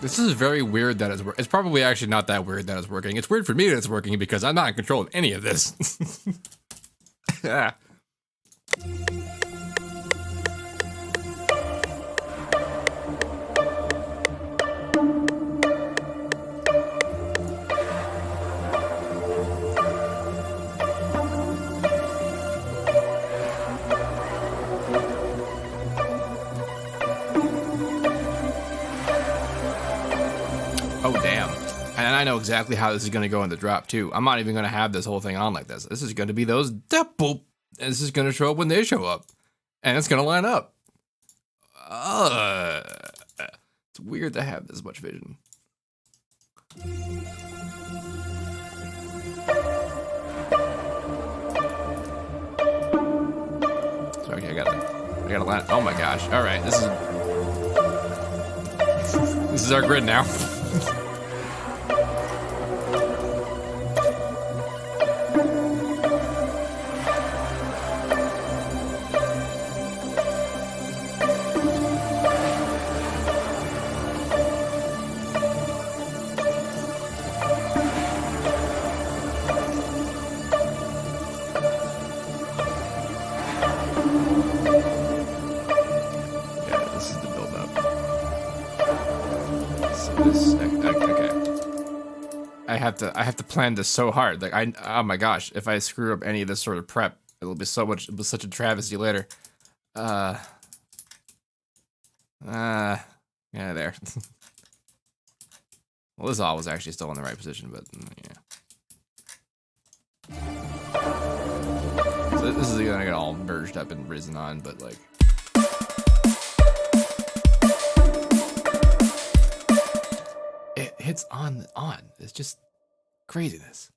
Speaker 1: This is very weird that it's probably actually not that weird that it's working. It's weird for me that it's working because I'm not in control of any of this. Yeah. Oh, damn. And I know exactly how this is going to go in the drop, too. I'm not even going to have this whole thing on like this. This is going to be those boop. And this is going to show up when they show up. And it's going to line up. It's weird to have this much vision. So, okay, I gotta line. Oh my gosh. All right, this is our grid now. I have to plan this so hard. Like oh my gosh, if I screw up any of this sort of prep, it'll be such a travesty later. Yeah, there. Well, this all was actually still in the right position, but yeah. So this is gonna get all merged up and risen on, but like. It hits on. It's just craziness.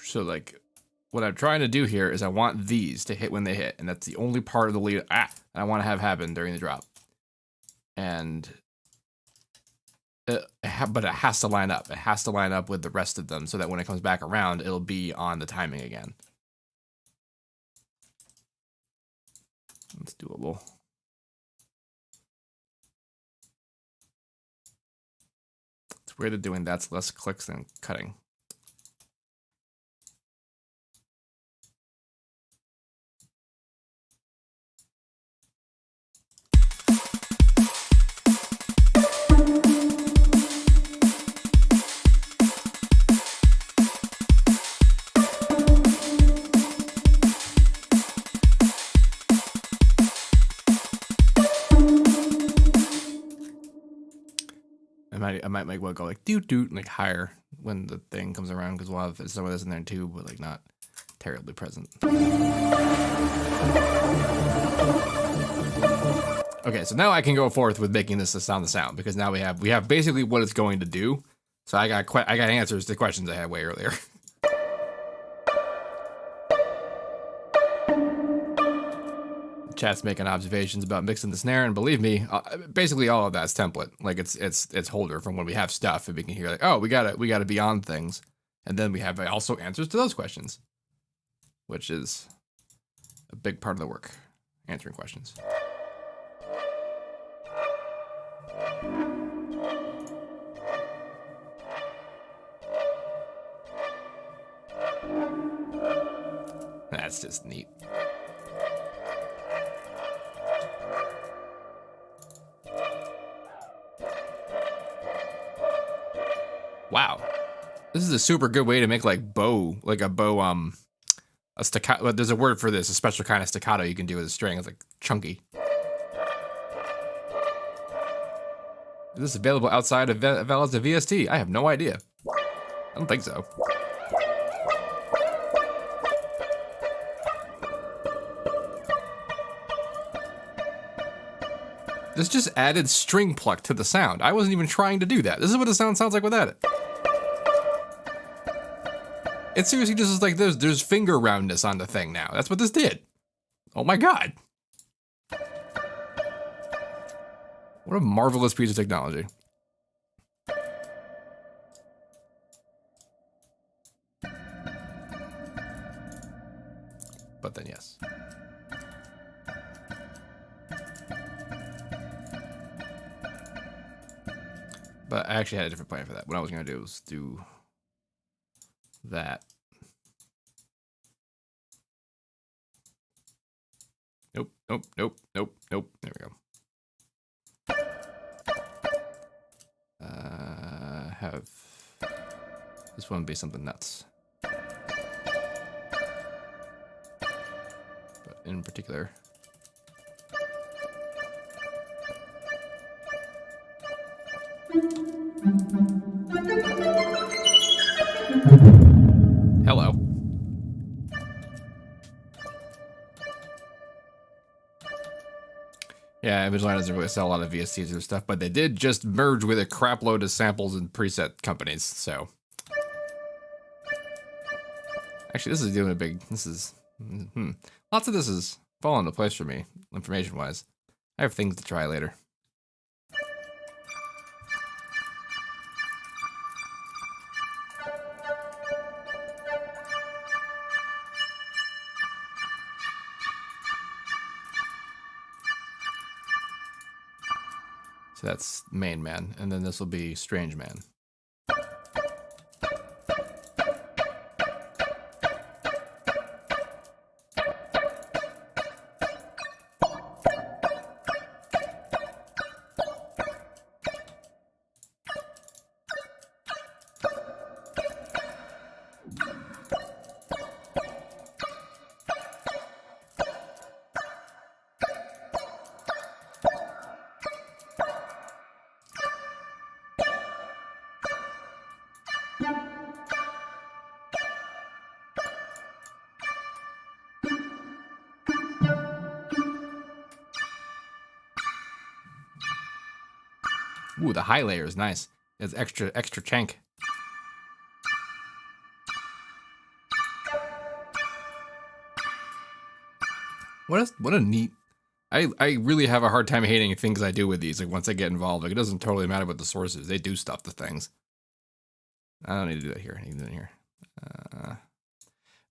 Speaker 1: So like what I'm trying to do here is I want these to hit when they hit, and that's the only part of the lead I want to have happen during the drop. And but it has to line up. It has to line up with the rest of them so that when it comes back around, it'll be on the timing again. It's doable. It's weird that doing that's less clicks than cutting. I might make one go like doot doot like higher when the thing comes around because we'll have some of this in there too, but like not terribly present. Okay, so now I can go forth with making this sound the sound because now we have basically what it's going to do. So I got answers to questions I had way earlier. Chat's making observations about mixing the snare, and believe me, basically all of that's template. Like it's holder from when we have stuff, and we can hear like, oh, we gotta be on things, and then we have also answers to those questions, which is a big part of the work, answering questions. That's just neat. Wow. This is a super good way to make like a bow, a staccato. There's a word for this, a special kind of staccato you can do with a string. It's like chunky. Is this available outside of Valid's VST? I have no idea. I don't think so. This just added string pluck to the sound. I wasn't even trying to do that. This is what the sound sounds like without it. It seriously just is like there's finger roundness on the thing now. That's what this did. Oh my god. What a marvelous piece of technology. But then yes. But I actually had a different plan for that. What I was going to do was do that. Nope, nope, nope, nope, nope. There we go. Have this one be something nuts. But in particular, hello. Yeah, Invisalign doesn't really sell a lot of VSTs or stuff, but they did just merge with a crap load of samples and preset companies, so. Actually, this is doing a big, lots of this is falling into place for me, information-wise. I have things to try later. So that's main man, and then this will be strange man. Ooh, the high layer is nice. It's extra chank. What a neat. I really have a hard time hating things I do with these. Like once I get involved, like it doesn't totally matter what the source is. They do stuff to things. I don't need to do that here. I need to do that here.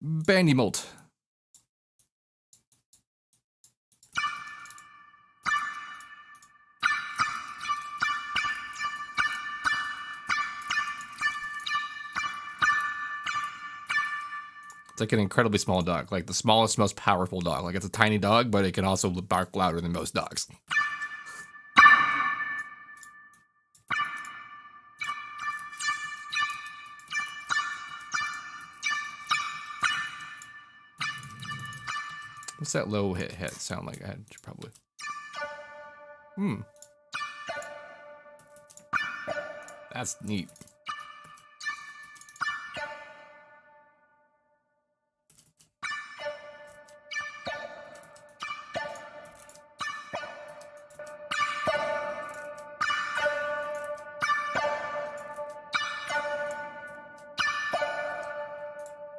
Speaker 1: Bandy Molt. It's like an incredibly small dog, like the smallest, most powerful dog. Like it's a tiny dog, but it can also bark louder than most dogs. What's that low hit sound like? I should probably. That's neat.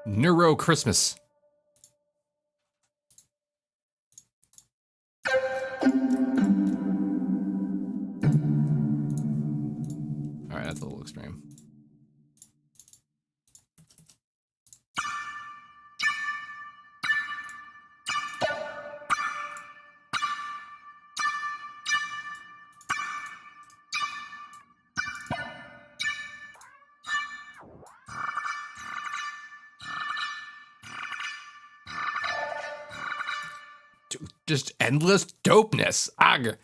Speaker 1: Neuro Christmas. Alright, that's a little extreme. Just endless dopeness. Ugh.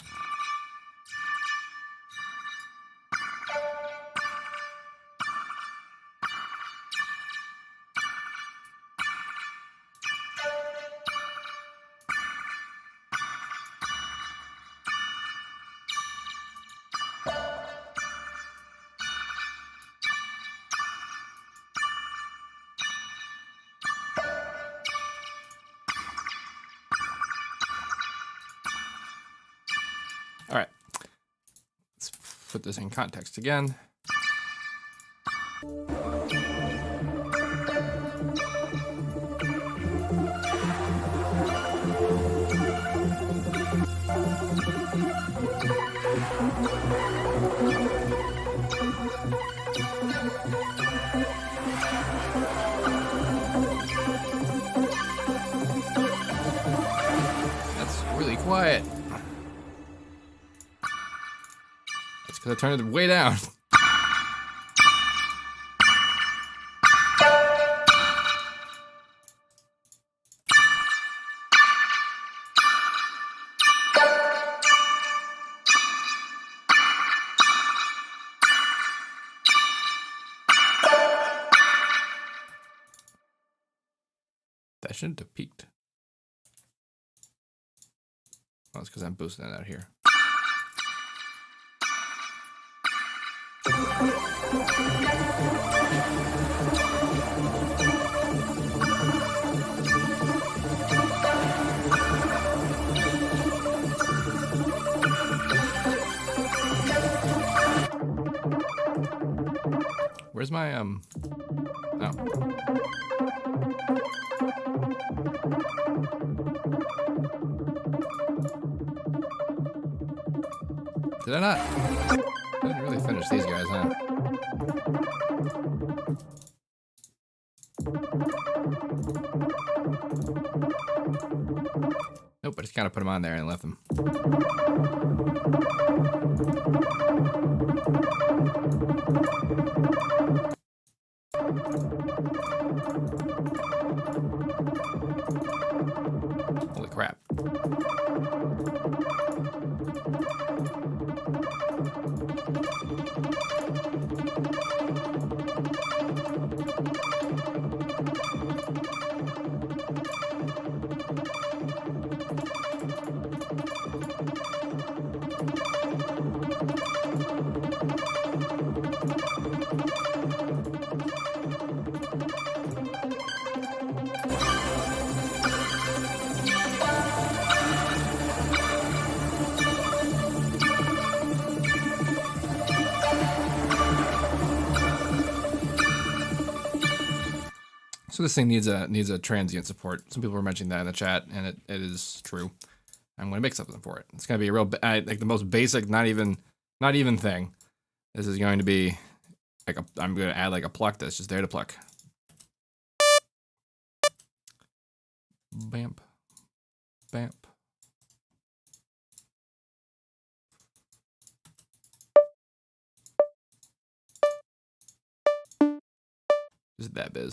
Speaker 1: put this in context again. That's really quiet. That's because I turned it way down. That shouldn't have peaked. Well, it's because I'm boosting it out here. Where's my oh. Did I not? I didn't really finish these guys, huh? Nope, I just kind of put them on there and left them. Holy crap. So this thing needs a transient support. Some people were mentioning that in the chat, and it is true. I'm going to make something for it. It's going to be a real like the most basic, not even thing. This is going to be like I'm going to add like a pluck that's just there to pluck. Bamp, bamp. Just that biz.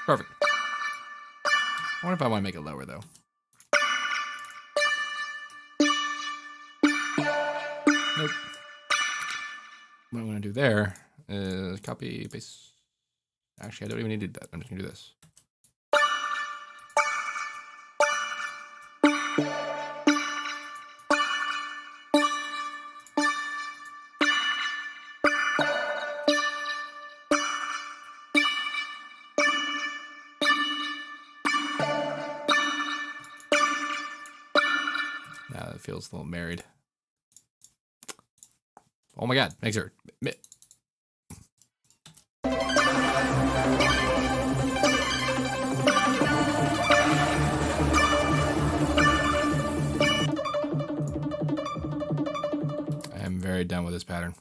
Speaker 1: Perfect. I wonder if I want to make it lower, though. Nope. What I'm going to do there is copy, paste. Actually, I don't even need to do that. I'm just going to do this. Now that feels a little married. Oh my god, mixer. I am very done with this pattern.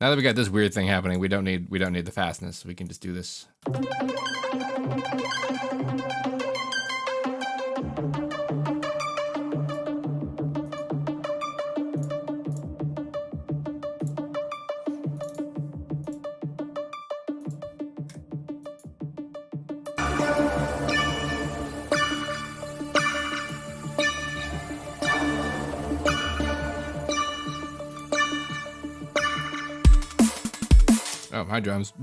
Speaker 1: Now that we got this weird thing happening, we don't need the fastness. We can just do this. Oh, my drums.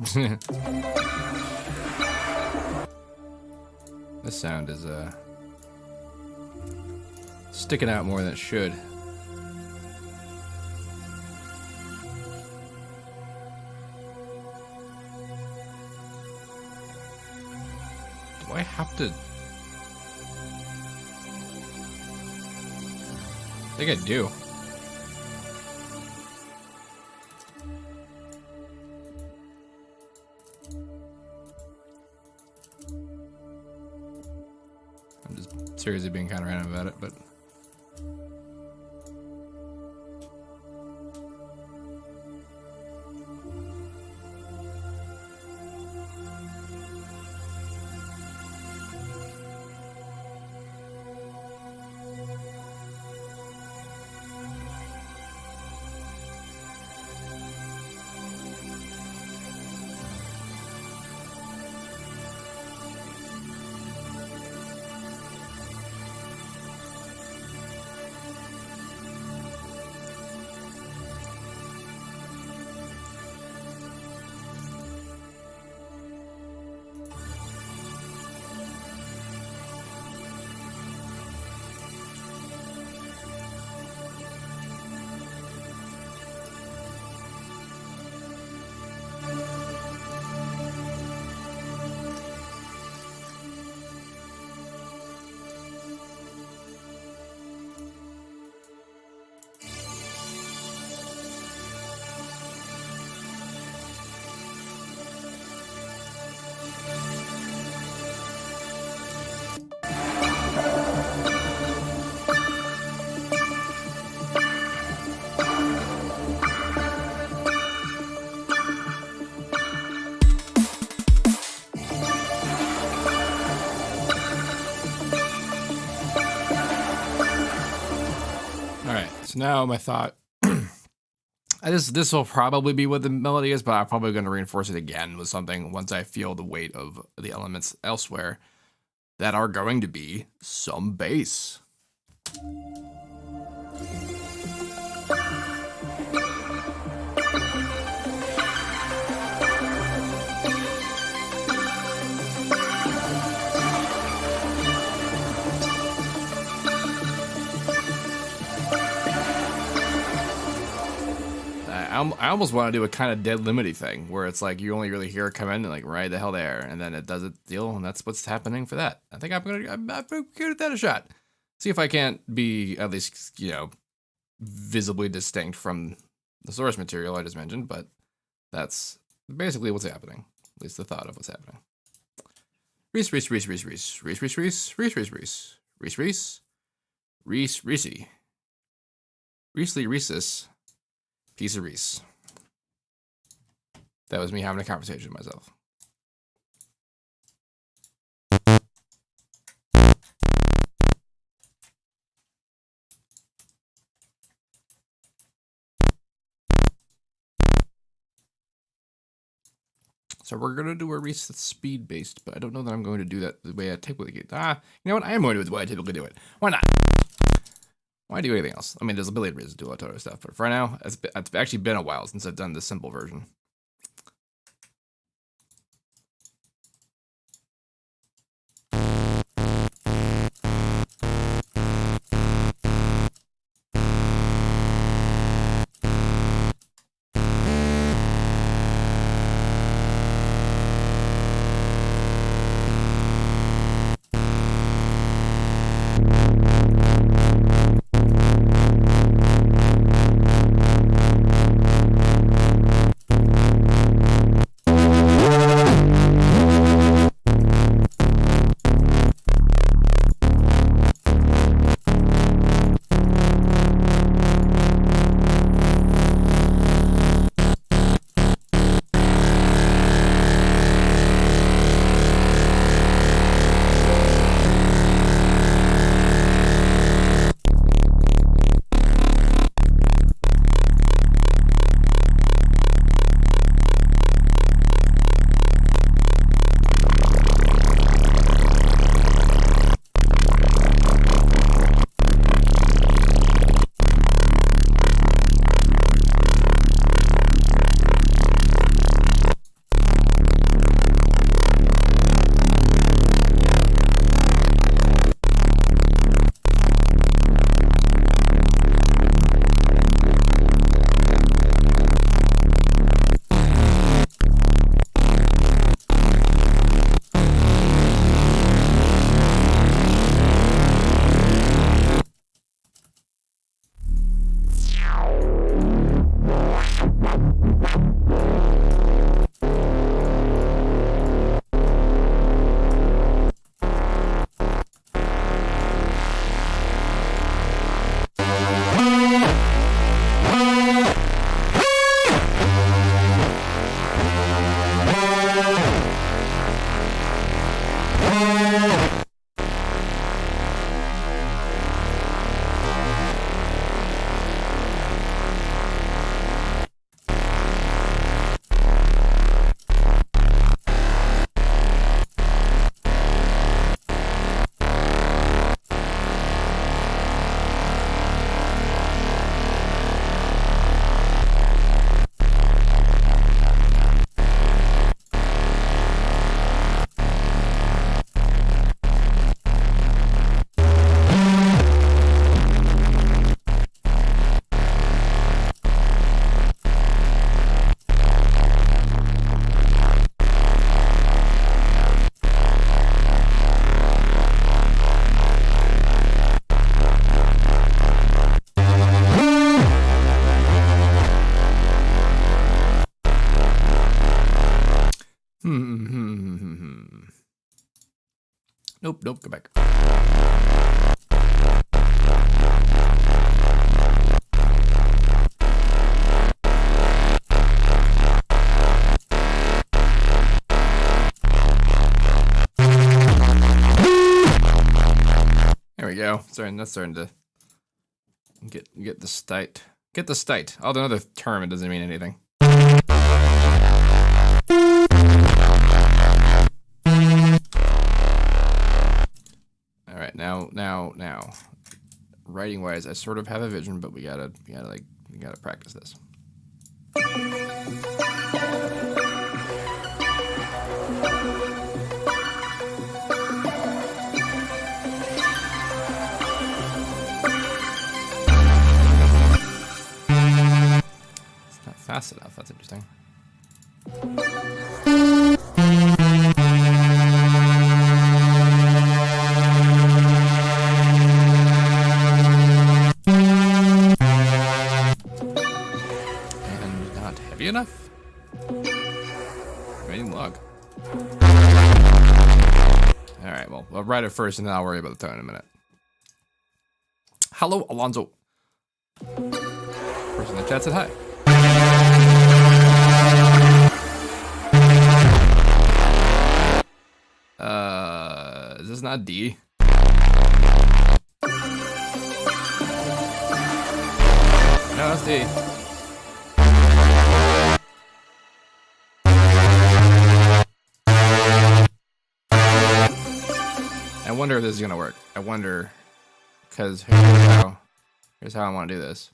Speaker 1: This sound is sticking out more than it should. Do I have to? I think I do. I'm just seriously being kind of random about it, but. So now my thought, this will probably be what the melody is, but I'm probably going to reinforce it again with something once I feel the weight of the elements elsewhere that are going to be some bass. I almost want to do a kind of dead limity thing where it's like you only really hear it come in and like right the hell there, and then it does its deal, and that's what's happening for that. I think I'm gonna give that a shot. See if I can't be at least, you know, visibly distinct from the source material I just mentioned, but that's basically what's happening. At least the thought of what's happening. Reese, Reese, Reese, Reese, Reese, Reese, Reese, Reese, Reese, Reese, Reese, Reese, Reese, Reese, Reese, Reese, Reese's. Piece of Reese. That was me having a conversation with myself. So we're going to do a Reese that's speed based, but I don't know that I'm going to do that the way I typically do it. You know what? I am going to do it the way I typically do it. Why not? Why do anything else? I mean, there's a billion reasons to do a lot of stuff, but for now, it's actually been a while since I've done this simple version. Nope, go back. There we go. That's starting to get the state. Get the state. Oh, another term, it doesn't mean anything. Alright, now. Writing wise, I sort of have a vision, but we gotta practice this. It's not fast enough, that's interesting. Enough? Waiting log. Alright, well, I'll write it first and then I'll worry about the tone in a minute. Hello, Alonzo. Person in the chat said hi. Is this not D? No, it's D. I wonder if this is gonna work. I wonder, because here's how I want to do this.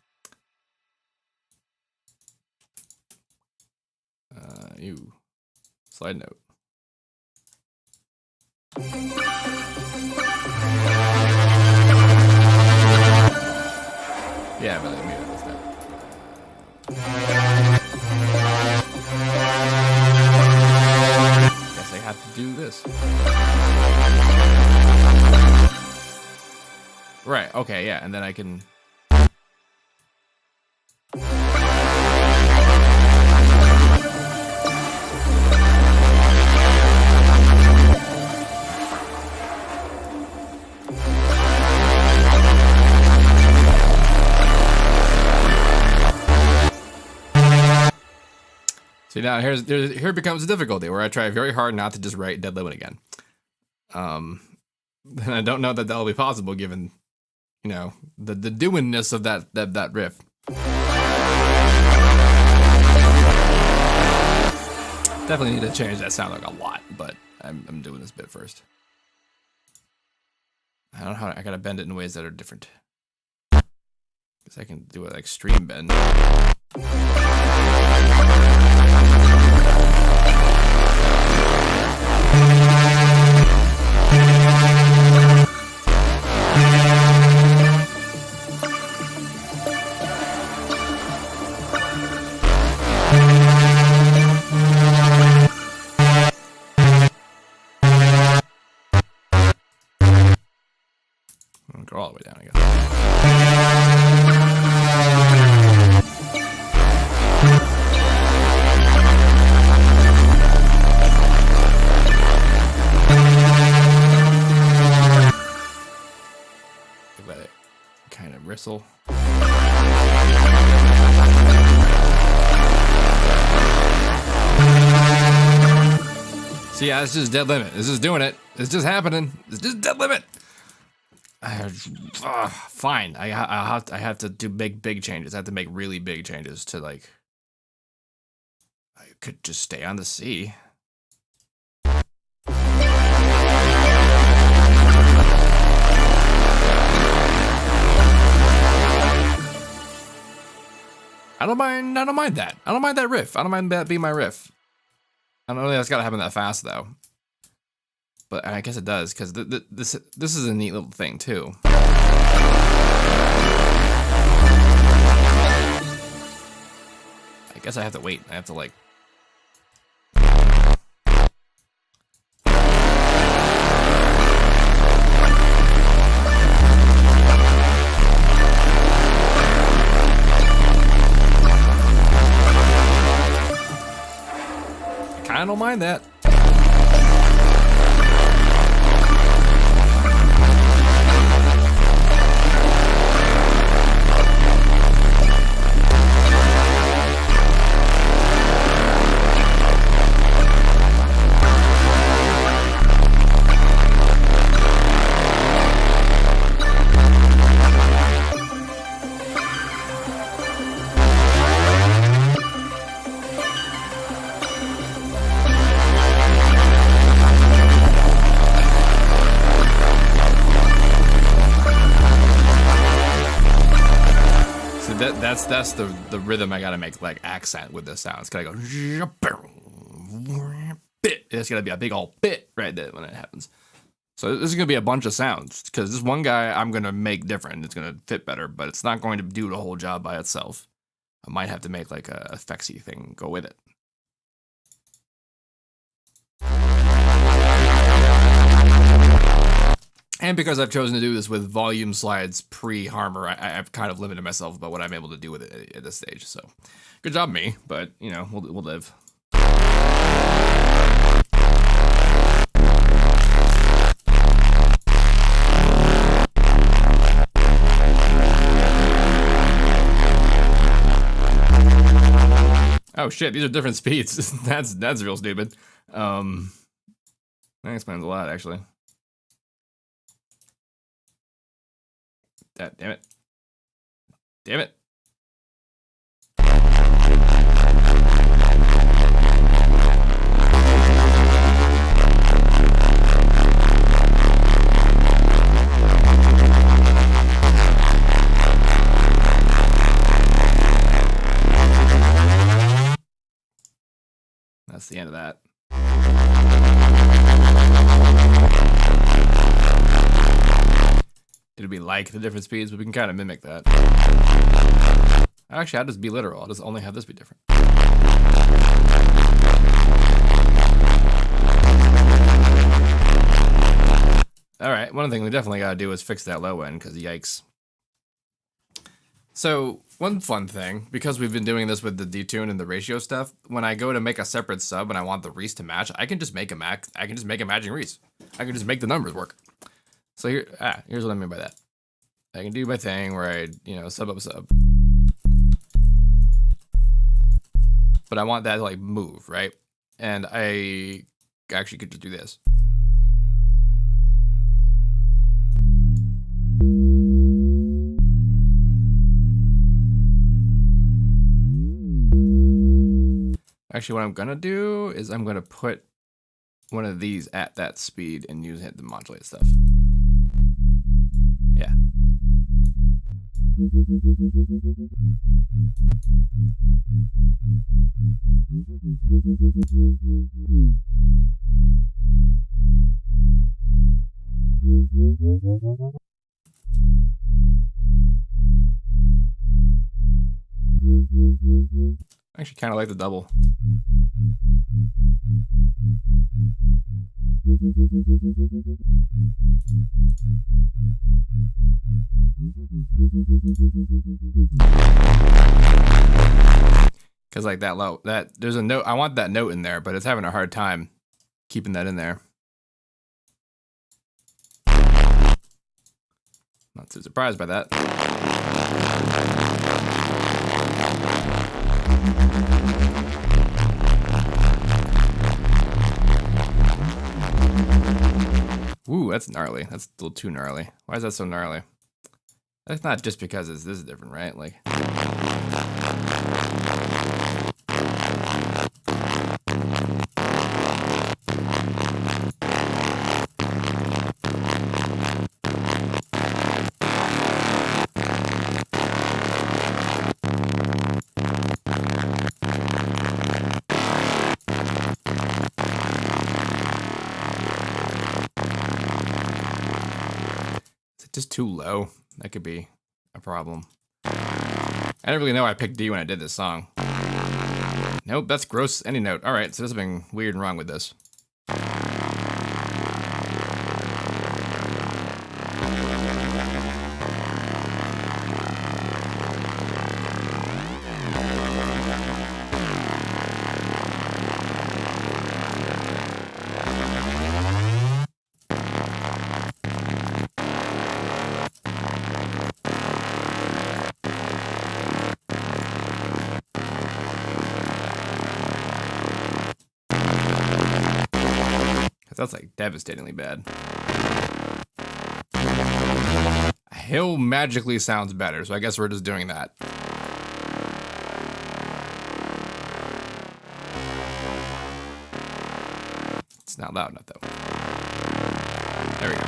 Speaker 1: Slide note. Yeah, but let me do this now. Guess I have to do this. Right, okay, yeah, and then I can... See, now here becomes a difficulty where I try very hard not to just write dead limit again. And I don't know that that'll be possible given, you know, the doingness of that riff. Definitely need to change that sound like a lot, but I'm doing this bit first. I don't know how I gotta bend it in ways that are different. Guess I can do it like extreme bend. I'll go all the way down, I guess. Let it kind of bristle. So yeah, it's just dead limit. It's just doing it. It's just happening. It's just dead limit. Fine. I have to do big changes. I have to make really big changes to like. I could just stay on the C. I don't mind that. I don't mind that riff. I don't mind that being my riff. I don't know that's gotta happen that fast though. But I guess it does, because this is a neat little thing too. I guess I have to wait. I have to like. I don't mind that. That's the rhythm I gotta make like accent with this sound. It's gotta go bit. It's gotta be a big old bit right there when it happens. So this is gonna be a bunch of sounds because this one guy I'm gonna make different. It's gonna fit better, but it's not going to do the whole job by itself. I might have to make like a effectsy thing go with it. And because I've chosen to do this with volume slides pre-Harmor, I've kind of limited myself about what I'm able to do with it at this stage. So, good job, me. But you know, we'll live. Oh shit! These are different speeds. that's real stupid. That explains a lot, actually. Damn it. Damn it. That's the end of that. It'll be like the different speeds, but we can kind of mimic that. Actually, I'll just be literal. I'll just only have this be different. All right, one thing we definitely got to do is fix that low end, because yikes. So one fun thing, because we've been doing this with the detune and the ratio stuff, when I go to make a separate sub and I want the Reese to match, I can just make a matching Reese. I can just make the numbers work. So here's what I mean by that. I can do my thing where I, sub up a sub. But I want that to like move, right? And I actually could just do this. Actually, what I'm gonna do is I'm gonna put one of these at that speed and use it to modulate stuff. Yeah. I actually kind of like the double. Because like that low, there's a note, I want that note in there, but it's having a hard time keeping that in there. Not too surprised by that. Ooh, that's gnarly. That's a little too gnarly. Why is that so gnarly? That's not just because this is different, right? Like. Just too low. That could be a problem. I didn't really know I picked D when I did this song. Nope, that's gross any note. All right, so there's something weird and wrong with this. That's like devastatingly bad. Hill magically sounds better, so I guess we're just doing that. It's not loud enough though. There we go.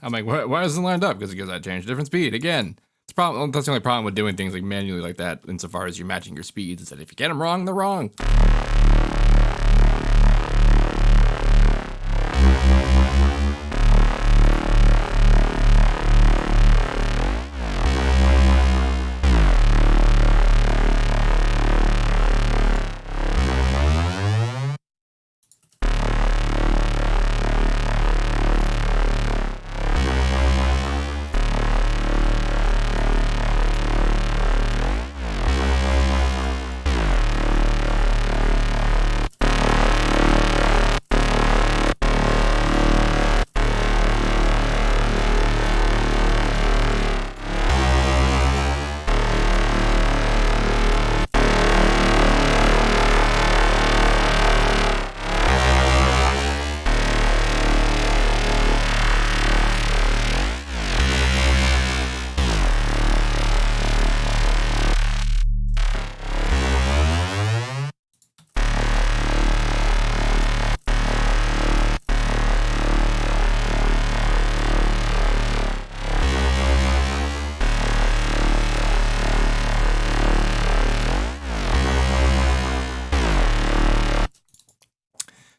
Speaker 1: I'm like, why isn't it lined up? Because I changed different speed again. That's the only problem with doing things like manually like that, insofar as you're matching your speeds, is that if you get them wrong, they're wrong.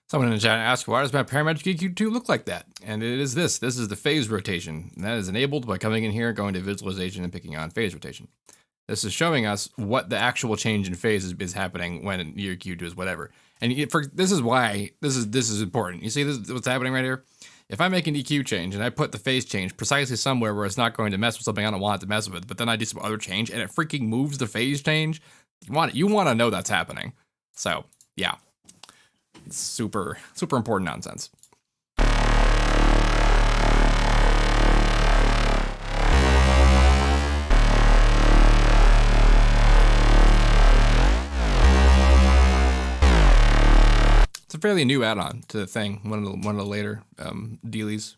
Speaker 1: Someone in the chat asked, why does my Parametric EQ2 look like that? And it is this. This is the phase rotation. And that is enabled by coming in here, going to visualization, and picking on phase rotation. This is showing us what the actual change in phase is happening when your EQ2 is whatever. And this is why this is important. You see this, what's happening right here? If I make an EQ change and I put the phase change precisely somewhere where it's not going to mess with something I don't want it to mess with, but then I do some other change and it freaking moves the phase change, you want to know that's happening. So, yeah. It's super, super important nonsense. It's a fairly new add-on to the thing, one of the later dealies.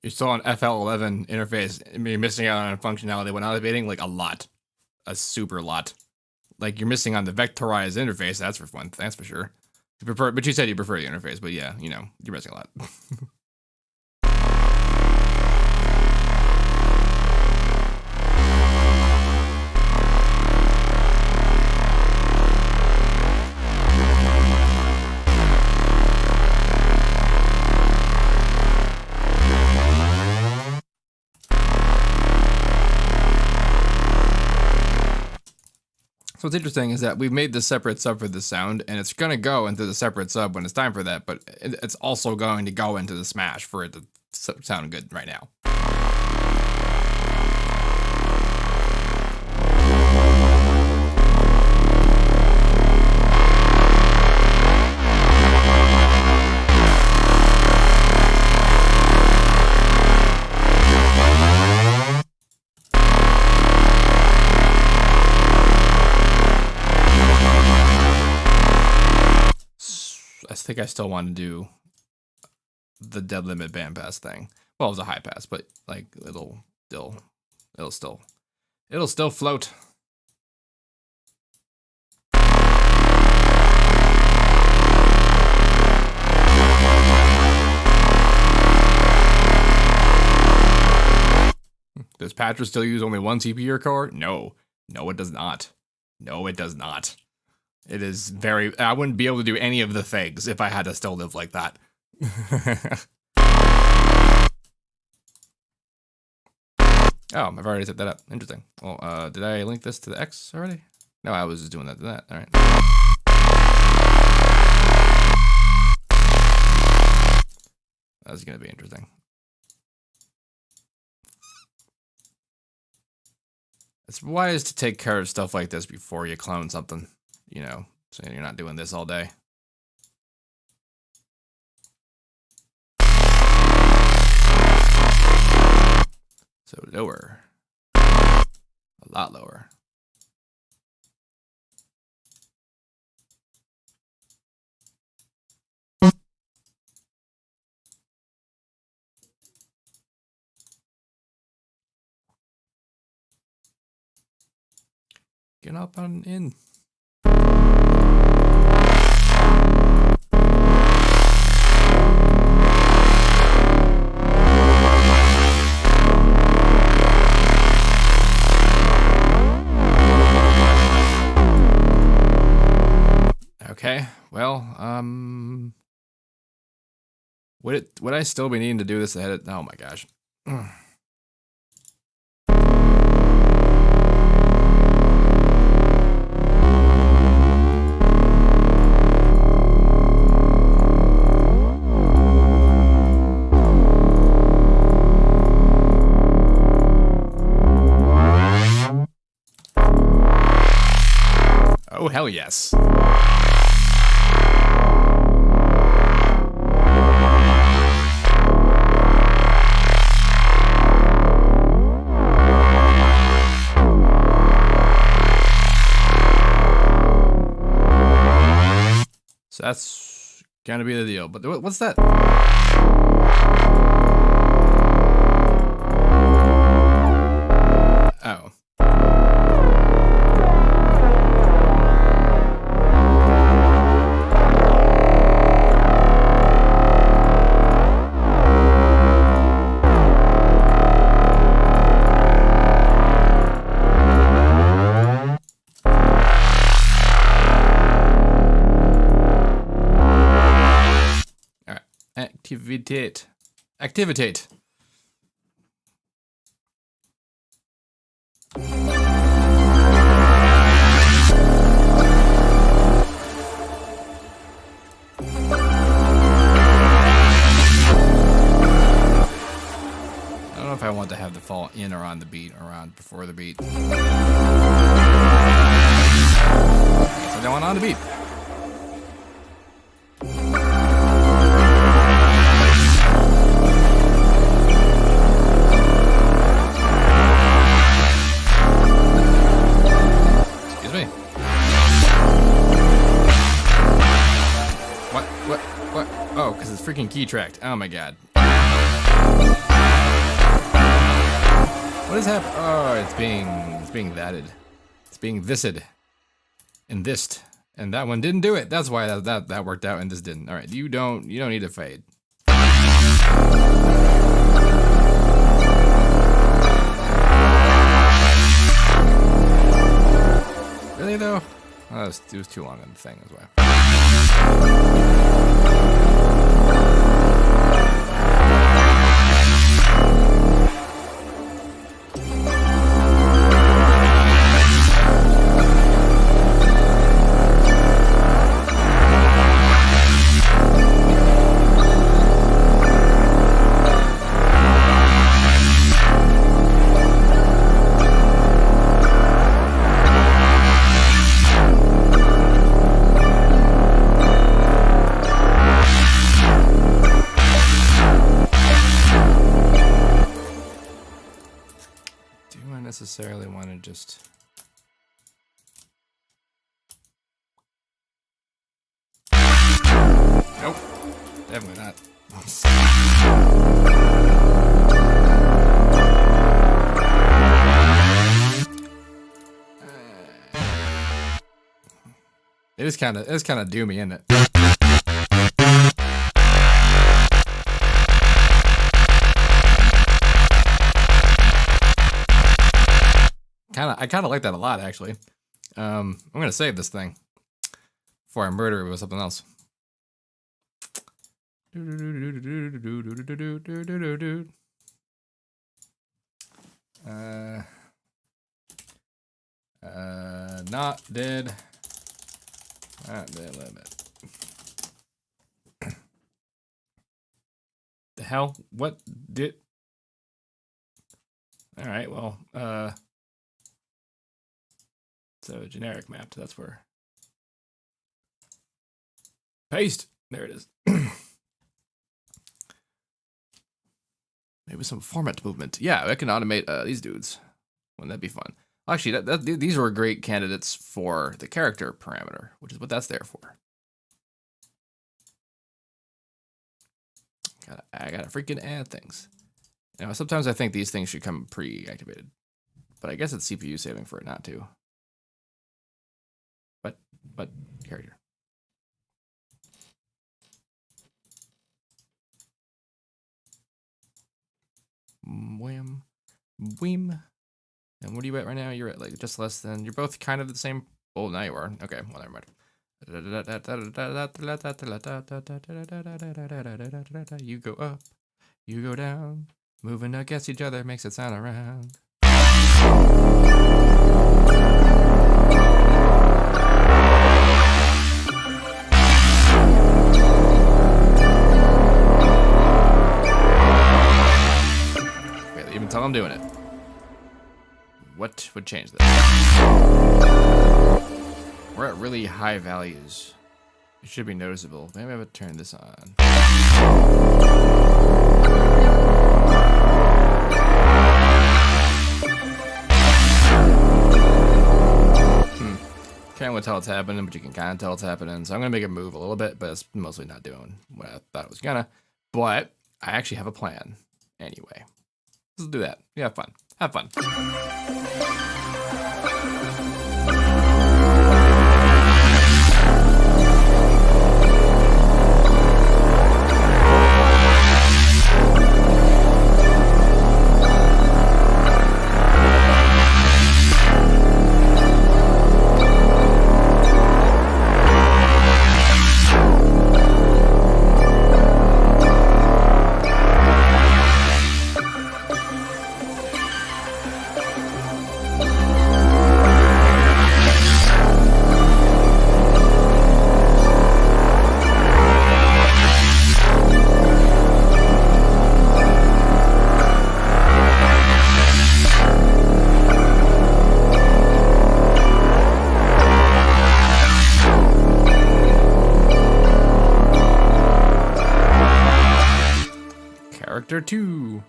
Speaker 1: You're still on FL11 interface. I mean, you're missing out on functionality when elevating, like a lot, a super lot. Like you're missing on the vectorized interface. That's for sure. But you said you prefer the interface. But yeah, you know, you're missing a lot. So what's interesting is that we've made this separate sub for the sound, and it's going to go into the separate sub when it's time for that, but it's also going to go into the smash for it to sound good right now. I think I still want to do the dead limit bandpass thing. Well, it was a high pass, but like it'll still float. Does Patra still use only one CPU core? No, it does not. No, it does not. It is very... I wouldn't be able to do any of the things if I had to still live like that. Oh, I've already set that up. Interesting. Well, did I link this to the X already? No, I was just doing that to that. All right. That's going to be interesting. It's wise to take care of stuff like this before you clone something. You know, so you're not doing this all day. So lower. A lot lower. Get up on in. Okay, well, would I still be needing to do this ahead of... Oh my gosh. Oh, hell yes. So that's gonna be the deal. But what's that? Oh. Activitate. I don't know if I want to have the fall in or on the beat or on before the beat. I guess I don't want on the beat. What? Oh, because it's freaking key tracked. Oh my god. What is happening? Oh, it's being thatted. It's being thised. And thised. And that one didn't do it. That's why that worked out and this didn't. All right, you don't need to fade. Really though? Oh, it was too long on the thing as well. Necessarily want to just nope, definitely not. It is kind of doomy, isn't it? I kind of like that a lot, actually. I'm gonna save this thing before I murder it with something else. Not dead. Not dead a little bit. The hell? What did? All right. Well. So generic map, that's where. Paste! There it is. Maybe some format movement. Yeah, I can automate these dudes. Wouldn't that be fun? Actually, these were great candidates for the character parameter, which is what that's there for. I gotta freaking add things. Now, sometimes I think these things should come pre-activated, but I guess it's CPU saving for it not to. But character. Wham, wham. And what are you at right now? You're at like just less than. You're both kind of the same. Oh, now you are. Okay, well, never mind. You go up, you go down, moving against each other makes it sound around. Tell I'm doing it. What would change this? We're at really high values. It should be noticeable. Maybe I would turn this on. Can't really tell what's happening, but you can kind of tell what's happening. So I'm gonna make it move a little bit, but it's mostly not doing what I thought it was gonna. But I actually have a plan anyway. Let's do that. Yeah, have fun. Have fun. Character 2.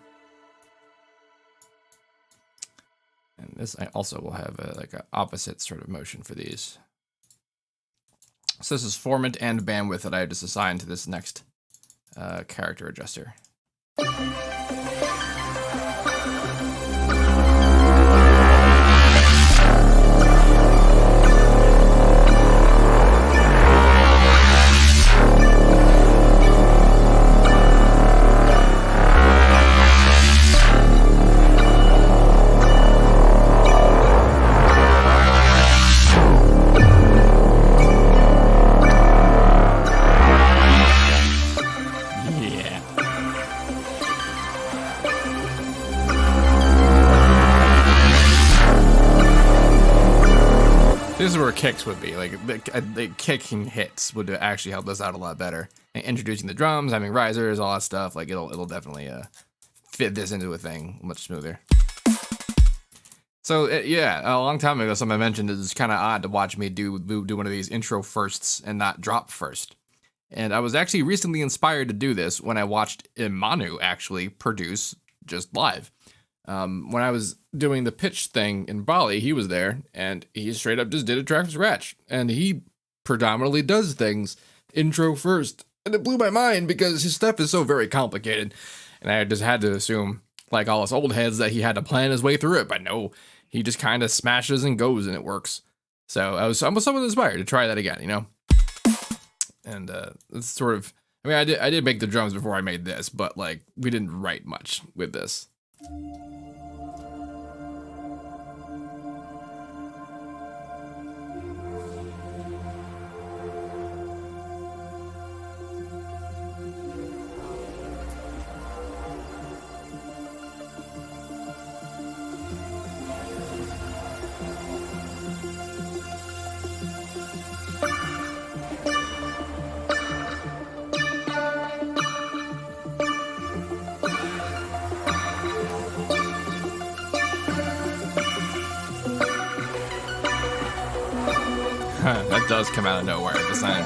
Speaker 1: And this I also will have like an opposite sort of motion for these. So this is format and bandwidth that I just assigned to this next character adjuster. where kicks would be. Like the kicking hits would actually help us out a lot better. And introducing the drums, having risers, all that stuff. Like it'll definitely fit this into a thing much smoother. So yeah, a long time ago, someone mentioned it's kind of odd to watch me do one of these intro firsts and not drop first. And I was actually recently inspired to do this when I watched Imanu actually produce just live. When I was doing the pitch thing in Bali, he was there, and he straight up just did a track from scratch. And he predominantly does things intro first. And it blew my mind because his stuff is so very complicated. And I just had to assume, like all us old heads, that he had to plan his way through it. But no, he just kind of smashes and goes, and it works. So I was somewhat inspired to try that again, you know? And it's sort of, I mean, I did make the drums before I made this, but like we didn't write much with this. That does come out of nowhere. The sign.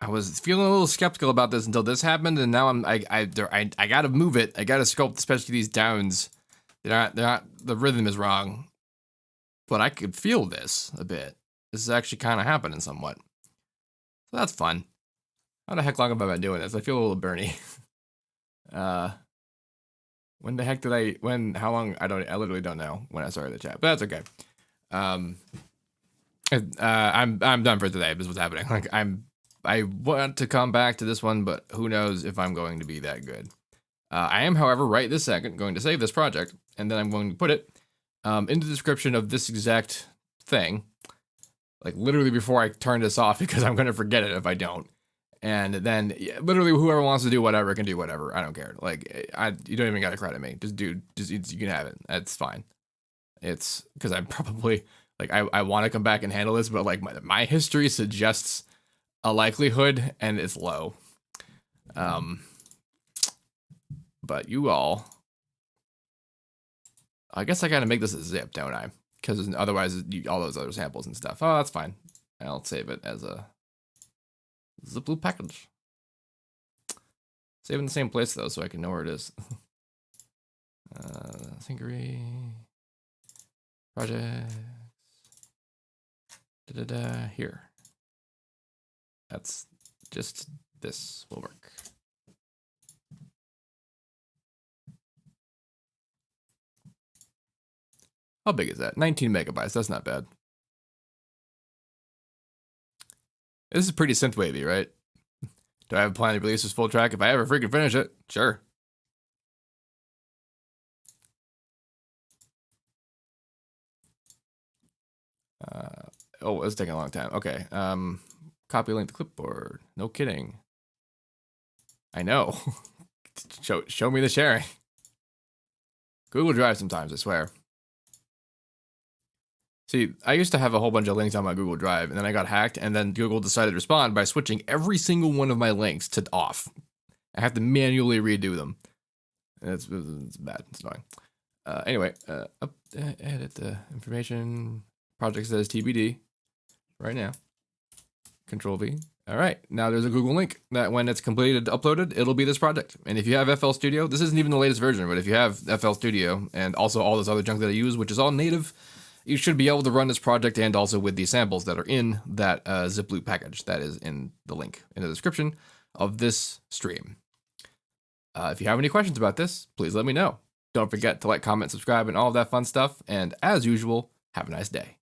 Speaker 1: I was feeling a little skeptical about this until this happened, and now I gotta move it. I gotta sculpt, especially these downs. They're not. The rhythm is wrong, but I could feel this a bit. This is actually kind of happening somewhat, so that's fun. How the heck long have I been doing this? I feel a little burny. When the heck did I? How long? I literally don't know when I started the chat, but that's okay. I'm done for today. This is what's happening. Like I want to come back to this one, but who knows if I'm going to be that good. I am, however, right this second going to save this project, and then I'm going to put it in the description of this exact thing, like literally before I turn this off, because I'm going to forget it if I don't. And then literally whoever wants to do whatever can do whatever. I don't care. Like you don't even got to credit me. You can have it. That's fine. It's because I'm probably like I want to come back and handle this, but like my history suggests a likelihood, and it's low. But you all, I guess I gotta make this a zip, don't I? Because otherwise, all those other samples and stuff. Oh, that's fine. I'll save it as a zip loop package. Save it in the same place though, so I can know where it is. Thinkery projects. Here. That's just this will work. How big is that? 19 megabytes. That's not bad. This is pretty synthwavy, right? Do I have a plan to release this full track if I ever freaking finish it? Sure. Oh, it's taking a long time. Okay. Copy link to clipboard. No kidding. I know. Show me the sharing. Google Drive sometimes, I swear. See, I used to have a whole bunch of links on my Google Drive, and then I got hacked, and then Google decided to respond by switching every single one of my links to off. I have to manually redo them. It's bad. It's annoying. Anyway, edit the information. Project says TBD right now. Control V. All right, now there's a Google link that when it's completed, uploaded, it'll be this project. And if you have FL Studio, this isn't even the latest version, but if you have FL Studio and also all this other junk that I use, which is all native, you should be able to run this project and also with the samples that are in that zip loop package that is in the link in the description of this stream. If you have any questions about this, please let me know. Don't forget to like, comment, subscribe, and all of that fun stuff. And as usual, Have a nice day.